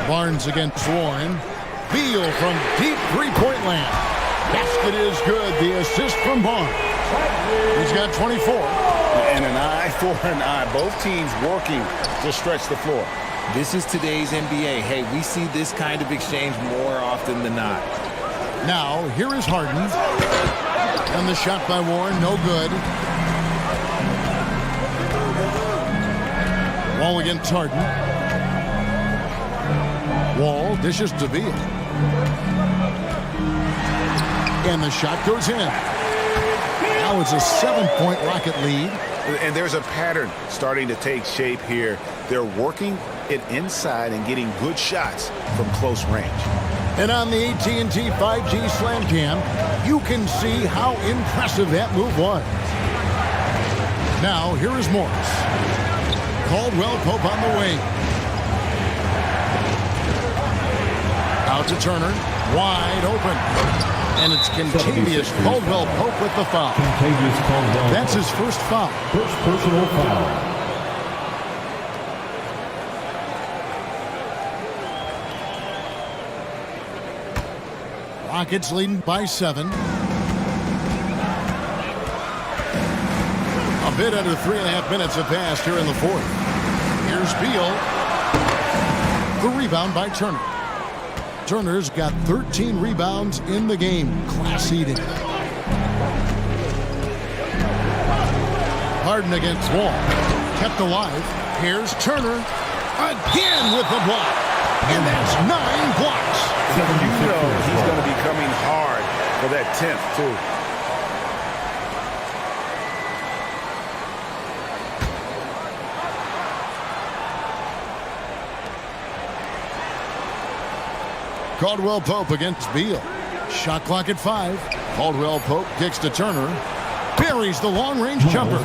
Barnes against Warren. Beal from deep three-point land. Basket is good. The assist from Barnes. He's got 24. And an eye for an eye. Both teams working to stretch the floor. This is today's NBA. Hey, we see this kind of exchange more often than not. Now, here is Harden. And the shot by Warren, no good. Wall against Harden. Wall dishes to Beal. And the shot goes in. Now it's a 7-point Rocket lead. And there's a pattern starting to take shape here. They're working it inside and getting good shots from close range. And on the AT&T 5G Slam Cam, you can see how impressive that move was. Now, here is Morris. Caldwell Pope on the wing. Out to Turner. Wide open. And it's Contavious Caldwell Pope with the foul. That's his first foul. First personal foul. Rockets leading by 7. A bit under 3.5 minutes have passed here in the fourth. Here's Beal. The rebound by Turner. Turner's got 13 rebounds in the game. Class eating. Harden against Wall. Kept alive. Here's Turner. Again with the block. And that's 9 blocks. You know he's going to be coming hard for that 10th, too. Caldwell Pope against Beal. Shot clock at 5. Caldwell Pope kicks to Turner. Buries the long-range jumper.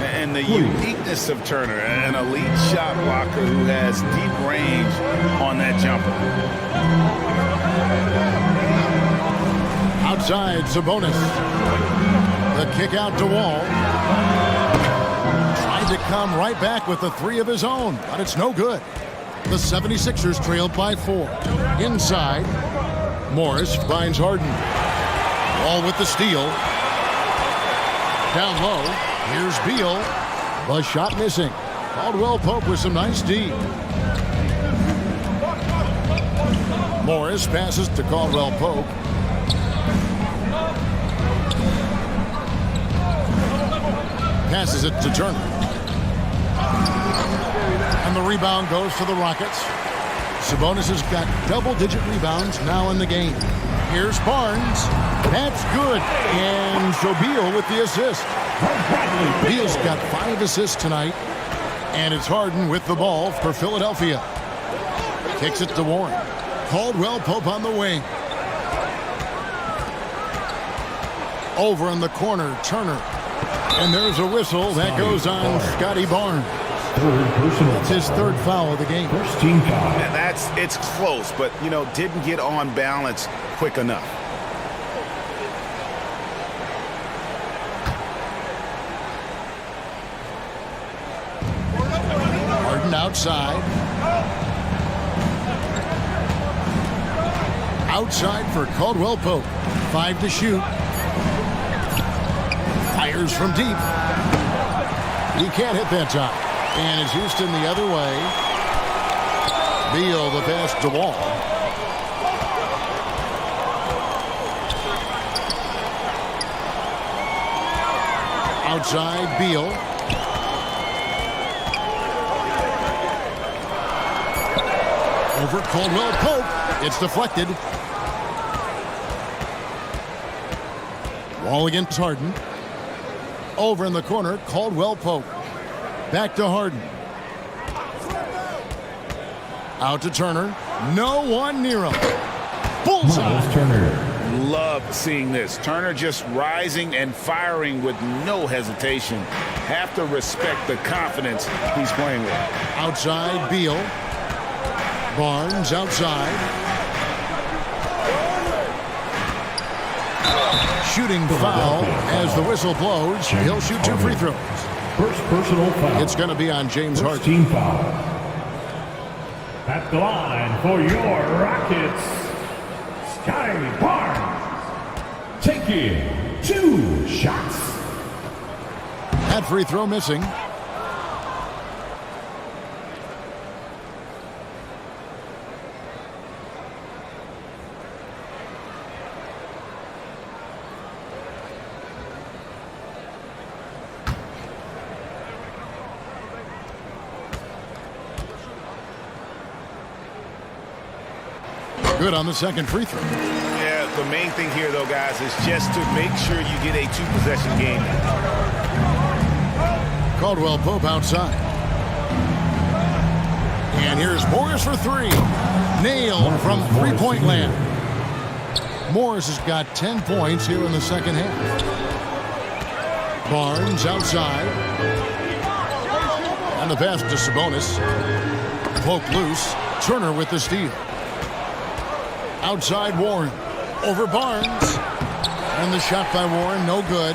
And the uniqueness of Turner, an elite shot blocker who has deep range on that jumper. Outside, Sabonis. The kick out to Wall. Tried to come right back with the 3 of his own, but it's no good. The 76ers trailed by 4. Inside, Morris finds Harden. Wall with the steal. Down low, here's Beal. The shot missing. Caldwell Pope with some nice D. Morris passes to Caldwell Pope. Passes it to Turner. And the rebound goes to the Rockets. Sabonis has got double-digit rebounds now in the game. Here's Barnes. That's good. And so Beal with the assist. Beal's got 5 assists tonight. And it's Harden with the ball for Philadelphia. Kicks it to Warren. Caldwell Pope on the wing. Over in the corner, Turner. And there's a whistle that goes on Scotty Barnes. That's his 3rd foul of the game. First team foul. And it's close, but, didn't get on balance quick enough. Harden outside. Outside for Caldwell Pope. 5 to shoot. Fires from deep. He can't hit that time. And it's Houston the other way. Beal the pass to Wall. Outside Beal. Over Caldwell Pope. It's deflected. Wall against Harden. Over in the corner, Caldwell Pope. Back to Harden. Out to Turner. No one near him. Bullseye. Turner. Love seeing this. Turner just rising and firing with no hesitation. Have to respect the confidence he's playing with. Outside Beal. Barnes outside. Shooting foul as the whistle blows. He'll shoot 2 free throws. First personal foul. It's going to be on James Harden. Team foul. At the line for your Rockets, Scotty Barnes. Taking 2 shots. That free throw missing. Good on the second free throw. Yeah, the main thing here, though, guys, is just to make sure you get a 2-possession game. Caldwell Pope outside. And here's Morris for 3. Nailed from three-point land. Morris has got 10 points here in the second half. Barnes outside. And the pass to Sabonis. Pope loose. Turner with the steal. Outside Warren. Over Barnes. And the shot by Warren, no good.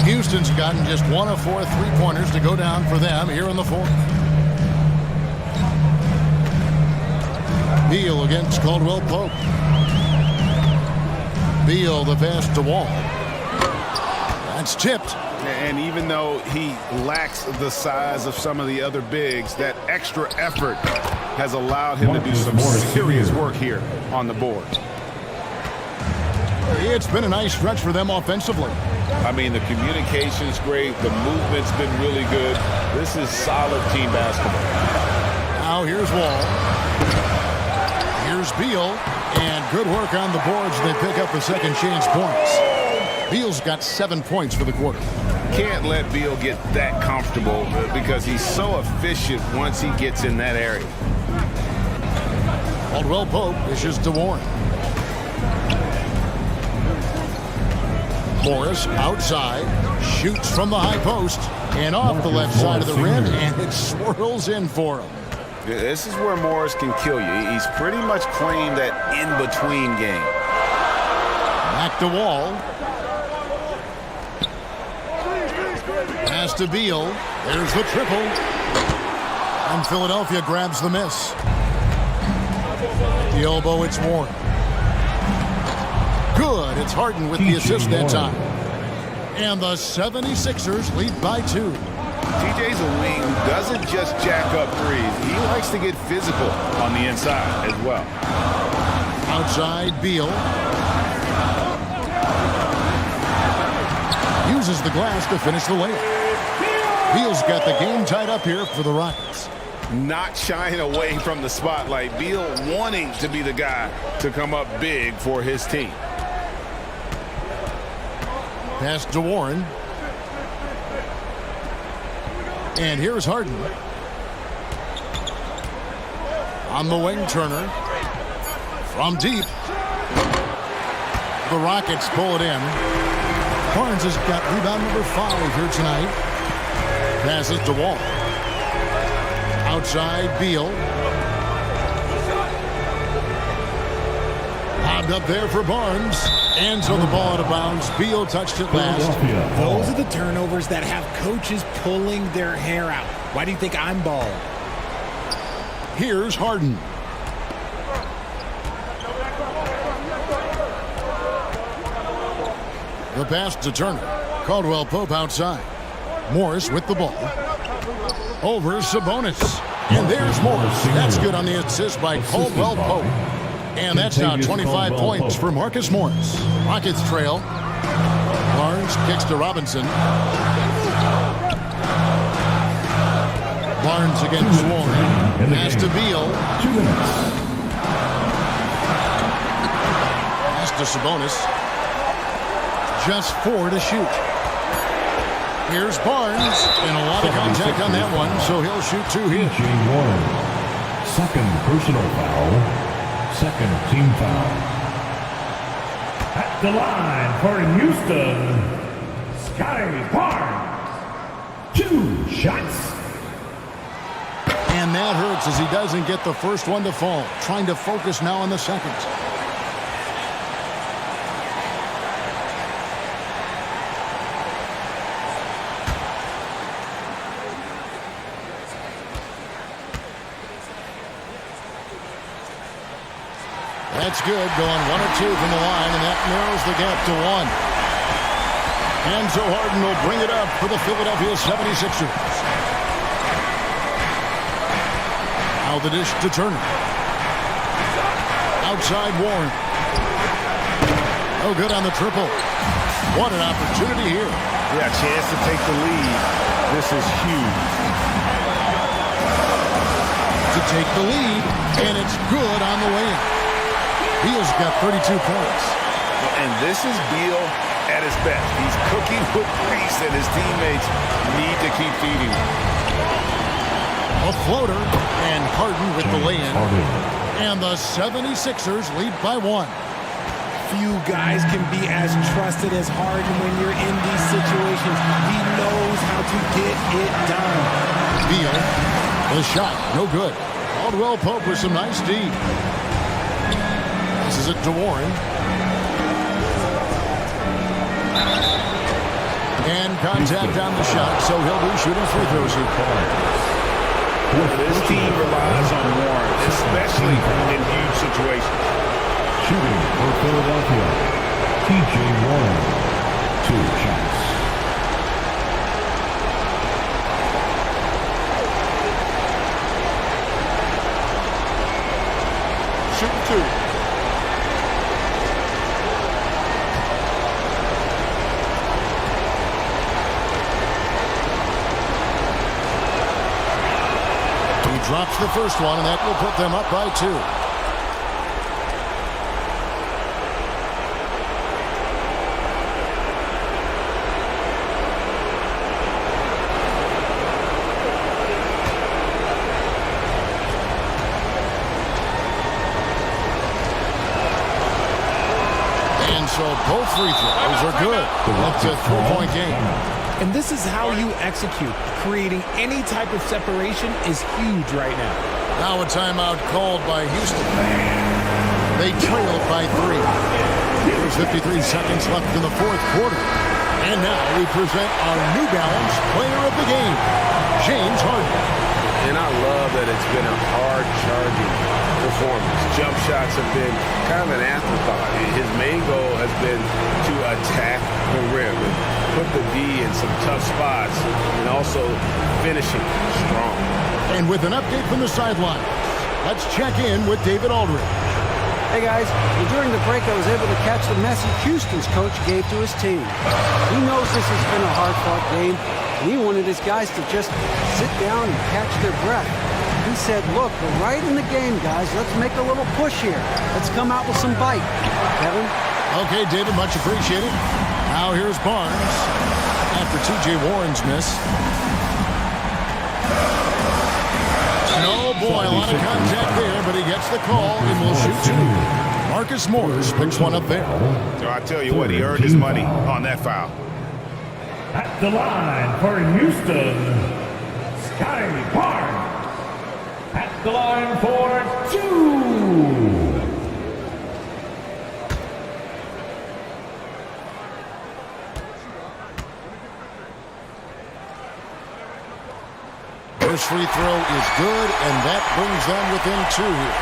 Houston's gotten just 1 of 4 3-pointers to go down for them here in the fourth. Beal against Caldwell Pope. Beal the pass to Wall. That's tipped. And even though he lacks the size of some of the other bigs, that extra effort has allowed him to do some serious work here on the board. It's been a nice stretch for them offensively. I mean, the communication's great. The movement's been really good. This is solid team basketball. Now here's Wall. Here's Beal. And good work on the boards. They pick up the second chance points. Beal's got 7 points for the quarter. Can't let Beal get that comfortable because he's so efficient once he gets in that area. Caldwell Pope dishes to Warren. Morris outside, shoots from the high post and off the left side of the rim, and it swirls in for him. This is where Morris can kill you. He's pretty much playing that in-between game. Back to Wall. Pass to Beal. There's the triple. And Philadelphia grabs the miss. The elbow, it's Warren. Good. It's Harden with the assist that time. And the 76ers lead by 2. TJ's a wing who doesn't just jack up threes. He likes to get physical on the inside as well. Outside Beal. Uses the glass to finish the layup. Beal's got the game tied up here for the Rockets. Not shying away from the spotlight. Beal wanting to be the guy to come up big for his team. Pass to Warren. And here's Harden. On the wing, Turner. From deep. The Rockets pull it in. Barnes has got rebound number 5 here tonight. Passes to Wall. Outside Beal. Lobbed up there for Barnes. And so the ball out of bounds. Beal touched it last. Those are the turnovers that have coaches pulling their hair out. Why do you think I'm balling? Here's Harden. The pass to Turner. Caldwell Pope outside. Morris with the ball. Over Sabonis. And there's Morris. That's good on the assist by Caldwell Pope. And that's now 25 points for Marcus Morris. Rockets trail. Barnes kicks to Robinson. Barnes against Warren. Pass to Beal. 2 minutes. Pass to Sabonis. Just 4 to shoot. Here's Barnes. And a lot of contact on that one, so he'll shoot 2 here. TJ Warren. Second personal foul. Second team foul. At the line for Houston, Scotty Barnes. 2 shots. And that hurts as he doesn't get the first one to fall. Trying to focus now on the second. That's good, going 1 or 2 from the line, and that narrows the gap to 1. And so Harden will bring it up for the Philadelphia 76ers. Now the dish to Turner. Outside Warren. Oh, good on the triple. What an opportunity here. Yeah, chance to take the lead. This is huge. To take the lead, and it's good on the way in. Beal's got 32 points. And this is Beal at his best. He's cooking with grease, and his teammates need to keep feeding him. A floater, and Harden with the lay-in. And the 76ers lead by 1. Few guys can be as trusted as Harden when you're in these situations. He knows how to get it done. Beal, the shot, no good. Caldwell Pope with some nice D. This is it to Warren. And contact on the shot, so he'll be shooting free throws here. This team relies on Warren, especially in huge situations. Shooting for Philadelphia, TJ Warren. 2 shots. Shoot 2. Drops the first one, and that will put them up by 2. And so both free throws are good. That's a 3-point game. And this is how you execute. Creating any type of separation is huge right now. Now a timeout called by Houston. They trail by 3. There's 53 seconds left in the 4th quarter. And now we present our New Balance player of the game, James Harden. And I love that it's been a hard-charging performance. Jump shots have been kind of an afterthought. His main goal has been to attack the rim and put the D in some tough spots and also finishing strong. And with an update from the sideline, let's check in with David Aldridge. Hey guys, during the break I was able to catch the message Houston's coach gave to his team. He knows this has been a hard-fought game, and he wanted his guys to just sit down and catch their breath. He said, look, we're right in the game, guys. Let's make a little push here. Let's come out with some bite. Kevin? Okay, David, much appreciated. Now here's Barnes after TJ Warren's miss. Oh boy, a lot of contact there, but he gets the call and will shoot 2. Marcus Morris picks one up there. So I tell you what, he earned his money on that foul. At the line for Houston, Scotty Barnes. At the line for 2. First free throw is good, and that brings them within 2 here.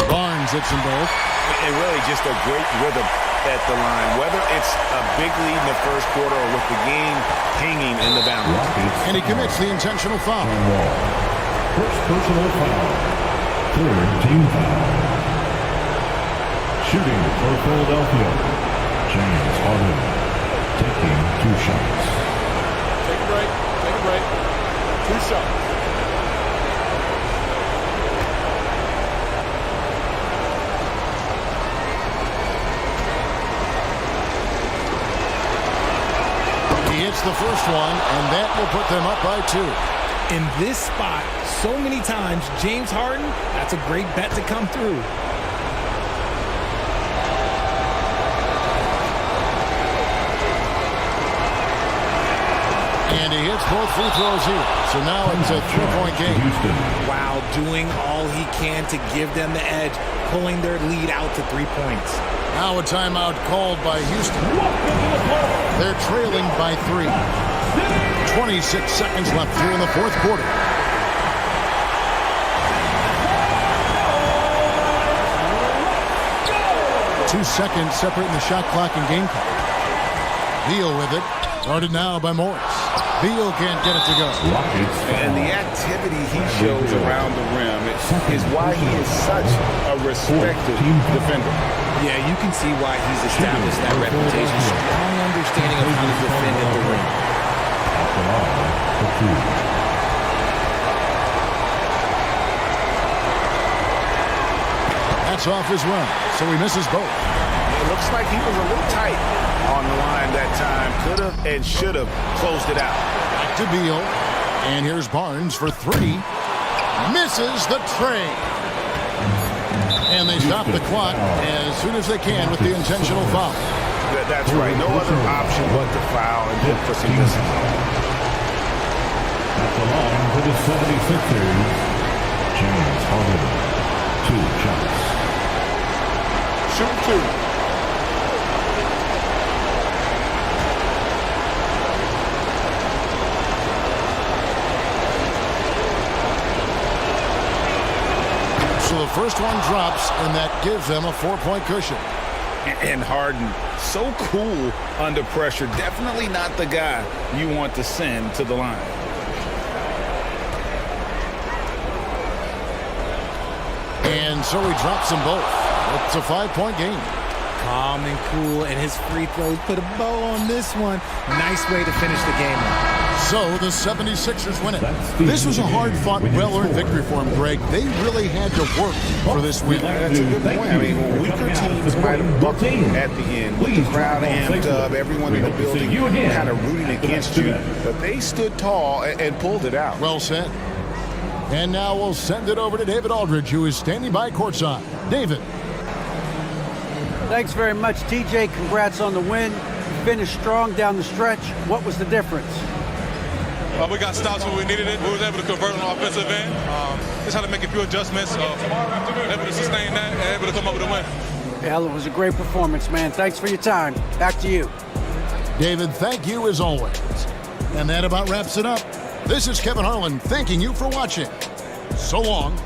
Barnes hits them both. And really just a great rhythm at the line, whether it's a big lead in the first quarter or with the game hanging in the balance. And he commits the intentional foul. First personal foul. Third team foul. Shooting for Philadelphia, James Harden, taking 2 shots. Take a break. Take a break. 2 shots. He hits the first one, and that will put them up by 2. In this spot, so many times, James Harden, that's a great bet to come through. And he hits both free throws here. So now it's a 3-point game. Wow, doing all he can to give them the edge, pulling their lead out to 3 points. Now a timeout called by Houston. They're trailing by 3. 26 seconds left here in the fourth quarter. Two seconds separating the shot clock and game clock. Beal with it. Guarded now by Morris. Beal can't get it to go. And the activity he shows around the rim is why he is such a respected defender. Yeah, you can see why he's established that reputation. Strong understanding of how to defend at the rim. That's off as well, so he misses both. It looks like he was a little tight on the line that time. Could have and should have closed it out. Back to Beal, and here's Barnes for 3. Misses the tray. And they stop the clock as soon as they can with the intentional foul. That's right. No other option but to foul and look for some distance. At the line for the 76ers, James Harden, 2 shots. Shoot 2. So the first one drops, and that gives them a 4-point cushion. And Harden, so cool under pressure. Definitely not the guy you want to send to the line. And so he drops them both. It's a 5-point game. Calm and cool, and his free throws put a bow on this one. Nice way to finish the game. So the 76ers win it. This was a hard-fought, well-earned victory for them, Greg. They really had to work for this win. That's a good point. I mean, weaker teams might have buckled at the end with the crowd amped up, everyone in the building kind of rooting against you. But they stood tall and pulled it out. Well said. And now we'll send it over to David Aldridge, who is standing by courtside. David. Thanks very much, TJ. Congrats on the win. Finished strong down the stretch. What was the difference? We got stops when we needed it. We were able to convert on the offensive end. Just had to make a few adjustments. Able to sustain that and able to come up with a win. Well, it was a great performance, man. Thanks for your time. Back to you. David, thank you as always. And that about wraps it up. This is Kevin Harlan thanking you for watching. So long.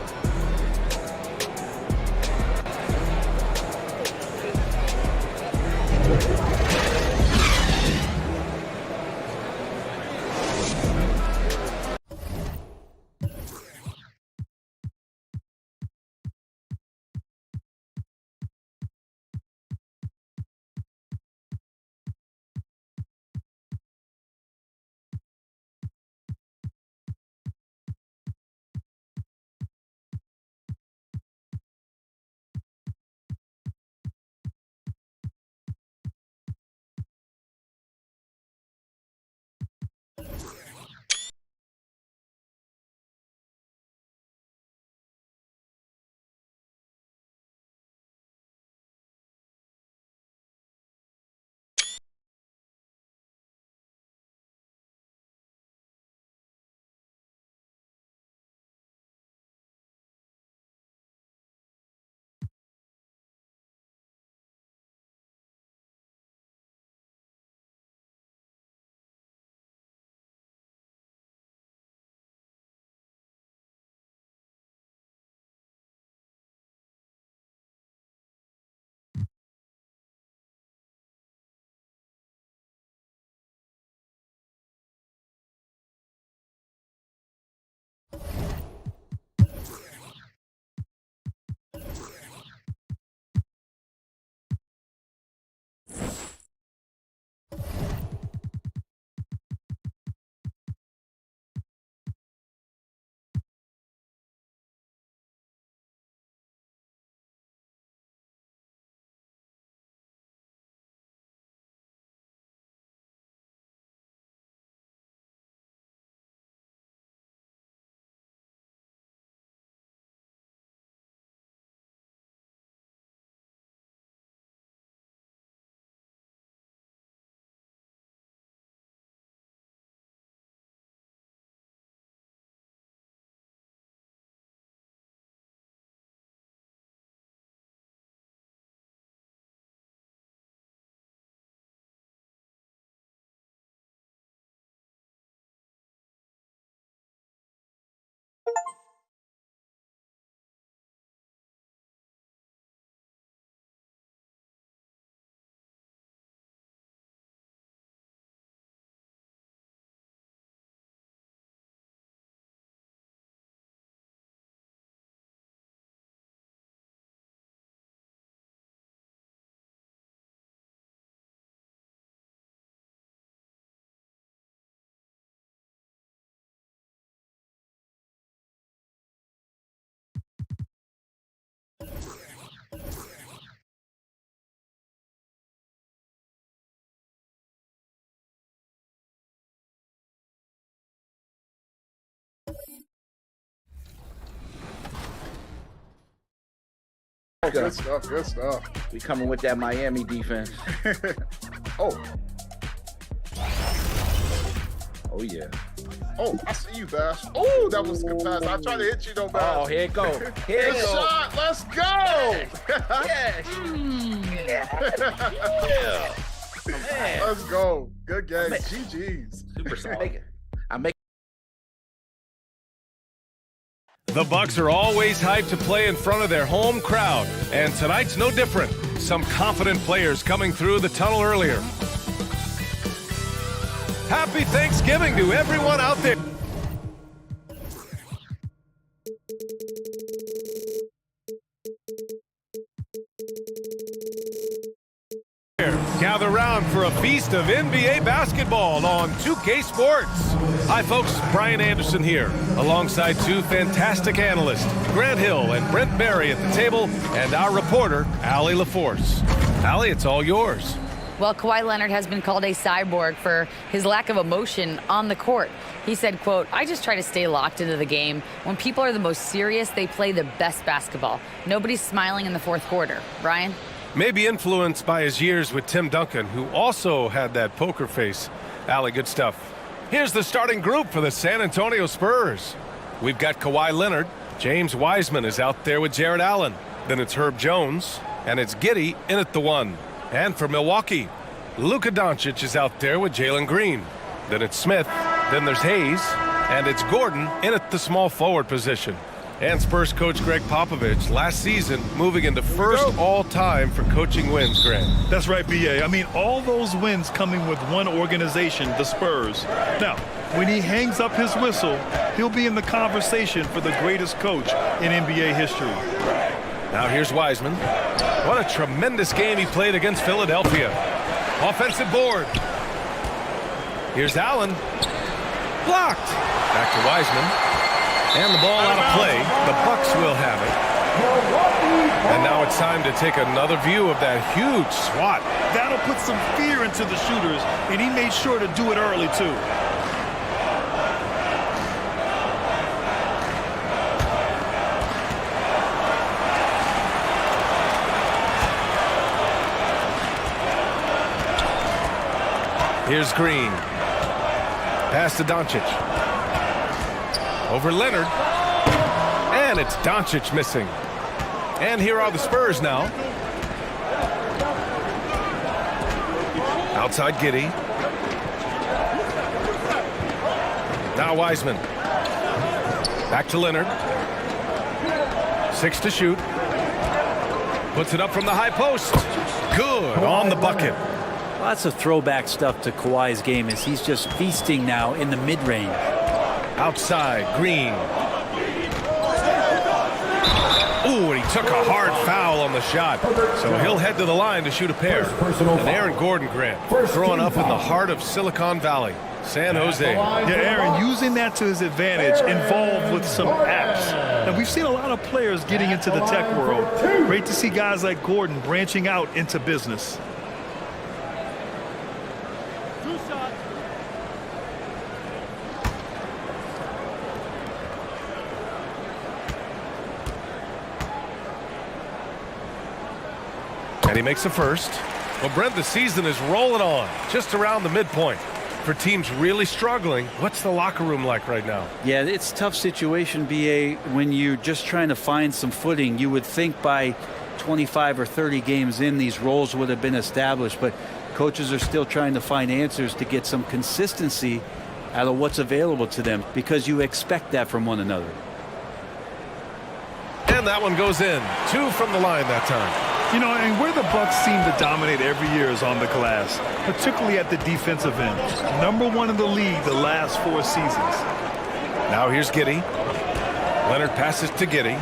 go. Good stuff. Good stuff. We coming with that Miami defense. Oh. Oh, yeah. Oh, I see you, Bash. Oh, that was a good pass. I tried to hit you, though, Bash. Oh, here it go. Here it Good go. shot. Let's go. Yes. Yeah. Man. Let's go. Good game. GG's. Super solid. I make The Bucks are always hyped to play in front of their home crowd, and tonight's no different. Some confident players coming through the tunnel earlier. Happy Thanksgiving to everyone out there. Gather round for a feast of NBA basketball on 2K Sports. Hi folks, Brian Anderson here, alongside two fantastic analysts, Grant Hill and Brent Barry at the table, and our reporter, Allie LaForce. Allie, it's all yours. Well, Kawhi Leonard has been called a cyborg for his lack of emotion on the court. He said, quote, "I just try to stay locked into the game. When people are the most serious, they play the best basketball. Nobody's smiling in the fourth quarter." Brian? Maybe influenced by his years with Tim Duncan, who also had that poker face. Allie, good stuff. Here's the starting group for the San Antonio Spurs. We've got Kawhi Leonard. James Wiseman is out there with Jared Allen. Then it's Herb Jones, and it's Giddey in at the 1. And for Milwaukee, Luka Doncic is out there with Jalen Green. Then it's Smith, then there's Hayes, and it's Gordon in at the small forward position. And Spurs coach Greg Popovich last season moving into first all-time for coaching wins, Grant. That's right, B.A. I mean, all those wins coming with one organization, the Spurs. Now, when he hangs up his whistle, he'll be in the conversation for the greatest coach in NBA history. Now here's Wiseman. What a tremendous game he played against Philadelphia. Offensive board. Here's Allen. Blocked. Back to Wiseman. And the ball out of play. The Bucks will have it. And now it's time to take another view of that huge swat. That'll put some fear into the shooters, and he made sure to do it early, too. Here's Green. Pass to Doncic. Over Leonard. And it's Doncic missing. And here are the Spurs now. Outside Giddey. Now Wiseman. Back to Leonard. 6 to shoot. Puts it up from the high post. Good on the bucket. Lots of throwback stuff to Kawhi's game as he's just feasting now in the mid-range. Outside, Green. Ooh, and he took a hard foul on the shot. So he'll head to the line to shoot a pair. And Aaron Gordon, Grant, growing up in the heart of Silicon Valley, San Jose. Yeah, Aaron, using that to his advantage, involved with some apps. Now, we've seen a lot of players getting into the tech world. Great to see guys like Gordon branching out into business. And he makes a first. Well, Brent, the season is rolling on, just around the midpoint. For teams really struggling, what's the locker room like right now? Yeah, it's a tough situation, B.A., when you're just trying to find some footing. You would think by 25 or 30 games in, these roles would have been established, but coaches are still trying to find answers to get some consistency out of what's available to them, because you expect that from one another. And that one goes in. 2 from the line that time. You know, and where the Bucks seem to dominate every year is on the glass, particularly at the defensive end. #1 in the league the last 4 seasons. Now here's Giddey. Leonard passes to Giddey.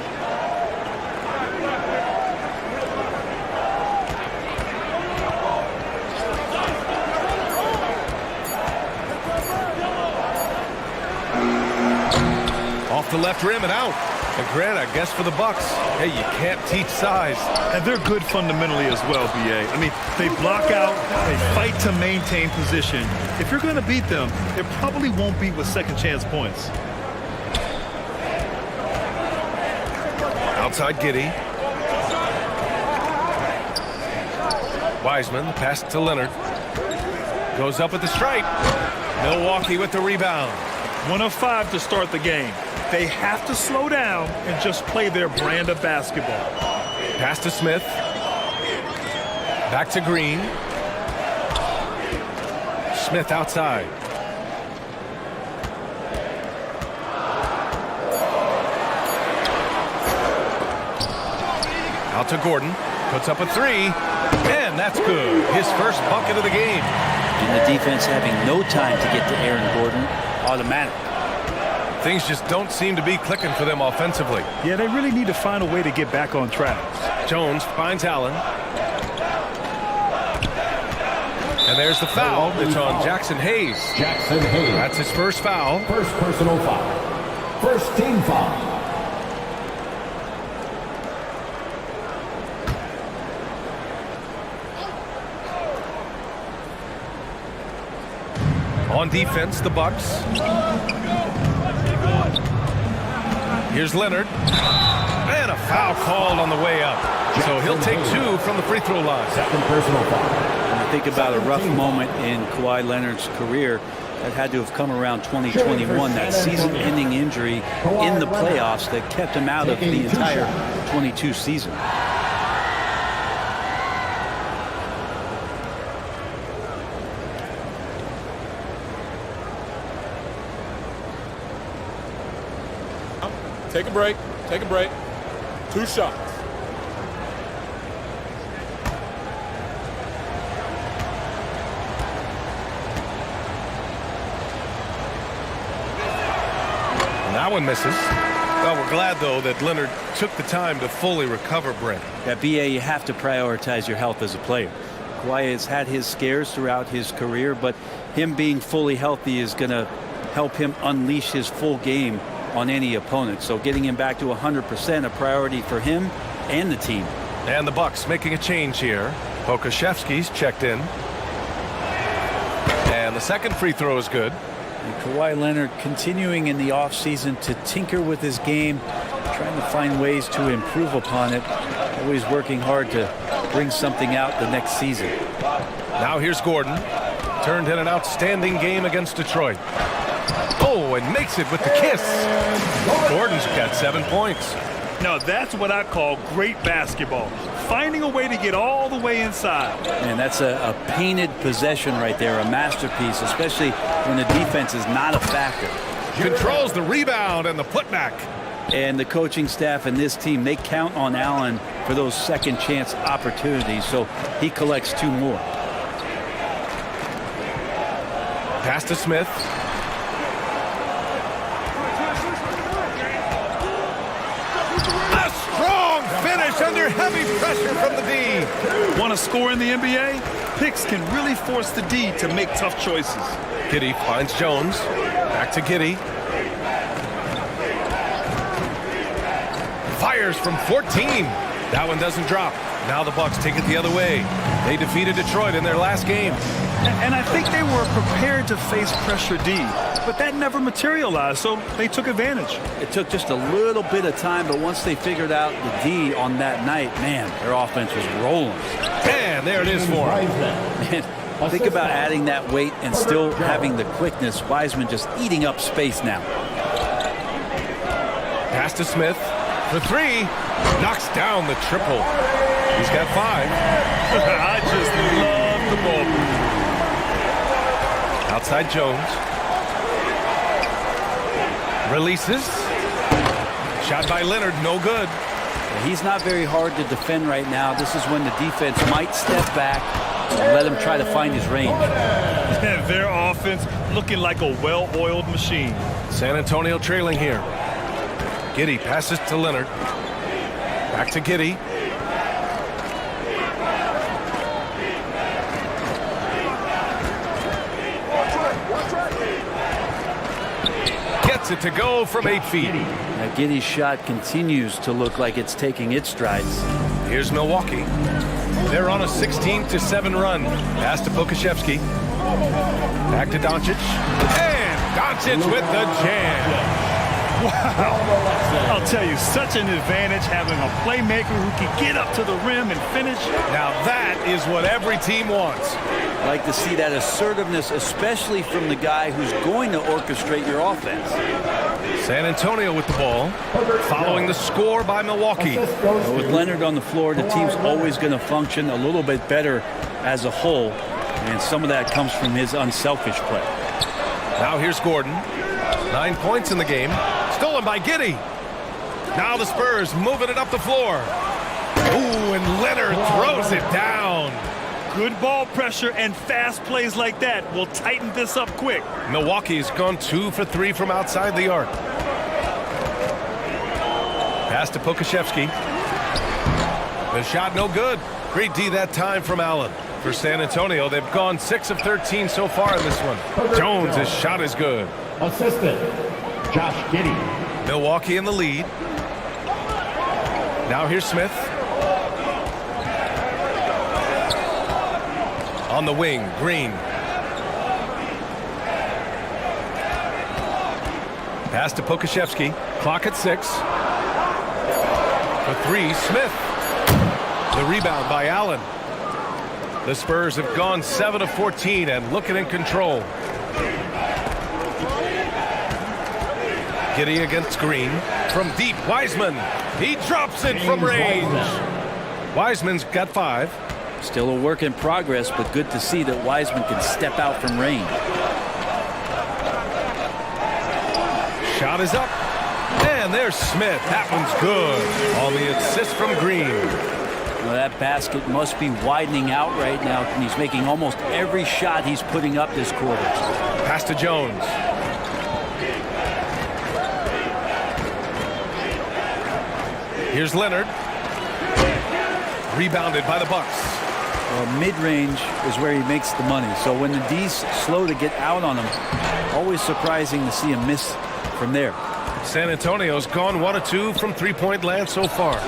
Off the left rim and out. And Grant, I guess for the Bucks, hey, you can't teach size. And they're good fundamentally as well, B.A. I mean, they block out, they fight to maintain position. If you're going to beat them, it probably won't be with second chance points. Outside Giddey. Wiseman, the pass to Leonard. Goes up with the stripe. Milwaukee with the rebound. 1 of 5 to start the game. They have to slow down and just play their brand of basketball. Pass to Smith. Back to Green. Smith outside. Out to Gordon. Puts up a 3. And that's good. His first bucket of the game. And the defense having no time to get to Aaron Gordon. Automatic. Things just don't seem to be clicking for them offensively. Yeah, they really need to find a way to get back on track. Jones finds Allen. And there's the foul. It's on Jackson Hayes. Jackson Hayes. That's his first foul. First personal foul. First team foul. On defense, the Bucks. Here's Leonard. And a foul called on the way up. So he'll take 2 from the free throw line. Second personal foul. When you think about a rough moment in Kawhi Leonard's career, that had to have come around 2021, that season-ending injury in the playoffs that kept him out of the entire 22 season. Take a break. Take a break. 2 shots. And that one misses. Well, we're glad, though, that Leonard took the time to fully recover, Brent. At BA, you have to prioritize your health as a player. Kawhi has had his scares throughout his career, but him being fully healthy is going to help him unleash his full game on any opponent. So getting him back to 100% a priority for him and the team. And the Bucks making a change here. Pokusevski's checked in. And the second free throw is good. And Kawhi Leonard continuing in the offseason to tinker with his game, trying to find ways to improve upon it, always working hard to bring something out the next season. Now here's Gordon. Turned in an outstanding game against Detroit. Oh, and makes it with the kiss. Gordon's got 7 points. Now that's what I call great basketball. Finding a way to get all the way inside. And that's a painted possession right there, a masterpiece, especially when the defense is not a factor. Controls the rebound and the putback. And the coaching staff and this team, they count on Allen for those second chance opportunities, so he collects 2 more. Pass to Smith. Under heavy pressure from the D. Want to score in the NBA? Picks can really force the D to make tough choices. Giddey finds Jones. Back to Giddey. Fires from 14. That one doesn't drop. Now the Bucks take it the other way. They defeated Detroit in their last game. And I think they were prepared to face pressure D, but that never materialized, so they took advantage. It took just a little bit of time, but once they figured out the D on that night, man, their offense was rolling. And there it is for them. Man, think about adding that weight and still having the quickness. Wiseman just eating up space now. Pass to Smith for 3. Knocks down the triple. He's got 5. I just love the ball. Outside Jones. Releases. Shot by Leonard, no good. He's not very hard to defend right now. This is when the defense might step back and let him try to find his range. Their offense looking like a well-oiled machine. San Antonio trailing here. Giddey passes to Leonard. Back to Giddey. Gets it to go from 8 feet. Now Giddey's shot continues to look like it's taking its strides. Here's Milwaukee. They're on a 16-7 run. Pass to Pokusevski. Back to Doncic. And Doncic with the jam. Wow. I'll tell you, such an advantage having a playmaker who can get up to the rim and finish. Now that is what every team wants. I like to see that assertiveness, especially from the guy who's going to orchestrate your offense. San Antonio with the ball, following the score by Milwaukee. With Leonard on the floor, the team's always going to function a little bit better as a whole, and some of that comes from his unselfish play. Now here's Gordon. 9 points in the game. Stolen by Giddey. Now the Spurs moving it up the floor. Ooh, and Leonard throws it down. Good ball pressure and fast plays like that will tighten this up quick. Milwaukee's gone 2 for 3 from outside the arc. Pass to Pokashevsky. The shot no good. Great D that time from Allen. For San Antonio, they've gone 6 of 13 so far in this one. Jones, his shot is good. Assistant, Josh Giddey. Milwaukee in the lead. Now here's Smith. On the wing, Green. Pass to Pokashevsky. Clock at 6. For 3, Smith. The rebound by Allen. The Spurs have gone 7 of 14 and looking in control. Giddey against Green. From deep, Wiseman. He drops it from range. Wiseman's got 5. Still a work in progress, but good to see that Wiseman can step out from range. Shot is up. And there's Smith. That one's good on the assist from Green. Well, that basket must be widening out right now. He's making almost every shot he's putting up this quarter. Pass to Jones. Here's Leonard. Rebounded by the Bucks. Well, mid-range is where he makes the money. So when the D's slow to get out on him, always surprising to see him miss from there. San Antonio's gone 1 of 2 from three-point land so far.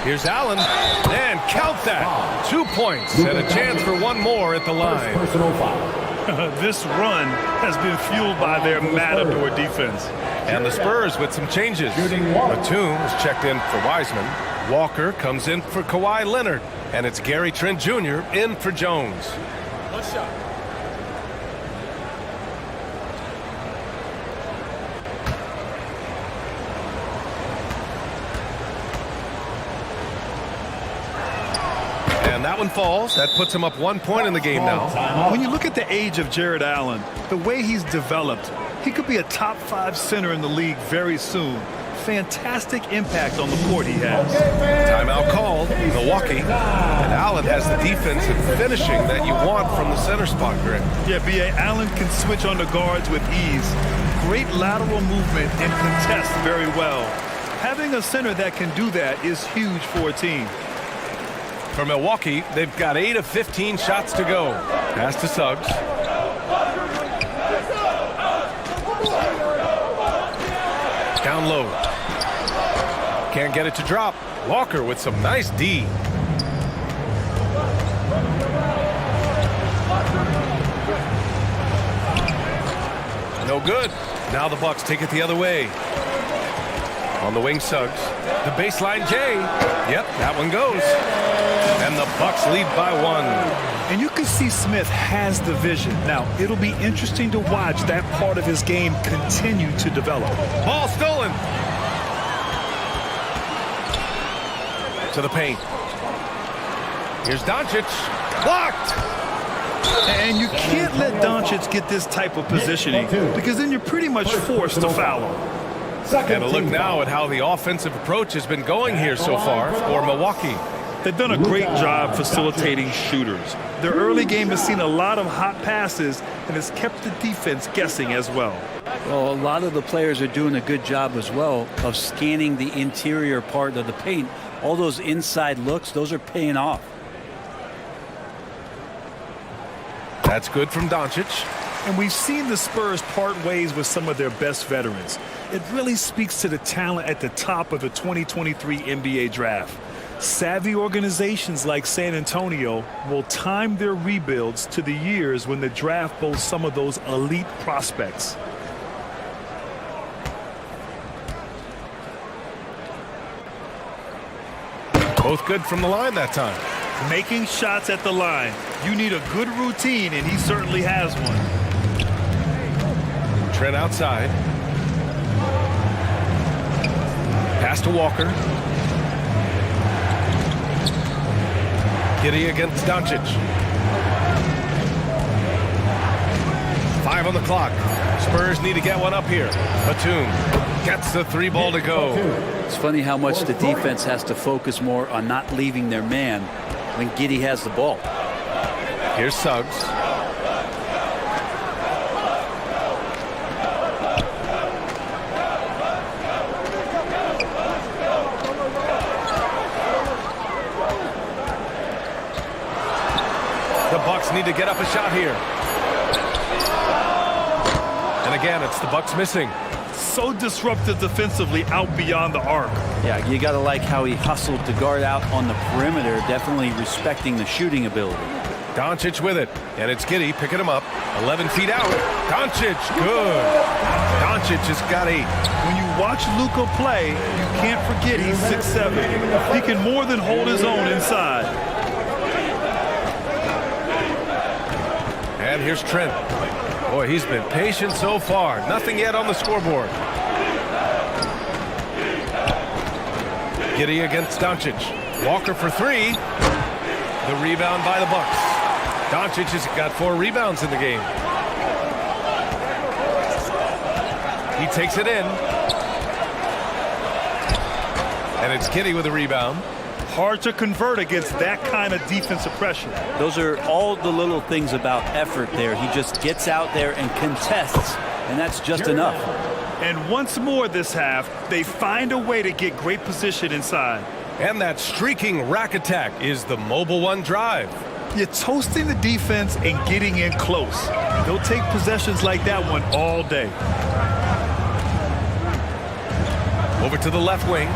Here's Allen, and count that. 2 points and a chance for one more at the line. This run has been fueled by their matador defense. And the Spurs with some changes. Batum is checked in for Wiseman. Walker comes in for Kawhi Leonard. And it's Gary Trent Jr. in for Jones. One shot. And that one falls. That puts him up 1 point in the game now. When you look at the age of Jared Allen, the way he's developed, he could be a top 5 center in the league very soon. Fantastic impact on the court he has. Timeout called, Milwaukee. And Allen has the defense and finishing that you want from the center spot, Greg. Yeah, B.A. Allen can switch on the guards with ease. Great lateral movement and contest very well. Having a center that can do that is huge for a team. For Milwaukee, they've got 8 of 15 shots to go. Pass to Suggs. Down low. Can't get it to drop. Walker with some nice D. No good. Now the Bucks take it the other way. On the wing, Suggs. The baseline J. Yep, that one goes. And the Bucks lead by 1. And you can see Smith has the vision. Now, it'll be interesting to watch that part of his game continue to develop. Ball stolen. To the paint. Here's Doncic. Blocked. And you can't let Doncic get this type of positioning because then you're pretty much forced to foul him. And a look now at how the offensive approach has been going here so far for Milwaukee. They've done a great job facilitating shooters. Their early game has seen a lot of hot passes and has kept the defense guessing as well. Well, a lot of the players are doing a good job as well of scanning the interior part of the paint. All those inside looks, those are paying off. That's good from Doncic. And we've seen the Spurs part ways with some of their best veterans. It really speaks to the talent at the top of the 2023 NBA draft. Savvy organizations like San Antonio will time their rebuilds to the years when the draft boasts some of those elite prospects. Both good from the line that time. Making shots at the line. You need a good routine, and he certainly has one. Trent outside. Pass to Walker. Giddey against Doncic. 5 on the clock. Spurs need to get one up here. Batum gets the 3 ball to go. It's funny how much the defense has to focus more on not leaving their man when Giddey has the ball. Here's Suggs. The Bucks need to get up a shot here. And again, it's the Bucks missing. So disruptive defensively out beyond the arc. Yeah, you got to like how he hustled to guard out on the perimeter, definitely respecting the shooting ability. Doncic with it, and it's Giddey picking him up. 11 feet out. Doncic, good. Doncic has got 8. When you watch Luka play, you can't forget he's 6'7". He can more than hold his own inside. And here's Trent. Boy, he's been patient so far. Nothing yet on the scoreboard. Giddey against Doncic. Walker for 3. The rebound by the Bucks. Doncic has got 4 rebounds in the game. He takes it in. And it's Giddey with a rebound. Hard to convert against that kind of defensive pressure. Those are all the little things about effort there. He just gets out there and contests, and that's just enough. And once more this half, they find a way to get great position inside. And that streaking rack attack is the Mobile One drive. You're toasting the defense and getting in close. They'll take possessions like that one all day. Over to the left wing.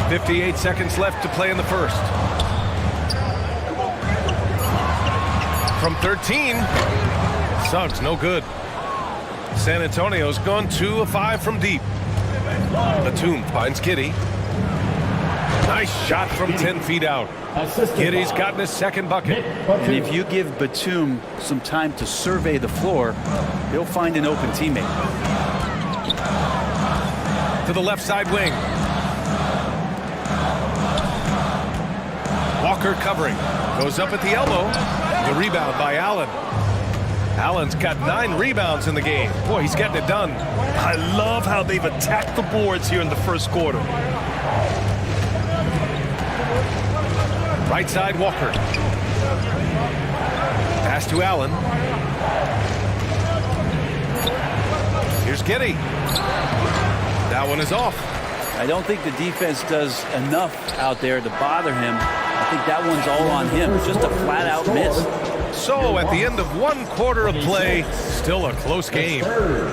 58 seconds left to play in the first. From 13, Suggs no good. San Antonio's gone 2 of 5 from deep. Batum finds Giddey. Nice shot from 10 feet out. Giddey's gotten his second bucket. And if you give Batum some time to survey the floor, he'll find an open teammate. To the left side wing. Walker covering. Goes up at the elbow. The rebound by Allen. Allen's got 9 rebounds in the game. Boy, he's getting it done. I love how they've attacked the boards here in the first quarter. Right side, Walker. Pass to Allen. Here's Giddey. That one is off. I don't think the defense does enough out there to bother him. I think that one's all on him. Just a flat-out miss. So at the end of 1 quarter of play, still a close game.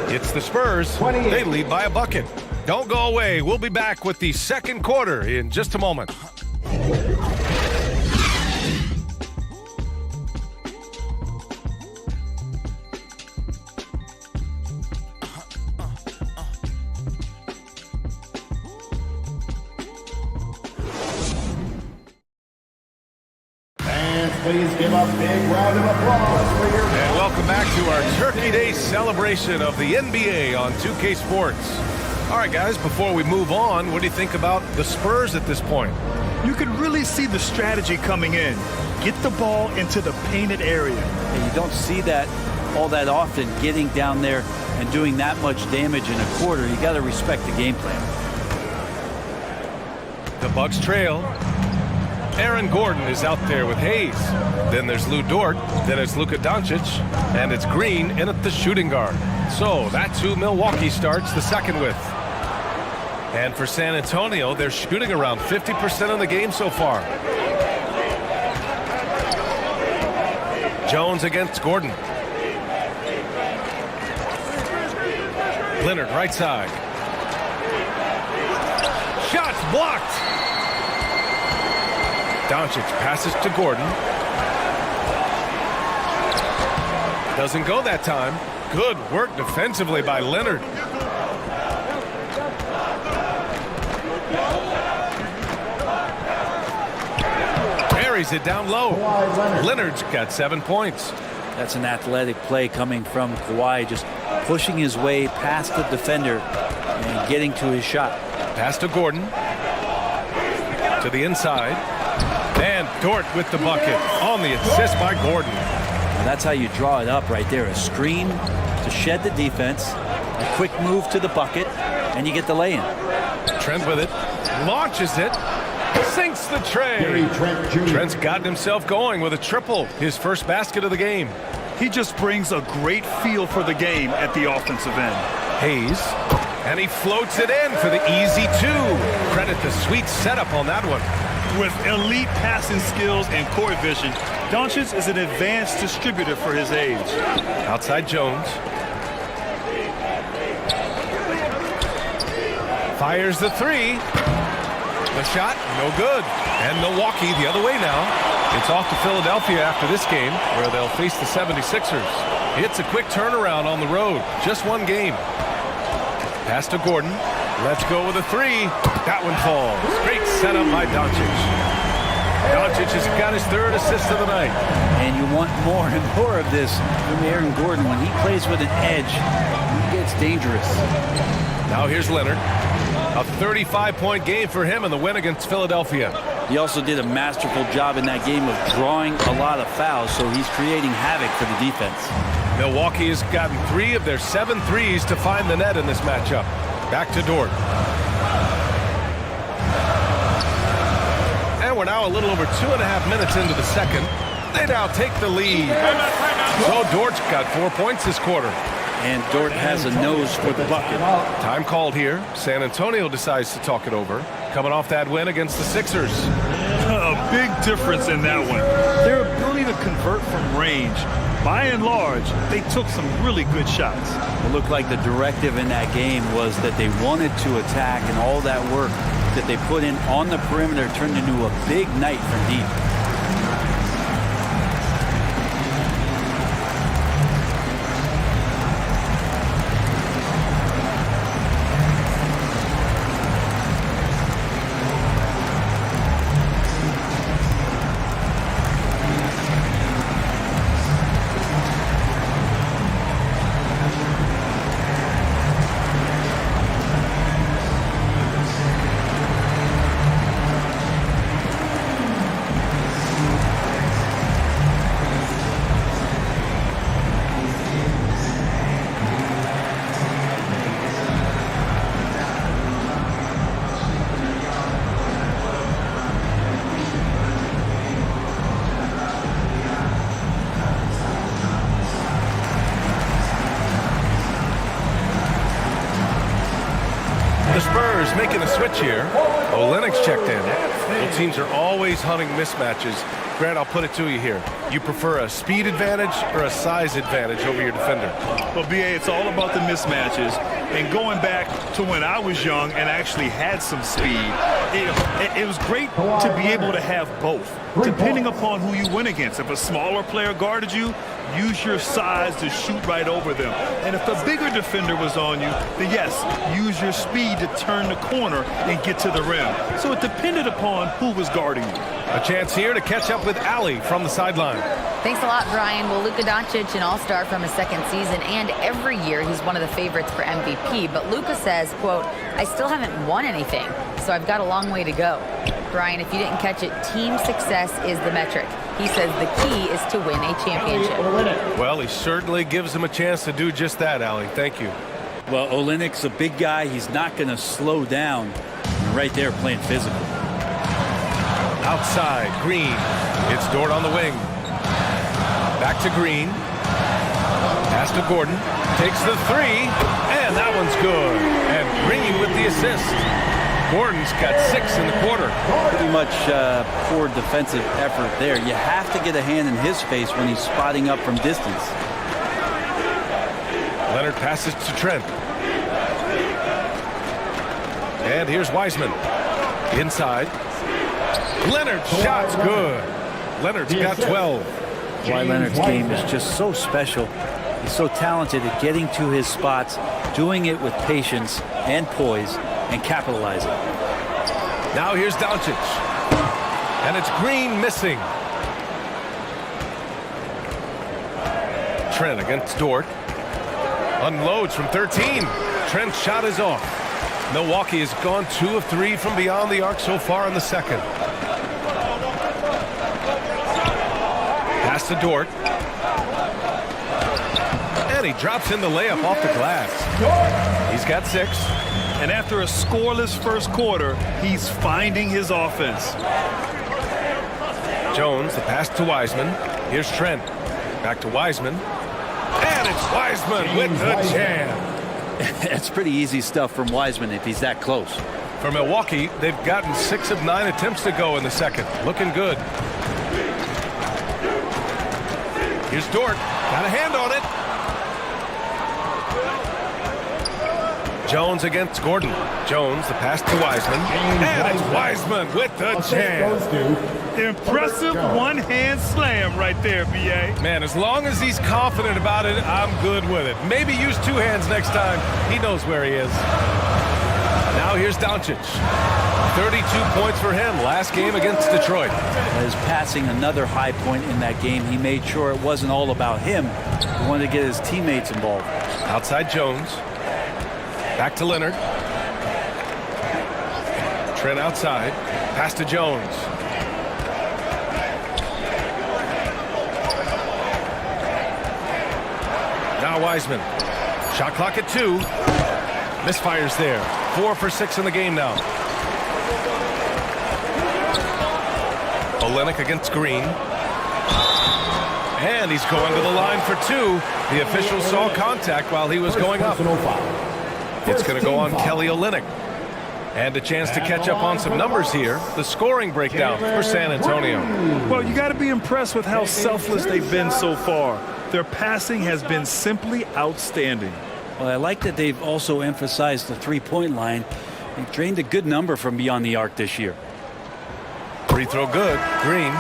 It's the Spurs. They lead by a bucket. Don't go away. We'll be back with the second quarter in just a moment. Please give a big round of applause for your... And welcome back to our Turkey Day celebration of the NBA on 2K Sports. All right, guys, before we move on, what do you think about the Spurs at this point? You can really see the strategy coming in. Get the ball into the painted area. And you don't see that all that often, getting down there and doing that much damage in a quarter. You got to respect the game plan. The Bucks trail. Aaron Gordon is out there with Hayes. Then there's Lou Dort. Then it's Luka Doncic. And it's Green in at the shooting guard. So that's who Milwaukee starts the second with. And for San Antonio, they're shooting around 50% of the game so far. Jones against Gordon. Leonard right side. Shots blocked. Doncic passes to Gordon. Doesn't go that time. Good work defensively by Leonard. buries it down low. Leonard's got 7 points. That's an athletic play coming from Kawhi, just pushing his way past the defender and getting to his shot. Pass to Gordon. To the inside. And Dort with the bucket on the assist by Gordon. And that's how you draw it up right there. A screen to shed the defense, a quick move to the bucket, and you get the lay-in. Trent with it. Launches it. Sinks the tray. Trent's gotten himself going with a triple. His first basket of the game. He just brings a great feel for the game at the offensive end. Hayes. And he floats it in for the easy 2. Credit the sweet setup on that one. With elite passing skills and court vision, Doncic is an advanced distributor for his age. Outside Jones. Fires the 3. The shot, no good. And Milwaukee the other way now. It's off to Philadelphia after this game, where they'll face the 76ers. It's a quick turnaround on the road. Just one game. Pass to Gordon. Let's go with a 3. That one falls. Great setup by Doncic. Doncic has got his 3rd assist of the night. And you want more and more of this from Aaron Gordon. When he plays with an edge, he gets dangerous. Now here's Leonard. A 35-point game for him in the win against Philadelphia. He also did a masterful job in that game of drawing a lot of fouls, so he's creating havoc for the defense. Milwaukee has gotten 3 of their 7 threes to find the net in this matchup. Back to Dort. And we're now a little over 2.5 minutes into the second. They now take the lead. So Dort's got 4 points this quarter. And Dort has a nose for the bucket. Time called here. San Antonio decides to talk it over. Coming off that win against the Sixers. A big difference in that one. Their ability to convert from range. By and large, they took some really good shots. It looked like the directive in that game was that they wanted to attack, and all that work that they put in on the perimeter turned into a big night from deep. The Spurs making a switch here. Olynyk's checked in. Well, teams are always hunting mismatches. Grant, I'll put it to you here. You prefer a speed advantage or a size advantage over your defender? Well, BA, it's all about the mismatches. And going back to when I was young and actually had some speed, it was great to be able to have both, depending upon who you went against. If a smaller player guarded you, use your size to shoot right over them. And if the bigger defender was on you, then yes, use your speed to turn the corner and get to the rim. So it depended upon who was guarding you. A chance here to catch up with Allie from the sideline. Thanks a lot, Brian. Well, Luka Doncic, an all-star from his second season, and every year he's one of the favorites for MVP. But Luka says, quote, I still haven't won anything, so I've got a long way to go. Brian, if you didn't catch it, team success is the metric. He says the key is to win a championship. Well, he certainly gives him a chance to do just that, Allie. Thank you. Well, Olynyk's a big guy. He's not going to slow down. And right there playing physical. Outside, Green. It's Dort on the wing. Back to Green. Pass to Gordon. Takes the 3. And that one's good. And Green with the assist. Gordon's got 6 in the quarter. Pretty much poor defensive effort there. You have to get a hand in his face when he's spotting up from distance. Leonard passes to Trent. And here's Wiseman. Inside. Leonard shot's good. Leonard's got 12. Why Leonard's game is just so special. He's so talented at getting to his spots, doing it with patience and poise, and capitalizing. Now here's Doncic. And it's Green missing. Trent against Dort. Unloads from 13. Trent's shot is off. Milwaukee has gone 2 of 3 from beyond the arc so far in the second. Pass to Dort. And he drops in the layup off the glass. He's got 6. And after a scoreless first quarter, he's finding his offense. Jones, the pass to Wiseman. Here's Trent. Back to Wiseman. And it's Wiseman with the jam. It's pretty easy stuff from Wiseman if he's that close. For Milwaukee, they've gotten 6 of 9 attempts to go in the second. Looking good. Here's Dort. Got a hand on it. Jones against Gordon. Jones, the pass to Wiseman. And it's Wiseman with the jam. Impressive one-hand slam right there, B.A. Man, as long as he's confident about it, I'm good with it. Maybe use 2 hands next time. He knows where he is. Now here's Doncic. 32 points for him last game against Detroit. As passing another high point in that game, he made sure it wasn't all about him. He wanted to get his teammates involved. Outside Jones. Back to Leonard. Trent outside. Pass to Jones. Now Wiseman. Shot clock at 2. Misfires there. 4 for 6 in the game now. Olynyk against Green. And he's going to the line for 2. The official saw contact while he was going up. It's going to go on Kelly Olynyk. And a chance to catch up on some numbers here. The scoring breakdown for San Antonio. Well, you got to be impressed with how selfless they've been so far. Their passing has been simply outstanding. Well, I like that they've also emphasized the three-point line. They've drained a good number from beyond the arc this year. Free throw good. Green.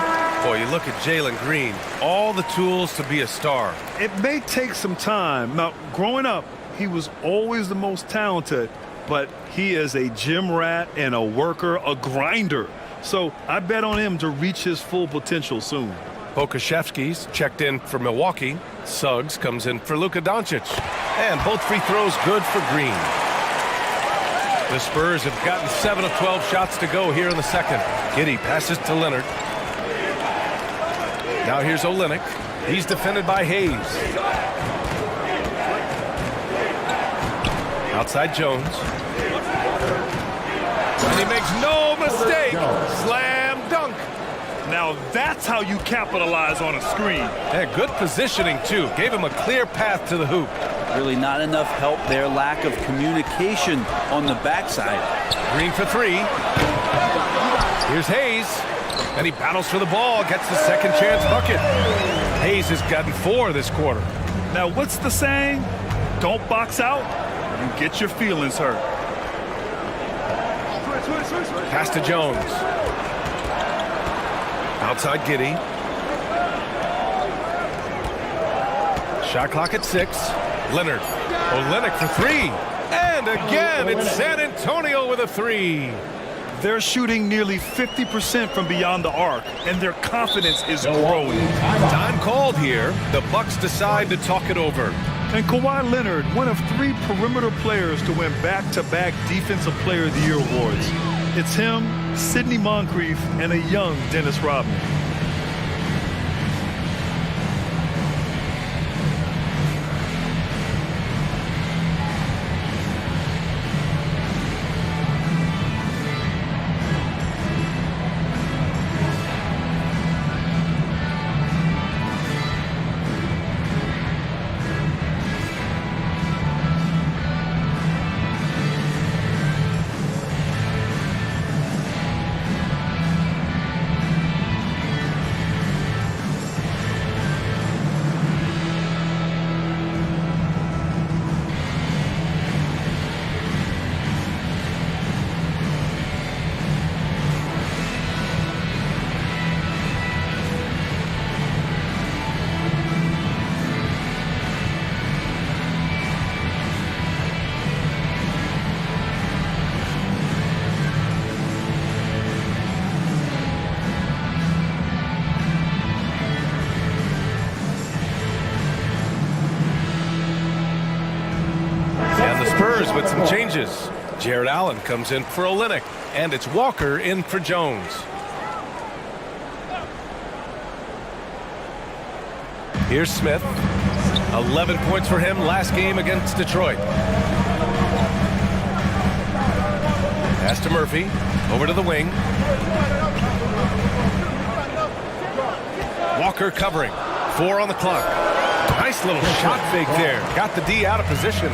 Boy, you look at Jalen Green. All the tools to be a star. It may take some time. Now, growing up, he was always the most talented, but he is a gym rat and a worker, a grinder. So I bet on him to reach his full potential soon. Pokusevski's checked in for Milwaukee. Suggs comes in for Luka Doncic. And both free throws good for Green. The Spurs have gotten 7 of 12 shots to go here in the second. Giddey passes to Leonard. Now here's Olynyk. He's defended by Hayes. Outside Jones. And he makes no mistake. Slam dunk. Now that's how you capitalize on a screen. Yeah, good positioning, too. Gave him a clear path to the hoop. Really not enough help there. Lack of communication on the backside. Green for 3. Here's Hayes. And he battles for the ball. Gets the second chance bucket. Hayes has gotten 4 this quarter. Now what's the saying? Don't box out. You get your feelings hurt. Pass to Jones. Outside Giddey. Shot clock at 6. Leonard. Olynyk for 3. And again, it's San Antonio with a 3. They're shooting nearly 50% from beyond the arc, and their confidence is growing. Time called here. The Bucks decide to talk it over. And Kawhi Leonard, one of 3 perimeter players to win back-to-back Defensive Player of the Year awards. It's him, Sidney Moncrief, and a young Dennis Rodman. with some changes. Jared Allen comes in for Olynyk, and it's Walker in for Jones. Here's Smith. 11 points for him last game against Detroit. Pass to Murphy. Over to the wing. Walker covering. 4 on the clock. Nice little shot fake there. Got the D out of position.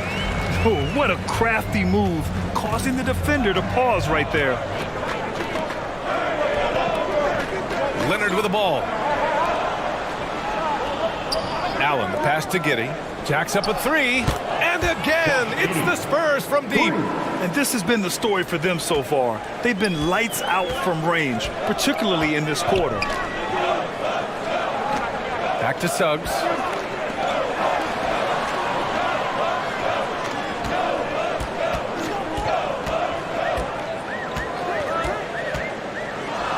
Oh, what a crafty move, causing the defender to pause right there. Leonard with the ball. Allen, the pass to Giddey. Jacks up a 3. And again, it's the Spurs from deep. And this has been the story for them so far. They've been lights out from range, particularly in this quarter. Back to Suggs.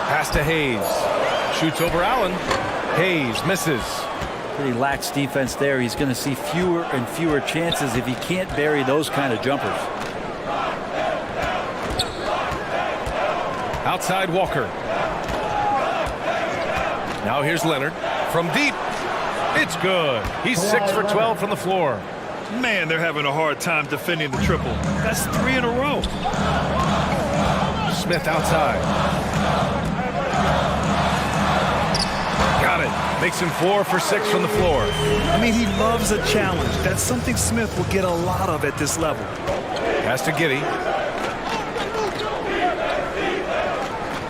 Pass to Hayes. Shoots over Allen. Hayes misses. Pretty lax defense there. He's going to see fewer and fewer chances if he can't bury those kind of jumpers. Outside Walker. Now here's Leonard. From deep. It's good. He's 6 for 12 from the floor. Man, they're having a hard time defending the triple. That's 3 in a row. Smith outside. Got it. Makes him 4 for 6 from the floor. I mean, he loves a challenge. That's something Smith will get a lot of at this level. Pass to Giddey.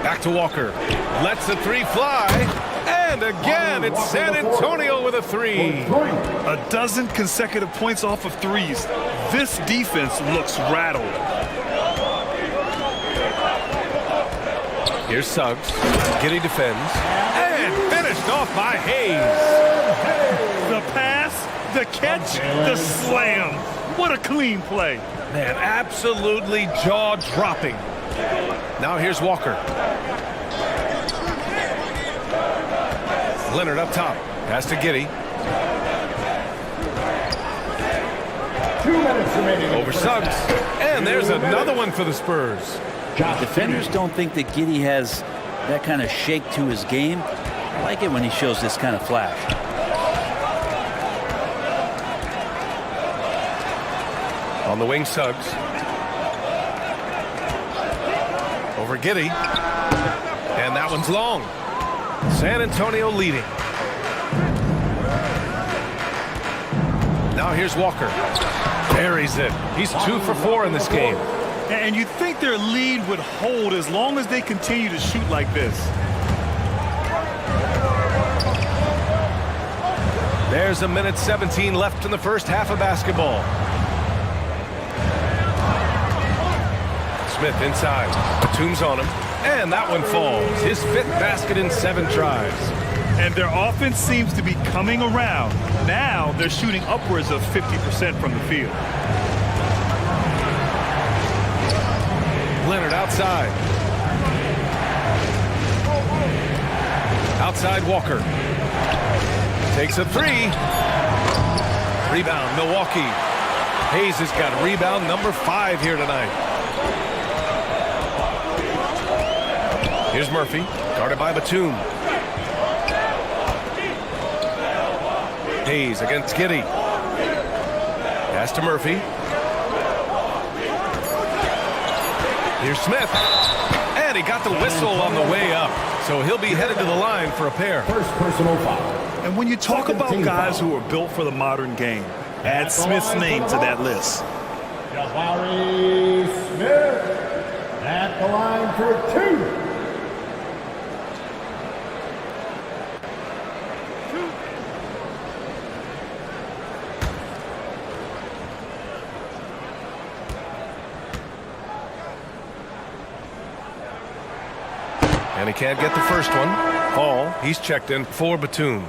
Back to Walker. Lets the 3 fly. And again, it's San Antonio with a 3. A dozen consecutive points off of 3s. This defense looks rattled. Here's Suggs. Giddey defends. And finished off by Hayes. The pass, the catch, the slam. What a clean play. Man, absolutely jaw-dropping. Now here's Walker. Leonard up top. Pass to Giddey. 2 minutes remaining. Over Suggs. And there's another one for the Spurs. Defenders don't think that Giddey has that kind of shake to his game. I like it when he shows this kind of flash. On the wing, Suggs. Over Giddey. And that one's long. San Antonio leading. Now here's Walker. Buries it. He's 2 for 4 in this game. And you'd think their lead would hold as long as they continue to shoot like this. There's a minute 17 left in the first half of basketball. Smith inside. Batum's on him. And that one falls. His 5th basket in 7 tries. And their offense seems to be coming around. Now they're shooting upwards of 50% from the field. Leonard outside. Outside Walker. Takes a 3. Rebound Milwaukee. Hayes has got rebound number 5 here tonight. Here's Murphy, guarded by Batum. Hayes against Giddey. Pass to Murphy. Here's Smith. And he got the whistle on the way up. So he'll be headed to the line for a pair. First personal foul. And when you talk about guys who are built for the modern game, add Smith's name to that list. Jabari Smith at the line for 2. And he can't get the first one. Hall, he's checked in for Batum.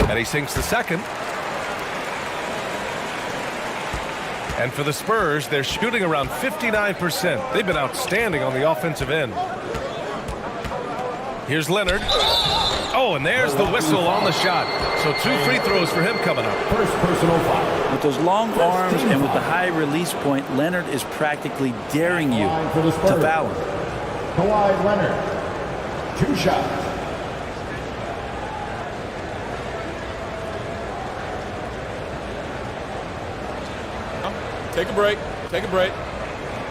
And he sinks the second. And for the Spurs, they're shooting around 59%. They've been outstanding on the offensive end. Here's Leonard. Oh, and there's the whistle on the shot. So 2 free throws for him coming up. First personal foul. With those long arms and with the high release point, Leonard is practically daring you to foul him. Kawhi Leonard, 2 shots. Take a break. Take a break.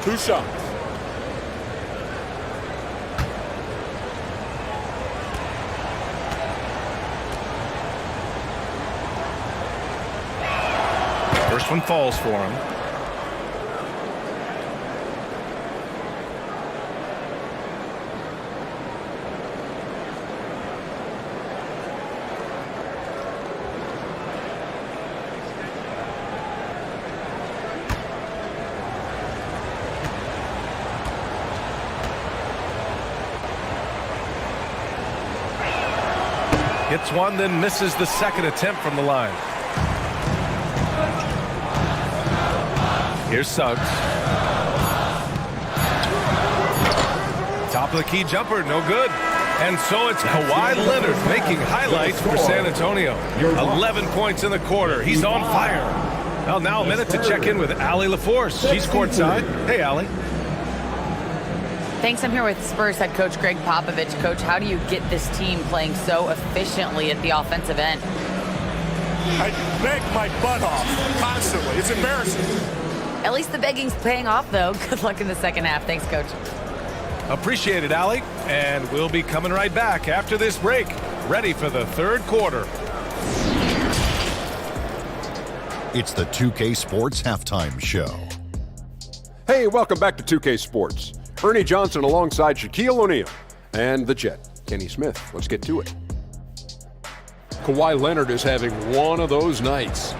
2 shots. First one falls for him. Hits one, then misses the second attempt from the line. Here's Suggs. Top of the key jumper, no good. And so it's Kawhi Leonard making highlights for San Antonio. 11 points in the quarter. He's on fire. Well, now a minute to check in with Allie LaForce. She's courtside. Hey, Allie. Thanks. I'm here with Spurs head coach Greg Popovich. Coach, how do you get this team playing so efficiently at the offensive end? I beg my butt off constantly. It's embarrassing. At least the begging's paying off, though. Good luck in the second half. Thanks, Coach. Appreciate it, Allie. And we'll be coming right back after this break. Ready for the third quarter. It's the 2K Sports Halftime Show. Hey, welcome back to 2K Sports. Ernie Johnson alongside Shaquille O'Neal and the Jet, Kenny Smith. Let's get to it. Kawhi Leonard is having one of those nights.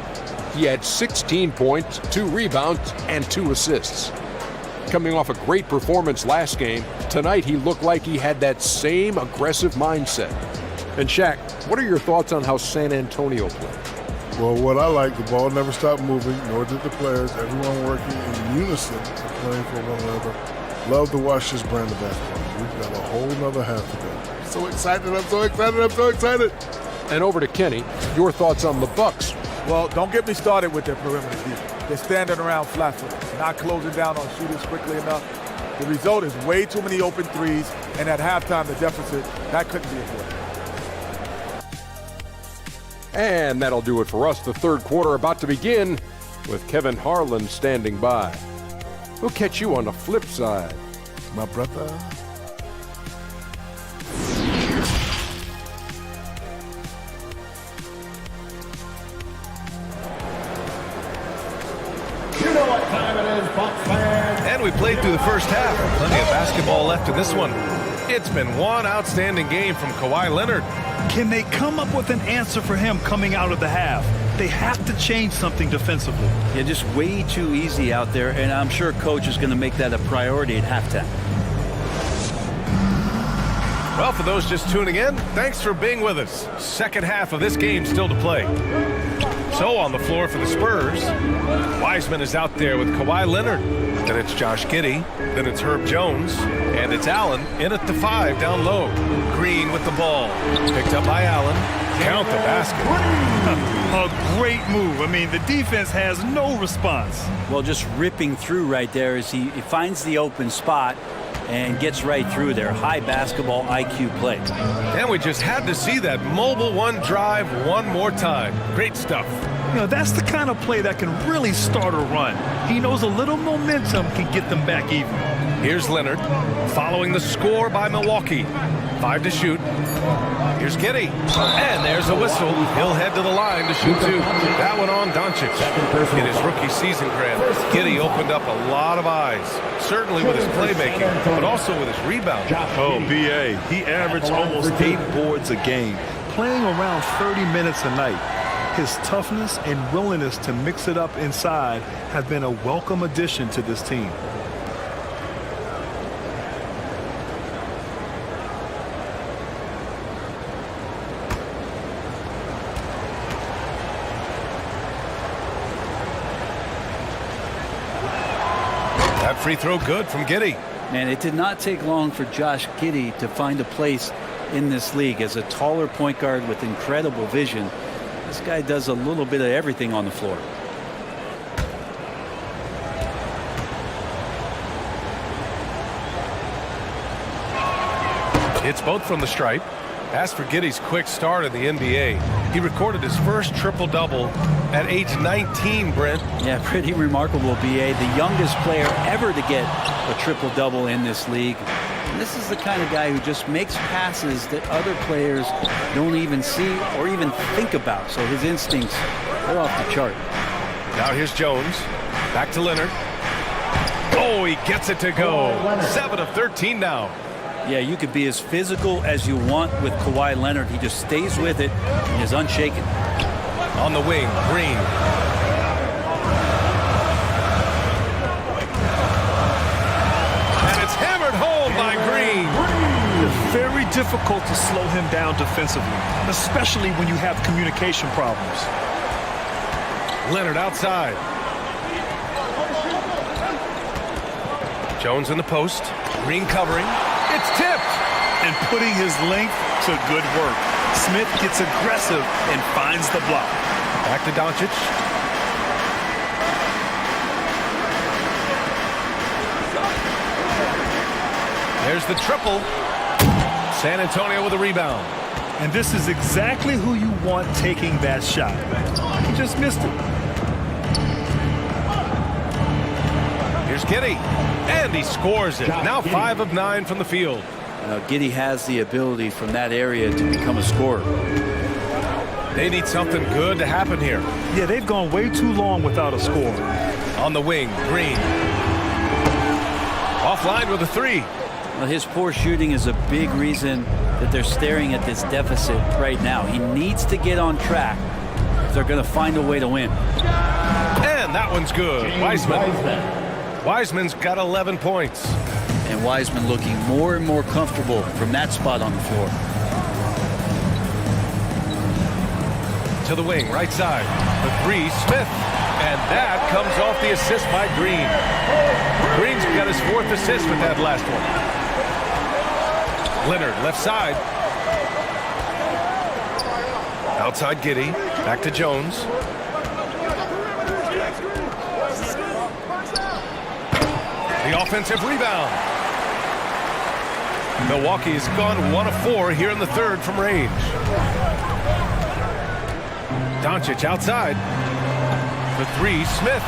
He had 16 points, 2 rebounds, and 2 assists. Coming off a great performance last game, tonight he looked like he had that same aggressive mindset. And Shaq, what are your thoughts on how San Antonio played? Well, what I like, the ball never stopped moving, nor did the players. Everyone working in unison and playing for one another. Love to watch this brand of basketball. We've got a whole nother half to go. I'm so excited, I'm so excited, I'm so excited. And over to Kenny, your thoughts on the Bucks. Well, don't get me started with their perimeter defense. They're standing around flat-footed, not closing down on shooters quickly enough. The result is way too many open threes, and at halftime, the deficit, that couldn't be avoided. And that'll do it for us. The third quarter about to begin with Kevin Harlan standing by. We'll catch you on the flip side, my brother. You know what time it is, Bucks fans. And we played through the first half. Plenty of basketball left in this one. It's been one outstanding game from Kawhi Leonard. Can they come up with an answer for him coming out of the half? They have to change something defensively. Yeah, just way too easy out there, and I'm sure Coach is going to make that a priority at halftime. Well, for those just tuning in, thanks for being with us. Second half of this game still to play. So on the floor for the Spurs, Wiseman is out there with Kawhi Leonard. Then it's Josh Giddey. Then it's Herb Jones. And it's Allen in at the 5 down low. Green with the ball. Picked up by Allen. Count the basket. A great move. I mean, the defense has no response. Well, just ripping through right there as he finds the open spot and gets right through there. High basketball IQ play. And we just had to see that mobile one drive one more time. Great stuff. You know, that's the kind of play that can really start a run. He knows a little momentum can get them back even. Here's Leonard following the score by Milwaukee. 5 to shoot. Here's Giddey. And there's a whistle. He'll head to the line to shoot 2. That one on Doncic. In his rookie season grant, Giddey opened up a lot of eyes. Certainly with his playmaking, but also with his rebound. Oh, B.A. He averaged almost 8 boards a game, playing around 30 minutes a night. His toughness and willingness to mix it up inside have been a welcome addition to this team. free throw good from Giddey. And it did not take long for Josh Giddey to find a place in this league as a taller point guard with incredible vision. This guy does a little bit of everything on the floor. It's both from the stripe. As for Giddey's quick start in the NBA, he recorded his first triple-double at age 19, Brent. Yeah, pretty remarkable, B.A. The youngest player ever to get a triple-double in this league. And this is the kind of guy who just makes passes that other players don't even see or even think about. So his instincts, they're off the chart. Now here's Jones. Back to Leonard. Oh, he gets it to go. 7 of 13 now. Yeah, you could be as physical as you want with Kawhi Leonard. He just stays with it and is unshaken. On the wing, Green. And it's hammered home by Green. It's very difficult to slow him down defensively, especially when you have communication problems. Leonard outside. Jones in the post. Green covering. It's tipped. And putting his length to good work. Smith gets aggressive and finds the block. Back to Doncic. There's the triple. San Antonio with a rebound. And this is exactly who you want taking that shot. He just missed it. Here's Giddey. And he scores it. Now 5 of 9 from the field. Giddey has the ability from that area to become a scorer. They need something good to happen here. Yeah, they've gone way too long without a score. On the wing, Green. Offline with a 3. Well, his poor shooting is a big reason that they're staring at this deficit right now. He needs to get on track if they're going to find a way to win. And that one's good. Wiseman's got 11 points. And Wiseman looking more and more comfortable from that spot on the floor. To the wing, right side. The 3, Smith. And that comes off the assist by Green. Green's got his 4th assist with that last one. Leonard, left side. Outside Giddey. Back to Jones. The offensive rebound. Milwaukee has gone 1 of 4 here in the 3rd from range. Doncic outside. The 3, Smith.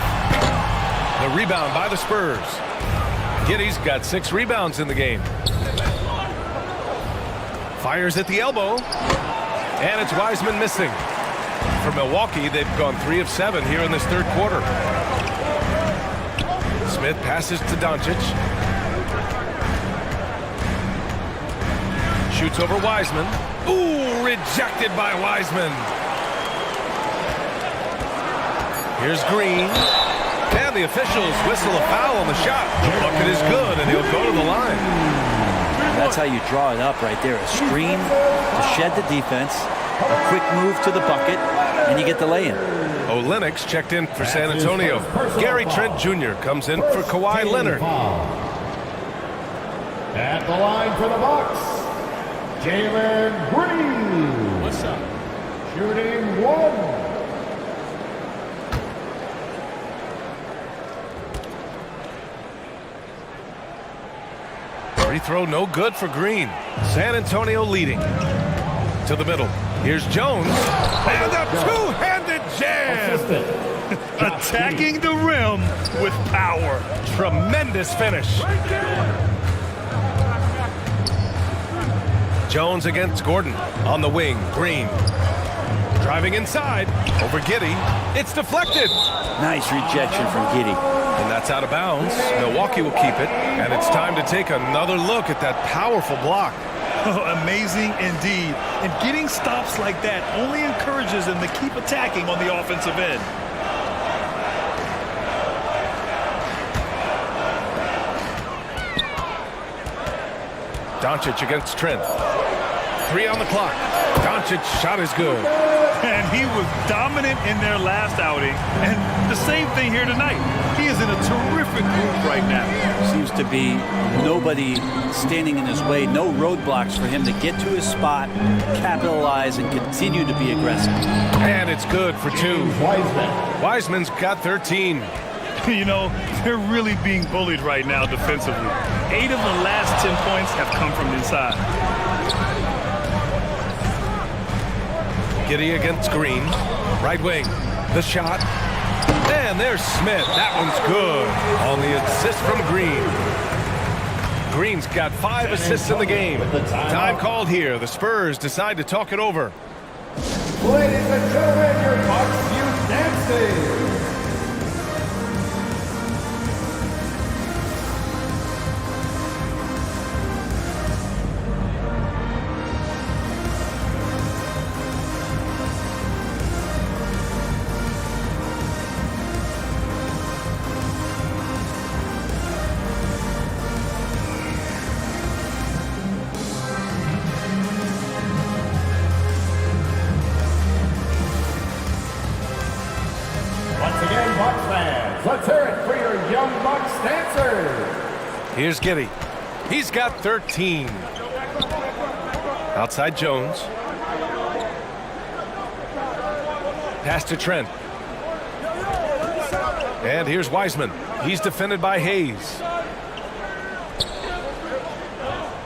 The rebound by the Spurs. Giddey's got 6 rebounds in the game. Fires at the elbow. And it's Wiseman missing. For Milwaukee, they've gone 3 of 7 here in this 3rd quarter. Smith passes to Doncic. Shoots over Wiseman. Ooh, rejected by Wiseman. Here's Green. And the officials whistle a foul on the shot. The bucket is good, and he'll go to the line. That's how you draw it up right there. A screen to shed the defense, a quick move to the bucket, and you get the lay-in. Olenix checked in for San Antonio. Gary Trent Jr. comes in for Kawhi Leonard. At the line for the Bucks, Jalen Green. What's up? Shooting 1. Free throw no good for Green. San Antonio leading. To the middle. Here's Jones. And a two-handed jam. Attacking the rim with power. Tremendous finish. Jones against Gordon. On the wing, Green. Driving inside. Over Giddey. It's deflected. Nice rejection from Giddey. And that's out of bounds. Milwaukee will keep it. And it's time to take another look at that powerful block. Amazing indeed. And getting stops like that only encourages them to keep attacking on the offensive end. Doncic against Trent. 3 on the clock. Doncic shot is good. And he was dominant in their last outing. And the same thing here tonight. He is in a terrific groove right now. Seems to be nobody standing in his way, no roadblocks for him to get to his spot, capitalize, and continue to be aggressive. And it's good for 2. Wiseman's got 13. You know, they're really being bullied right now defensively. 8 of the last 10 points have come from inside. Giddey against Green. Right wing. The shot. And there's Smith. That one's good on the assist from Green. Green's got 5 assists in the game. Time called here. The Spurs decide to talk it over. Ladies and gentlemen, your Bucks Youth Dancing. Let's hear it for your young Bucks dancers. Here's Giddey. He's got 13. Outside Jones. Pass to Trent. And here's Wiseman. He's defended by Hayes.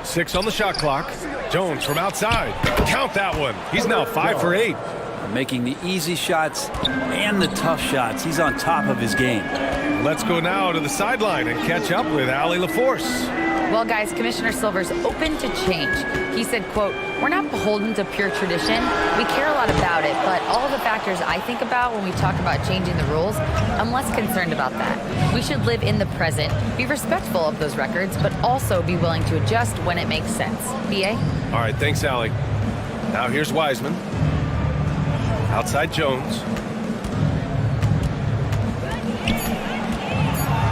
6 on the shot clock. Jones from outside. Count that one. He's now 5 for 8. Making the easy shots and the tough shots. He's on top of his game. Let's go now to the sideline and catch up with Allie LaForce. Well, guys, Commissioner Silver's open to change. He said, quote, "We're not beholden to pure tradition. We care a lot about it, but all the factors I think about when we talk about changing the rules, I'm less concerned about that. We should live in the present, be respectful of those records, but also be willing to adjust when it makes sense." B.A.? All right, thanks, Allie. Now here's Wiseman. Outside Jones.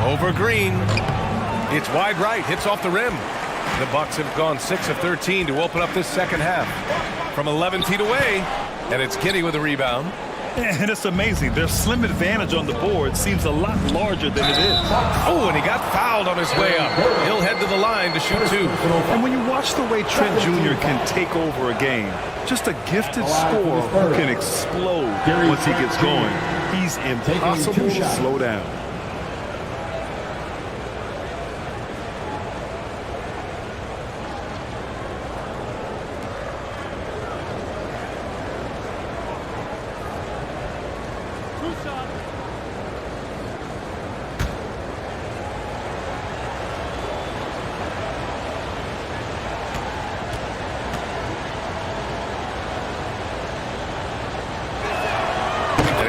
Over Green. It's wide right, hits off the rim. The Bucks have gone 6 of 13 to open up this second half. From 11 feet away, and it's Giddey with a rebound. And it's amazing. Their slim advantage on the board seems a lot larger than it is. Oh, and he got fouled on his way up. He'll head to the line to shoot 2. And when you watch the way Trent Jr. can take over a game, just a gifted scorer who can explode once he gets going. He's impossible to slow down.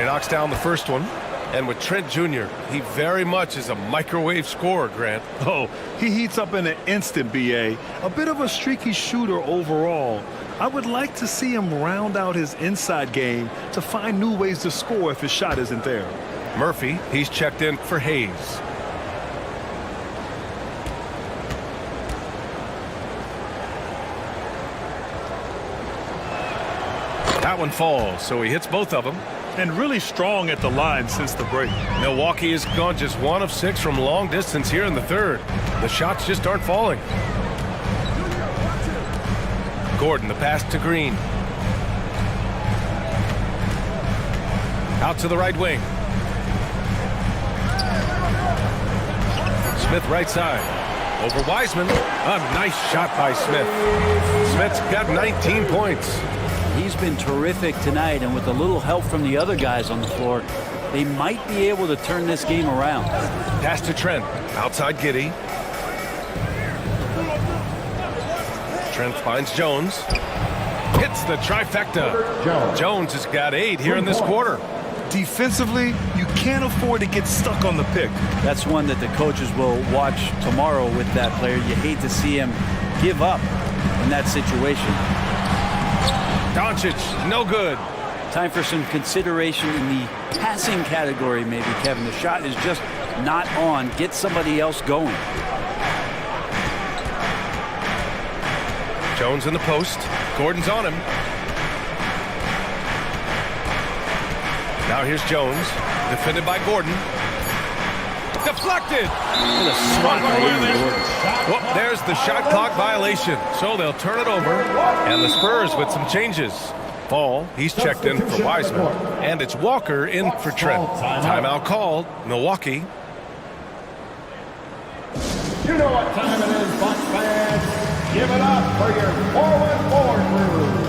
Knocks down the first one. And with Trent Jr., he very much is a microwave scorer, Grant. Oh, he heats up in an instant, B.A. A bit of a streaky shooter overall. I would like to see him round out his inside game to find new ways to score if his shot isn't there. Murphy, he's checked in for Hayes. That one falls, so he hits both of them. And really strong at the line since the break. Milwaukee has gone just 1 of 6 from long distance here in the third. The shots just aren't falling. Gordon, the pass to Green. Out to the right wing. Smith right side. Over Wiseman. A nice shot by Smith. Smith's got 19 points. He's been terrific tonight, and with a little help from the other guys on the floor, they might be able to turn this game around. Pass to Trent. Outside Giddey. Trent finds Jones. Hits the trifecta. Jones has got 8 here in this quarter. Defensively, you can't afford to get stuck on the pick. That's one that the coaches will watch tomorrow with that player. You hate to see him give up in that situation. Doncic, no good. Time for some consideration in the passing category, maybe, Kevin. The shot is just not on. Get somebody else going. Jones in the post. Gordon's on him. Now here's Jones, defended by Gordon. Deflected. Well, there's the shot clock violation. So they'll turn it over. And the Spurs with some changes. Fall, he's checked in for Wiseman. And it's Walker in for Trent. Timeout called. Milwaukee. You know what time it is, Bucks fans. Give it up for your forward crew.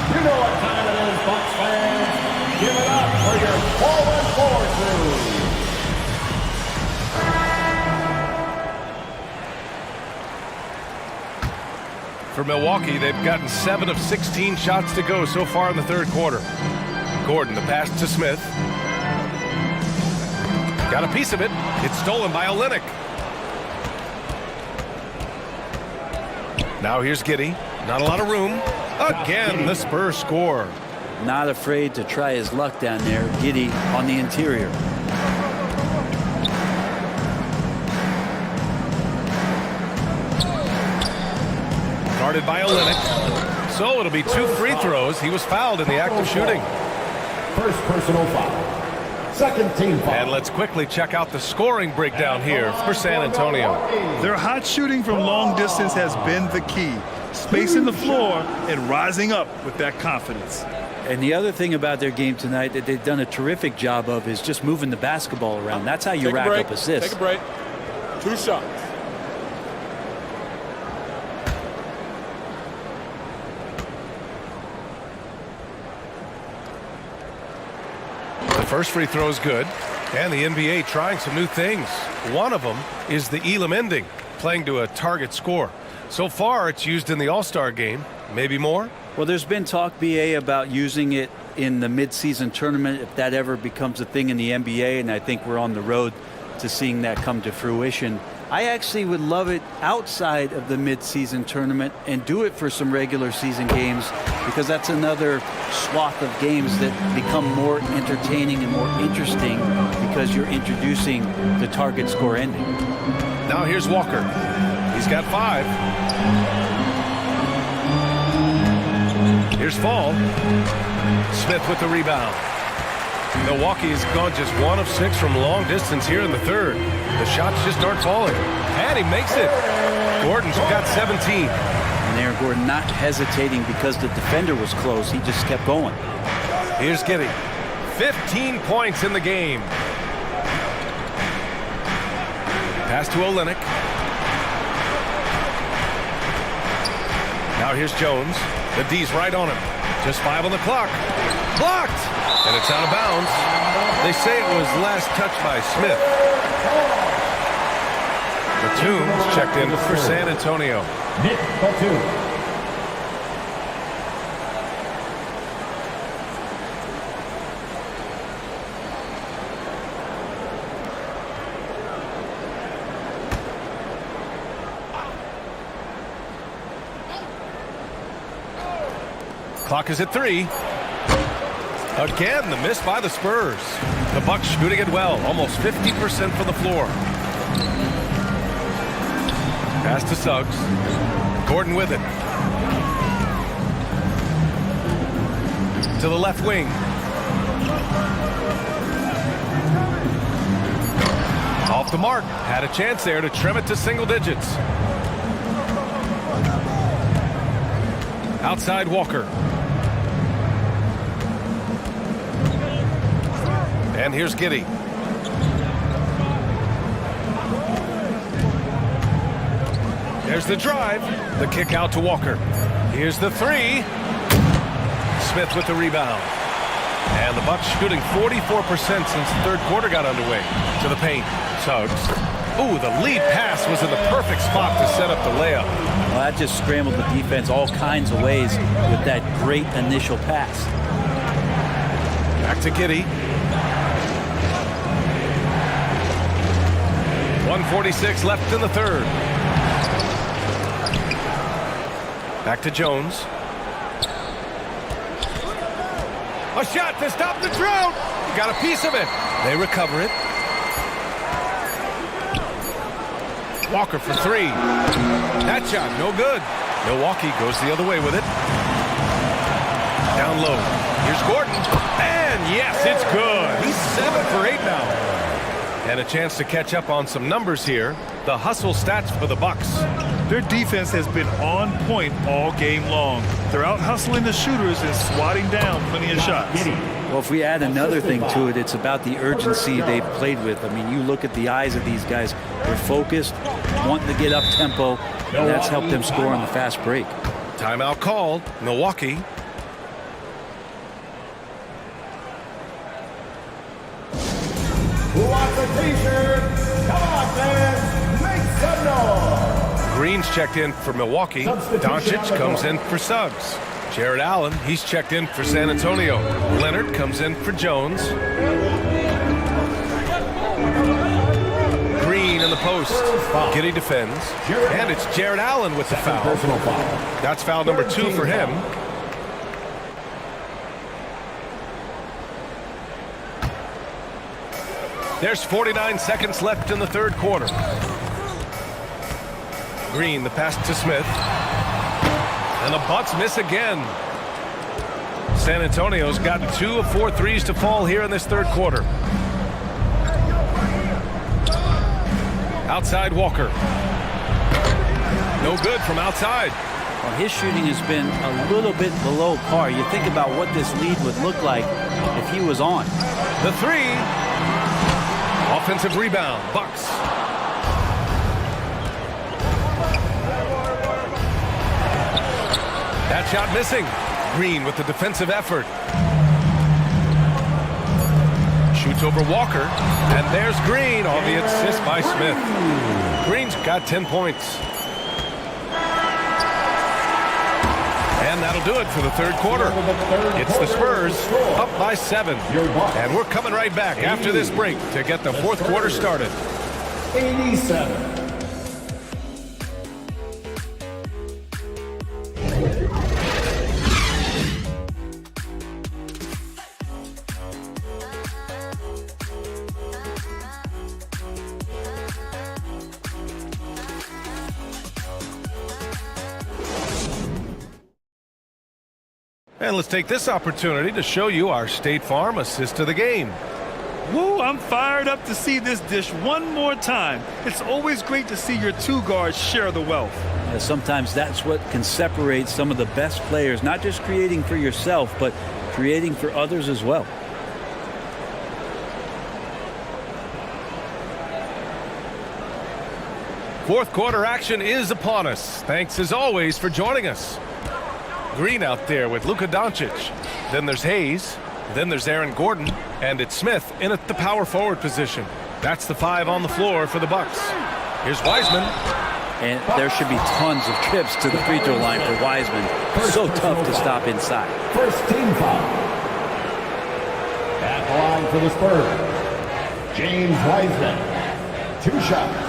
You know what time it is, Bucks fans. Give it up for your forward crew. For Milwaukee, they've gotten 7 of 16 shots to go so far in the third quarter. Gordon, the pass to Smith. Got a piece of it. It's stolen by Olynyk. Now here's Giddey. Not a lot of room. Again, the Spurs score. Not afraid to try his luck down there. Giddey on the interior. Guarded by Olynyk. So it'll be 2 free throws. He was fouled in the act of shooting. First personal foul. Second team foul. And let's quickly check out the scoring breakdown here for San Antonio. Their hot shooting from long distance has been the key. Spacing the floor and rising up with that confidence. And the other thing about their game tonight that they've done a terrific job of is just moving the basketball around. That's how you rack up assists. Take a break. 2 shots. The first free throw is good. And the NBA trying some new things. One of them is the Elam ending, playing to a target score. So far, it's used in the All-Star game. Maybe more? Well, there's been talk, BA, about using it in the midseason tournament if that ever becomes a thing in the NBA, and I think we're on the road to seeing that come to fruition. I actually would love it outside of the midseason tournament and do it for some regular season games, because that's another swath of games that become more entertaining and more interesting because you're introducing the target score ending. Now here's Walker. He's got 5. Here's Fall. Smith with the rebound. Milwaukee's gone just 1 of 6 from long distance here in the third. The shots just aren't falling. And he makes it. Gordon's got 17. And Aaron Gordon not hesitating because the defender was close. He just kept going. Here's Giddey. 15 points in the game. Pass to Olynyk. Now here's Jones. The D's right on him. Just 5 on the clock. Blocked! And it's out of bounds. They say it was last touched by Smith. Batum's checked in for San Antonio. Nick Batum. Clock is at 3. Again, the miss by the Spurs. The Bucks shooting it well, almost 50% from the floor. Pass to Suggs. Gordon with it. To the left wing. Off the mark. Had a chance there to trim it to single digits. Outside Walker. And here's Giddey. There's the drive. The kick out to Walker. Here's the three. Smith with the rebound. And the Bucks shooting 44% since the third quarter got underway. To the paint. Suggs. Ooh, the lead pass was in the perfect spot to set up the layup. Well, that just scrambled the defense all kinds of ways with that great initial pass. Back to Giddey. 1:46 left in the third. Back to Jones. A shot to stop the drought. Got a piece of it. They recover it. Walker for three. That shot, no good. Milwaukee goes the other way with it. Down low. Here's Gordon. And yes, it's good. He's 7 for 8 now. And a chance to catch up on some numbers here. The hustle stats for the Bucks. Their defense has been on point all game long. They're out hustling the shooters and swatting down plenty of shots. Well, if we add another thing to it, it's about the urgency they've played with. I mean, you look at the eyes of these guys. They're focused, wanting to get up tempo, and that's helped them score on the fast break. Timeout called. Milwaukee. Who wants a t-shirt? Come on, fans. Make some noise. Green's checked in for Milwaukee. Doncic comes in for Suggs. Jared Allen, he's checked in for San Antonio. Leonard comes in for Jones. Green in the post. Giddey defends. And it's Jared Allen with the foul. That's foul number 2 for him. There's 49 seconds left in the third quarter. Green, the pass to Smith. And the Bucks miss again. San Antonio's gotten 2 of 4 threes to fall here in this third quarter. Outside Walker. No good from outside. Well, his shooting has been a little bit below par. You think about what this lead would look like if he was on. The three. Offensive rebound. Bucks. That shot missing. Green with the defensive effort. Shoots over Walker. And there's Green on the assist by Smith. Green's got 10 points. And that'll do it for the third quarter. It's the Spurs up by 7. And we're coming right back after this break to get the fourth quarter started. 87. And let's take this opportunity to show you our State Farm assist of the game. Woo, I'm fired up to see this dish one more time. It's always great to see your two guards share the wealth. Yeah, sometimes that's what can separate some of the best players, not just creating for yourself, but creating for others as well. Fourth quarter action is upon us. Thanks as always for joining us. Green out there with Luka Doncic. Then there's Hayes. Then there's Aaron Gordon. And it's Smith in at the power forward position. That's the 5 on the floor for the Bucks. Here's Wiseman. And there should be tons of trips to the free throw line for Wiseman. So tough to stop inside. First team foul. At the line for the Spurs, James Wiseman. 2 shots.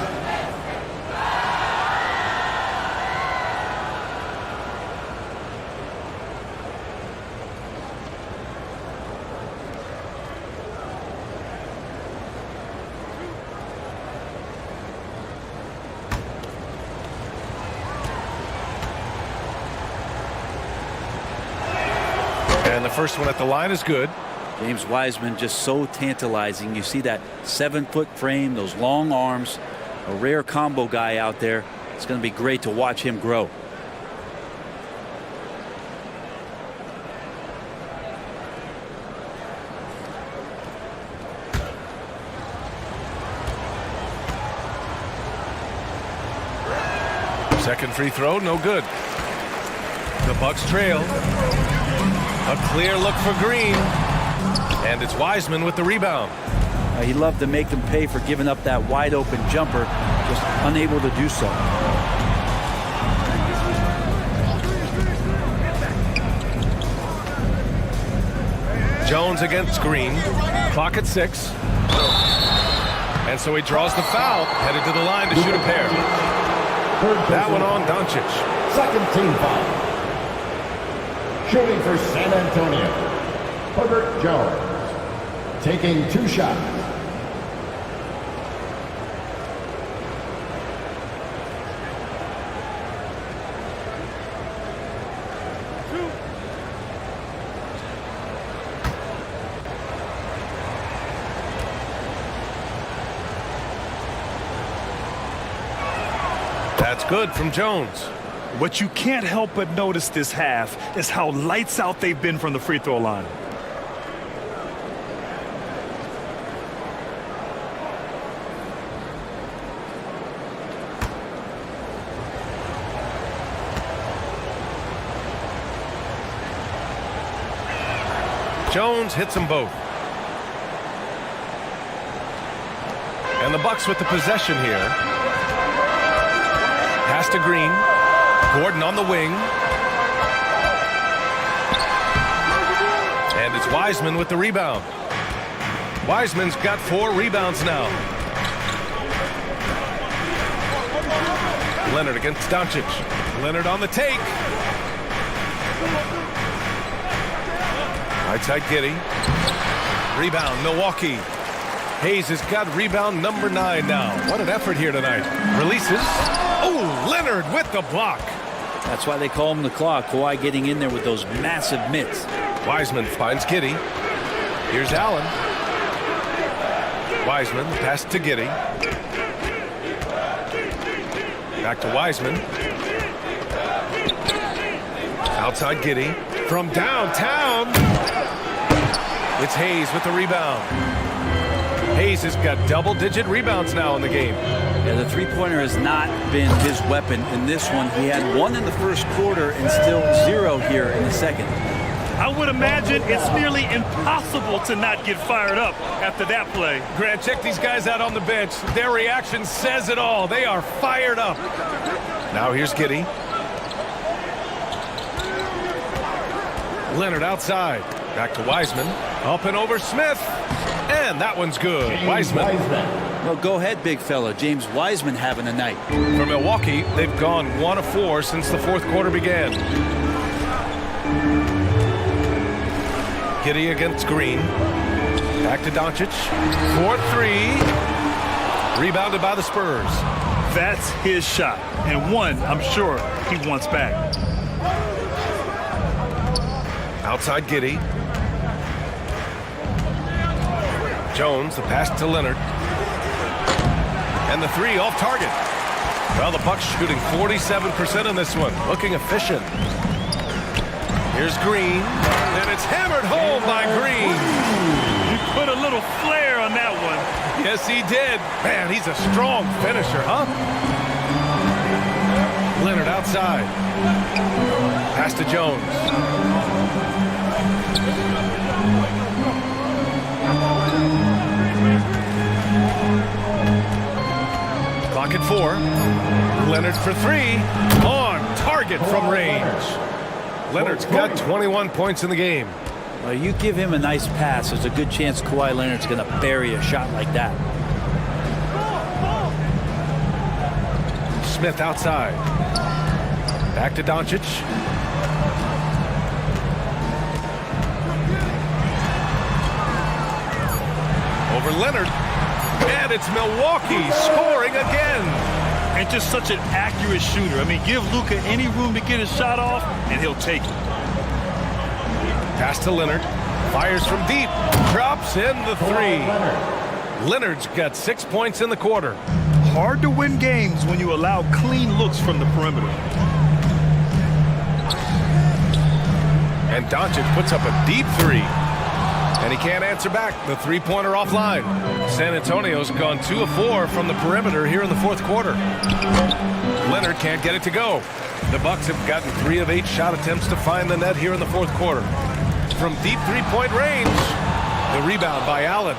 And the first one at the line is good. James Wiseman just so tantalizing. You see that 7-foot frame, those long arms, a rare combo guy out there. It's going to be great to watch him grow. Second free throw, no good. The Bucks trail. A clear look for Green. And it's Wiseman with the rebound. He loved to make them pay for giving up that wide open jumper, just unable to do so. Jones against Green. Clock at 6. And so he draws the foul, headed to the line to shoot a pair. That one on Doncic. Second team foul. Shooting for San Antonio, Herbert Jones. Taking 2 shots. That's good from Jones. What you can't help but notice this half is how lights out they've been from the free throw line. Jones hits them both. And the Bucks with the possession here. Pass to Green. Gordon on the wing. And it's Wiseman with the rebound. Wiseman's got 4 rebounds now. Leonard against Doncic. Leonard on the take. Right side Giddey. Rebound, Milwaukee. Hayes has got rebound number 9 now. What an effort here tonight. Releases. Oh, Leonard with the block. That's why they call him the Claw. Kawhi getting in there with those massive mitts. Wiseman finds Giddey. Here's Allen. Wiseman, pass to Giddey. Back to Wiseman. Outside Giddey. From downtown. It's Hayes with the rebound. Hayes has got double-digit rebounds now in the game. Yeah, the three-pointer has not been his weapon in this one. He had 1 in the first quarter and still 0 here in the second. I would imagine it's nearly impossible to not get fired up after that play. Grant, check these guys out on the bench. Their reaction says it all. They are fired up. Now here's Giddey. Leonard outside. Back to Wiseman. Up and over Smith. And that one's good. Wiseman. Well, go ahead, big fella. James Wiseman having a night. For Milwaukee, they've gone 1 of 4 since the fourth quarter began. Giddey against Green. Back to Doncic. 4-3. Rebounded by the Spurs. That's his shot. And one, I'm sure, he wants back. Outside Giddey. Jones, the pass to Leonard. And the 3 off target. Well, the Bucks shooting 47% in this one. Looking efficient. Here's Green. And it's hammered home by Green. He put a little flair on that one. Yes, he did. Man, he's a strong finisher, huh? Leonard outside. Pass to Jones. Clock at 4. Leonard for 3. On target from range. Leonard's got 21 points in the game. Well, you give him a nice pass, there's a good chance Kawhi Leonard's going to bury a shot like that. Smith outside. Back to Doncic. Over Leonard. And it's Milwaukee scoring again. And just such an accurate shooter. I mean, give Luka any room to get his shot off, and he'll take it. Pass to Leonard. Fires from deep. Drops in the 3. Leonard's got 6 points in the quarter. Hard to win games when you allow clean looks from the perimeter. And Doncic puts up a deep 3. And he can't answer back. The three-pointer offline. San Antonio's gone 2 of 4 from the perimeter here in the fourth quarter. Leonard can't get it to go. The Bucks have gotten 3 of 8 shot attempts to find the net here in the fourth quarter. From deep three-point range, the rebound by Allen.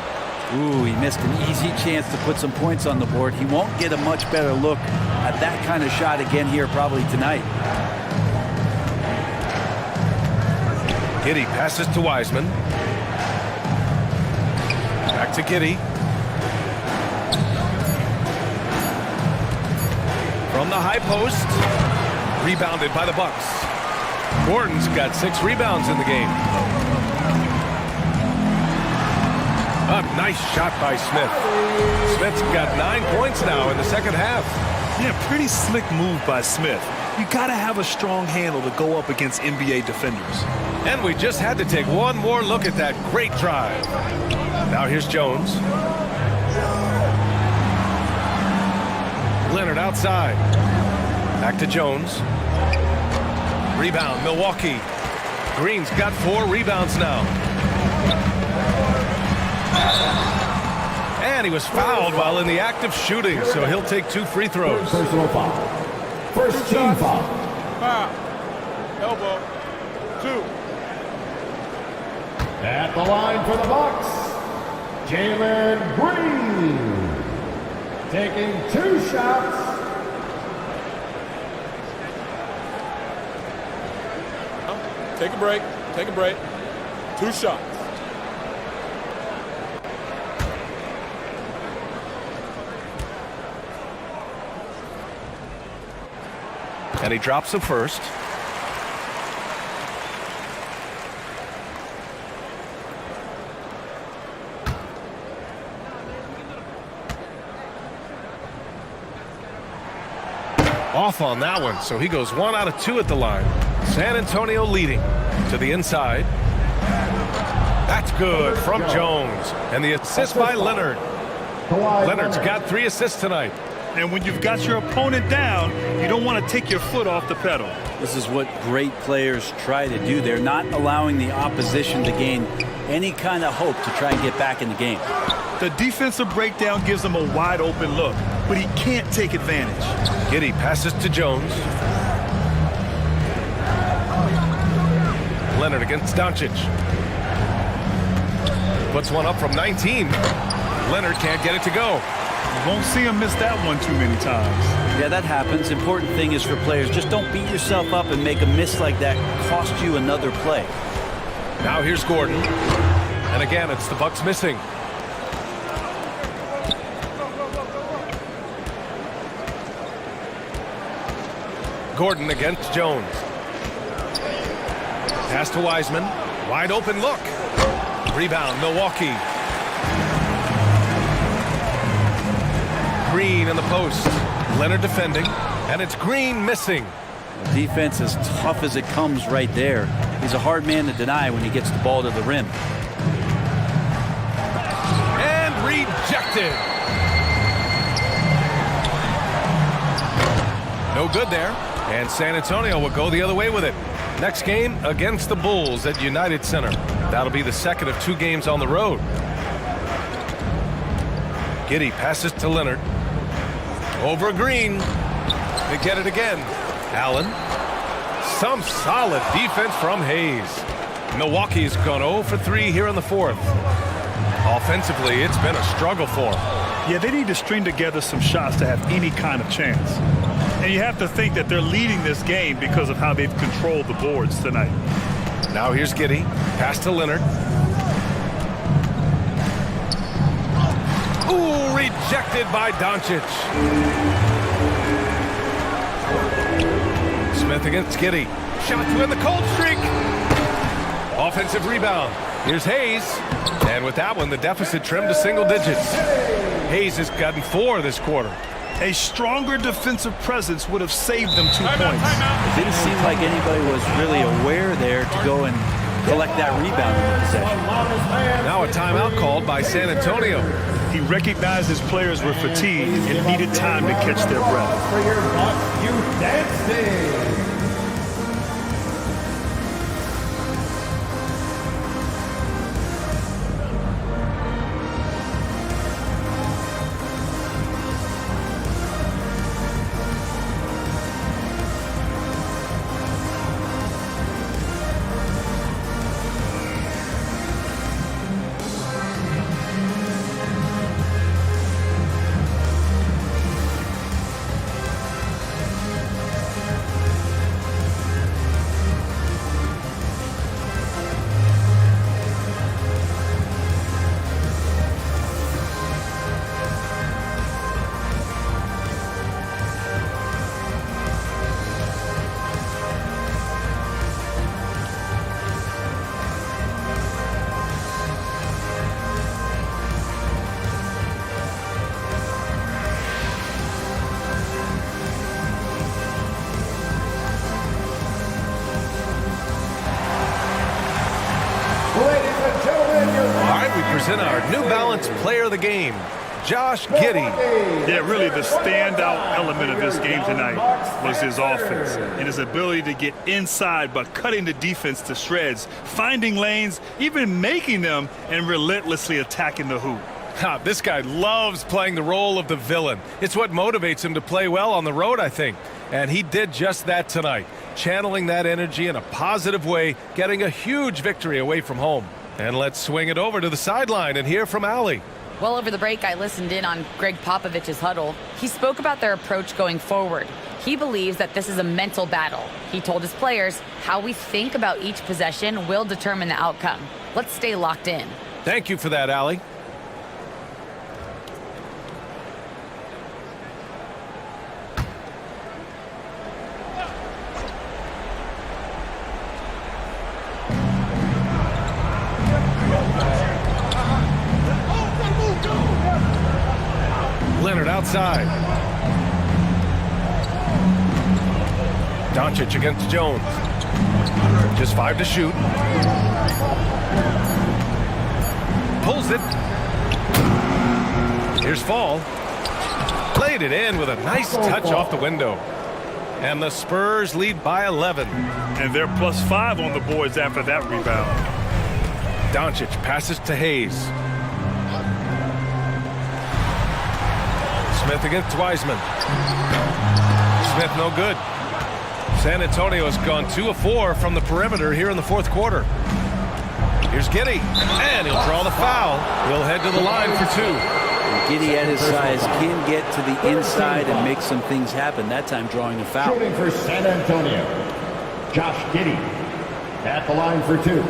Ooh, he missed an easy chance to put some points on the board. He won't get a much better look at that kind of shot again here probably tonight. Giddey passes to Wiseman. Back to Giddey. From the high post. Rebounded by the Bucks. Gordon's got 6 rebounds in the game. A nice shot by Smith. Smith's got 9 points now in the second half. Yeah, pretty slick move by Smith. You got to have a strong handle to go up against NBA defenders. And we just had to take one more look at that great drive. Now here's Jones. Leonard outside. Back to Jones. Rebound, Milwaukee. Green's got 4 rebounds now. And he was fouled while in the act of shooting, so he'll take 2 free throws. Personal foul. First team foul. Foul. Elbow. 2. At the line for the Bucks, Jalen Green. Taking 2 shots. Take a break. Take a break. 2 shots. And he drops the first. Off on that one, so he goes 1 out of 2 at the line. San Antonio leading to the inside. That's good from Jones. And the assist by Leonard. Leonard's got 3 assists tonight. And when you've got your opponent down, you don't want to take your foot off the pedal. This is what great players try to do. They're not allowing the opposition to gain any kind of hope to try and get back in the game. The defensive breakdown gives him a wide open look, but he can't take advantage. Giddey passes to Jones. Leonard against Doncic. Puts one up from 19. Leonard can't get it to go. You won't see him miss that one too many times. Yeah, that happens. Important thing is for players, just don't beat yourself up and make a miss like that cost you another play. Now here's Gordon. And again, it's the Bucks missing. Gordon against Jones. Pass to Wiseman. Wide open look. Rebound, Milwaukee. Green in the post. Leonard defending. And it's Green missing. Defense as tough as it comes right there. He's a hard man to deny when he gets the ball to the rim. And rejected. No good there. And San Antonio will go the other way with it. Next game against the Bulls at United Center. That'll be the second of 2 games on the road. Giddey passes to Leonard. Over Green. They get it again. Allen. Some solid defense from Hayes. Milwaukee's gone 0 for 3 here in the fourth. Offensively, it's been a struggle for them. Yeah, they need to string together some shots to have any kind of chance. And you have to think that they're leading this game because of how they've controlled the boards tonight. Now here's Giddey. Pass to Leonard. Ooh, rejected by Doncic. Smith against Giddey. Shot to end the cold streak. Offensive rebound. Here's Hayes. And with that one, the deficit trimmed to single digits. Hayes has gotten 4 this quarter. A stronger defensive presence would have saved them 2 points. It didn't seem like anybody was really aware there to go and collect that rebound in the possession. Now a timeout called by San Antonio. He recognized his players were fatigued and needed time to catch their breath. For your Bucks Youth Dancing. Spurs in our New Balance Player of the Game, Josh Giddey. Yeah, really the standout element of this game tonight was his offense and his ability to get inside but cutting the defense to shreds, finding lanes, even making them, and relentlessly attacking the hoop. This guy loves playing the role of the villain. It's what motivates him to play well on the road, I think. And he did just that tonight, channeling that energy in a positive way, getting a huge victory away from home. And let's swing it over to the sideline and hear from Allie. Well, over the break, I listened in on Greg Popovich's huddle. He spoke about their approach going forward. He believes that this is a mental battle. He told his players how we think about each possession will determine the outcome. Let's stay locked in. Thank you for that, Allie. Leonard outside. Doncic against Jones. Just 5 to shoot. Pulls it. Here's Fall. Played it in with a nice touch off the window. And the Spurs lead by 11. And they're +5 on the boards after that rebound. Doncic passes to Hayes. Smith against Wiseman. Smith no good. San Antonio has gone 2 of 4 from the perimeter here in the fourth quarter. Here's Giddey, and he'll draw the foul. He'll head to the line for 2. Giddey at his size can get to the inside and make some things happen. That time drawing a foul. Shooting for San Antonio, Josh Giddey at the line for 2.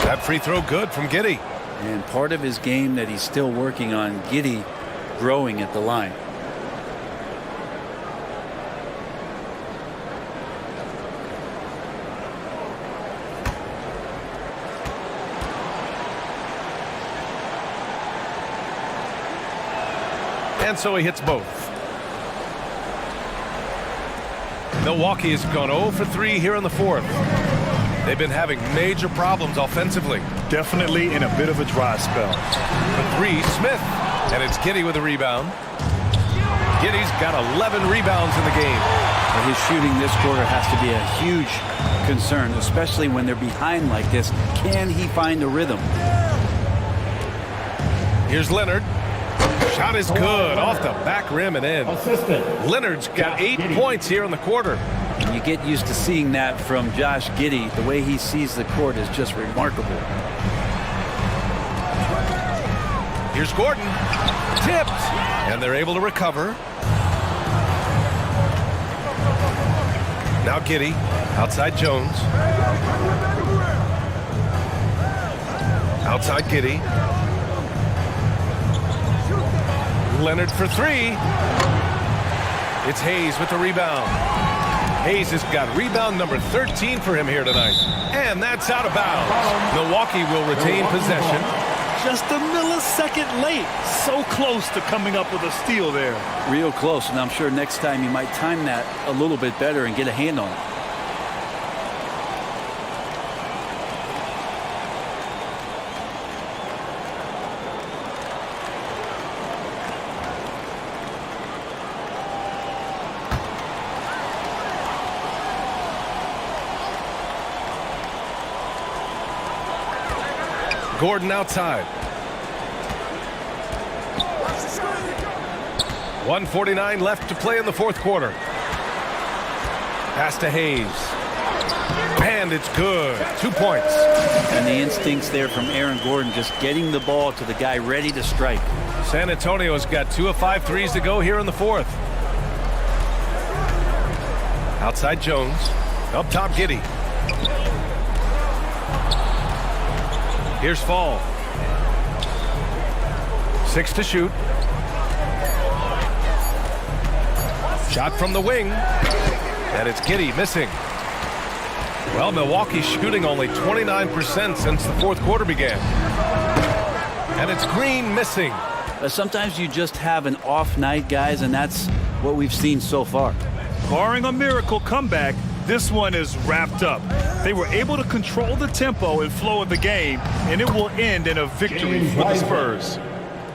That free throw good from Giddey. And part of his game that he's still working on, Giddey growing at the line. And so he hits both. Milwaukee has gone 0 for 3 here in the fourth. They've been having major problems offensively. Definitely in a bit of a dry spell. For 3, Smith. And it's Giddey with a rebound. Giddey's got 11 rebounds in the game. Well, his shooting this quarter has to be a huge concern, especially when they're behind like this. Can he find a rhythm? Here's Leonard. Shot is good off the back rim and in. Leonard's got 8 points here in the quarter. You get used to seeing that from Josh Giddey. The way he sees the court is just remarkable. Here's Gordon. Tipped. And they're able to recover. Now Giddey. Outside Jones. Outside Giddey. Leonard for 3. It's Hayes with the rebound. Hayes has got rebound number 13 for him here tonight. And that's out of bounds. Milwaukee will retain possession. Just a millisecond late. So close to coming up with a steal there. Real close, and I'm sure next time you might time that a little bit better and get a hand on it. Gordon outside. 1:49 left to play in the fourth quarter. Pass to Hayes. And it's good. 2 points. And the instincts there from Aaron Gordon, just getting the ball to the guy ready to strike. San Antonio has got 2 of 5 threes to go here in the fourth. Outside Jones. Up top Giddey. Here's Fall. 6 to shoot. Shot from the wing. And it's Giddey missing. Well, Milwaukee's shooting only 29% since the fourth quarter began. And it's Green missing. Sometimes you just have an off night, guys, and that's what we've seen so far. Barring a miracle comeback, this one is wrapped up. They were able to control the tempo and flow of the game, and it will end in a victory for the Spurs.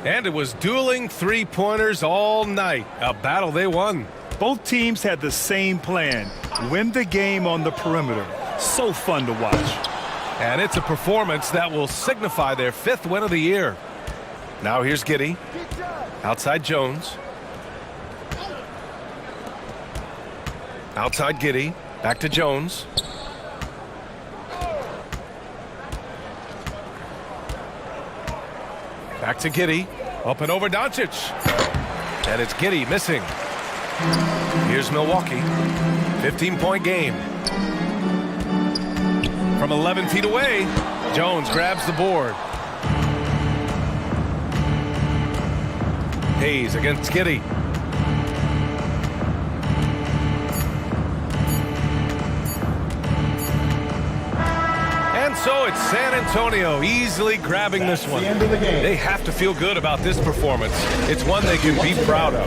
And it was dueling three-pointers all night, a battle they won. Both teams had the same plan, win the game on the perimeter. So fun to watch. And it's a performance that will signify their 5th win of the year. Now here's Giddey. Outside Jones. Outside Giddey. Back to Jones. Back to Giddey. Up and over Doncic. And it's Giddey missing. Here's Milwaukee. 15-point game. From 11 feet away, Jones grabs the board. Hayes against Giddey. And so it's San Antonio easily grabbing this one. They have to feel good about this performance. It's one they can be proud of.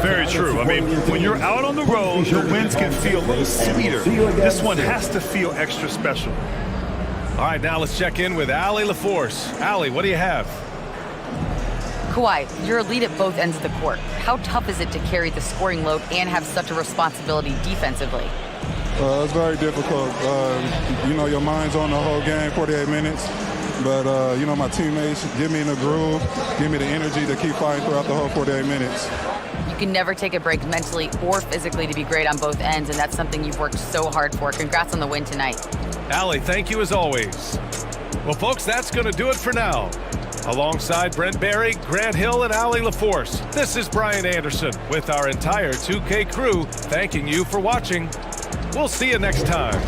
Very true. I mean, when you're out on the road, the wins can feel a little sweeter. This one has to feel extra special. All right, now let's check in with Allie LaForce. Allie, what do you have? Kawhi, you're a lead at both ends of the court. How tough is it to carry the scoring load and have such a responsibility defensively? It's very difficult. You know, your mind's on the whole game, 48 minutes. But, you know, my teammates get me in the groove, give me the energy to keep fighting throughout the whole 48 minutes. You can never take a break mentally or physically to be great on both ends, and that's something you've worked so hard for. Congrats on the win tonight. Allie, thank you as always. Well, folks, that's going to do it for now. Alongside Brent Barry, Grant Hill, and Allie LaForce, this is Brian Anderson with our entire 2K crew thanking you for watching. We'll see you next time.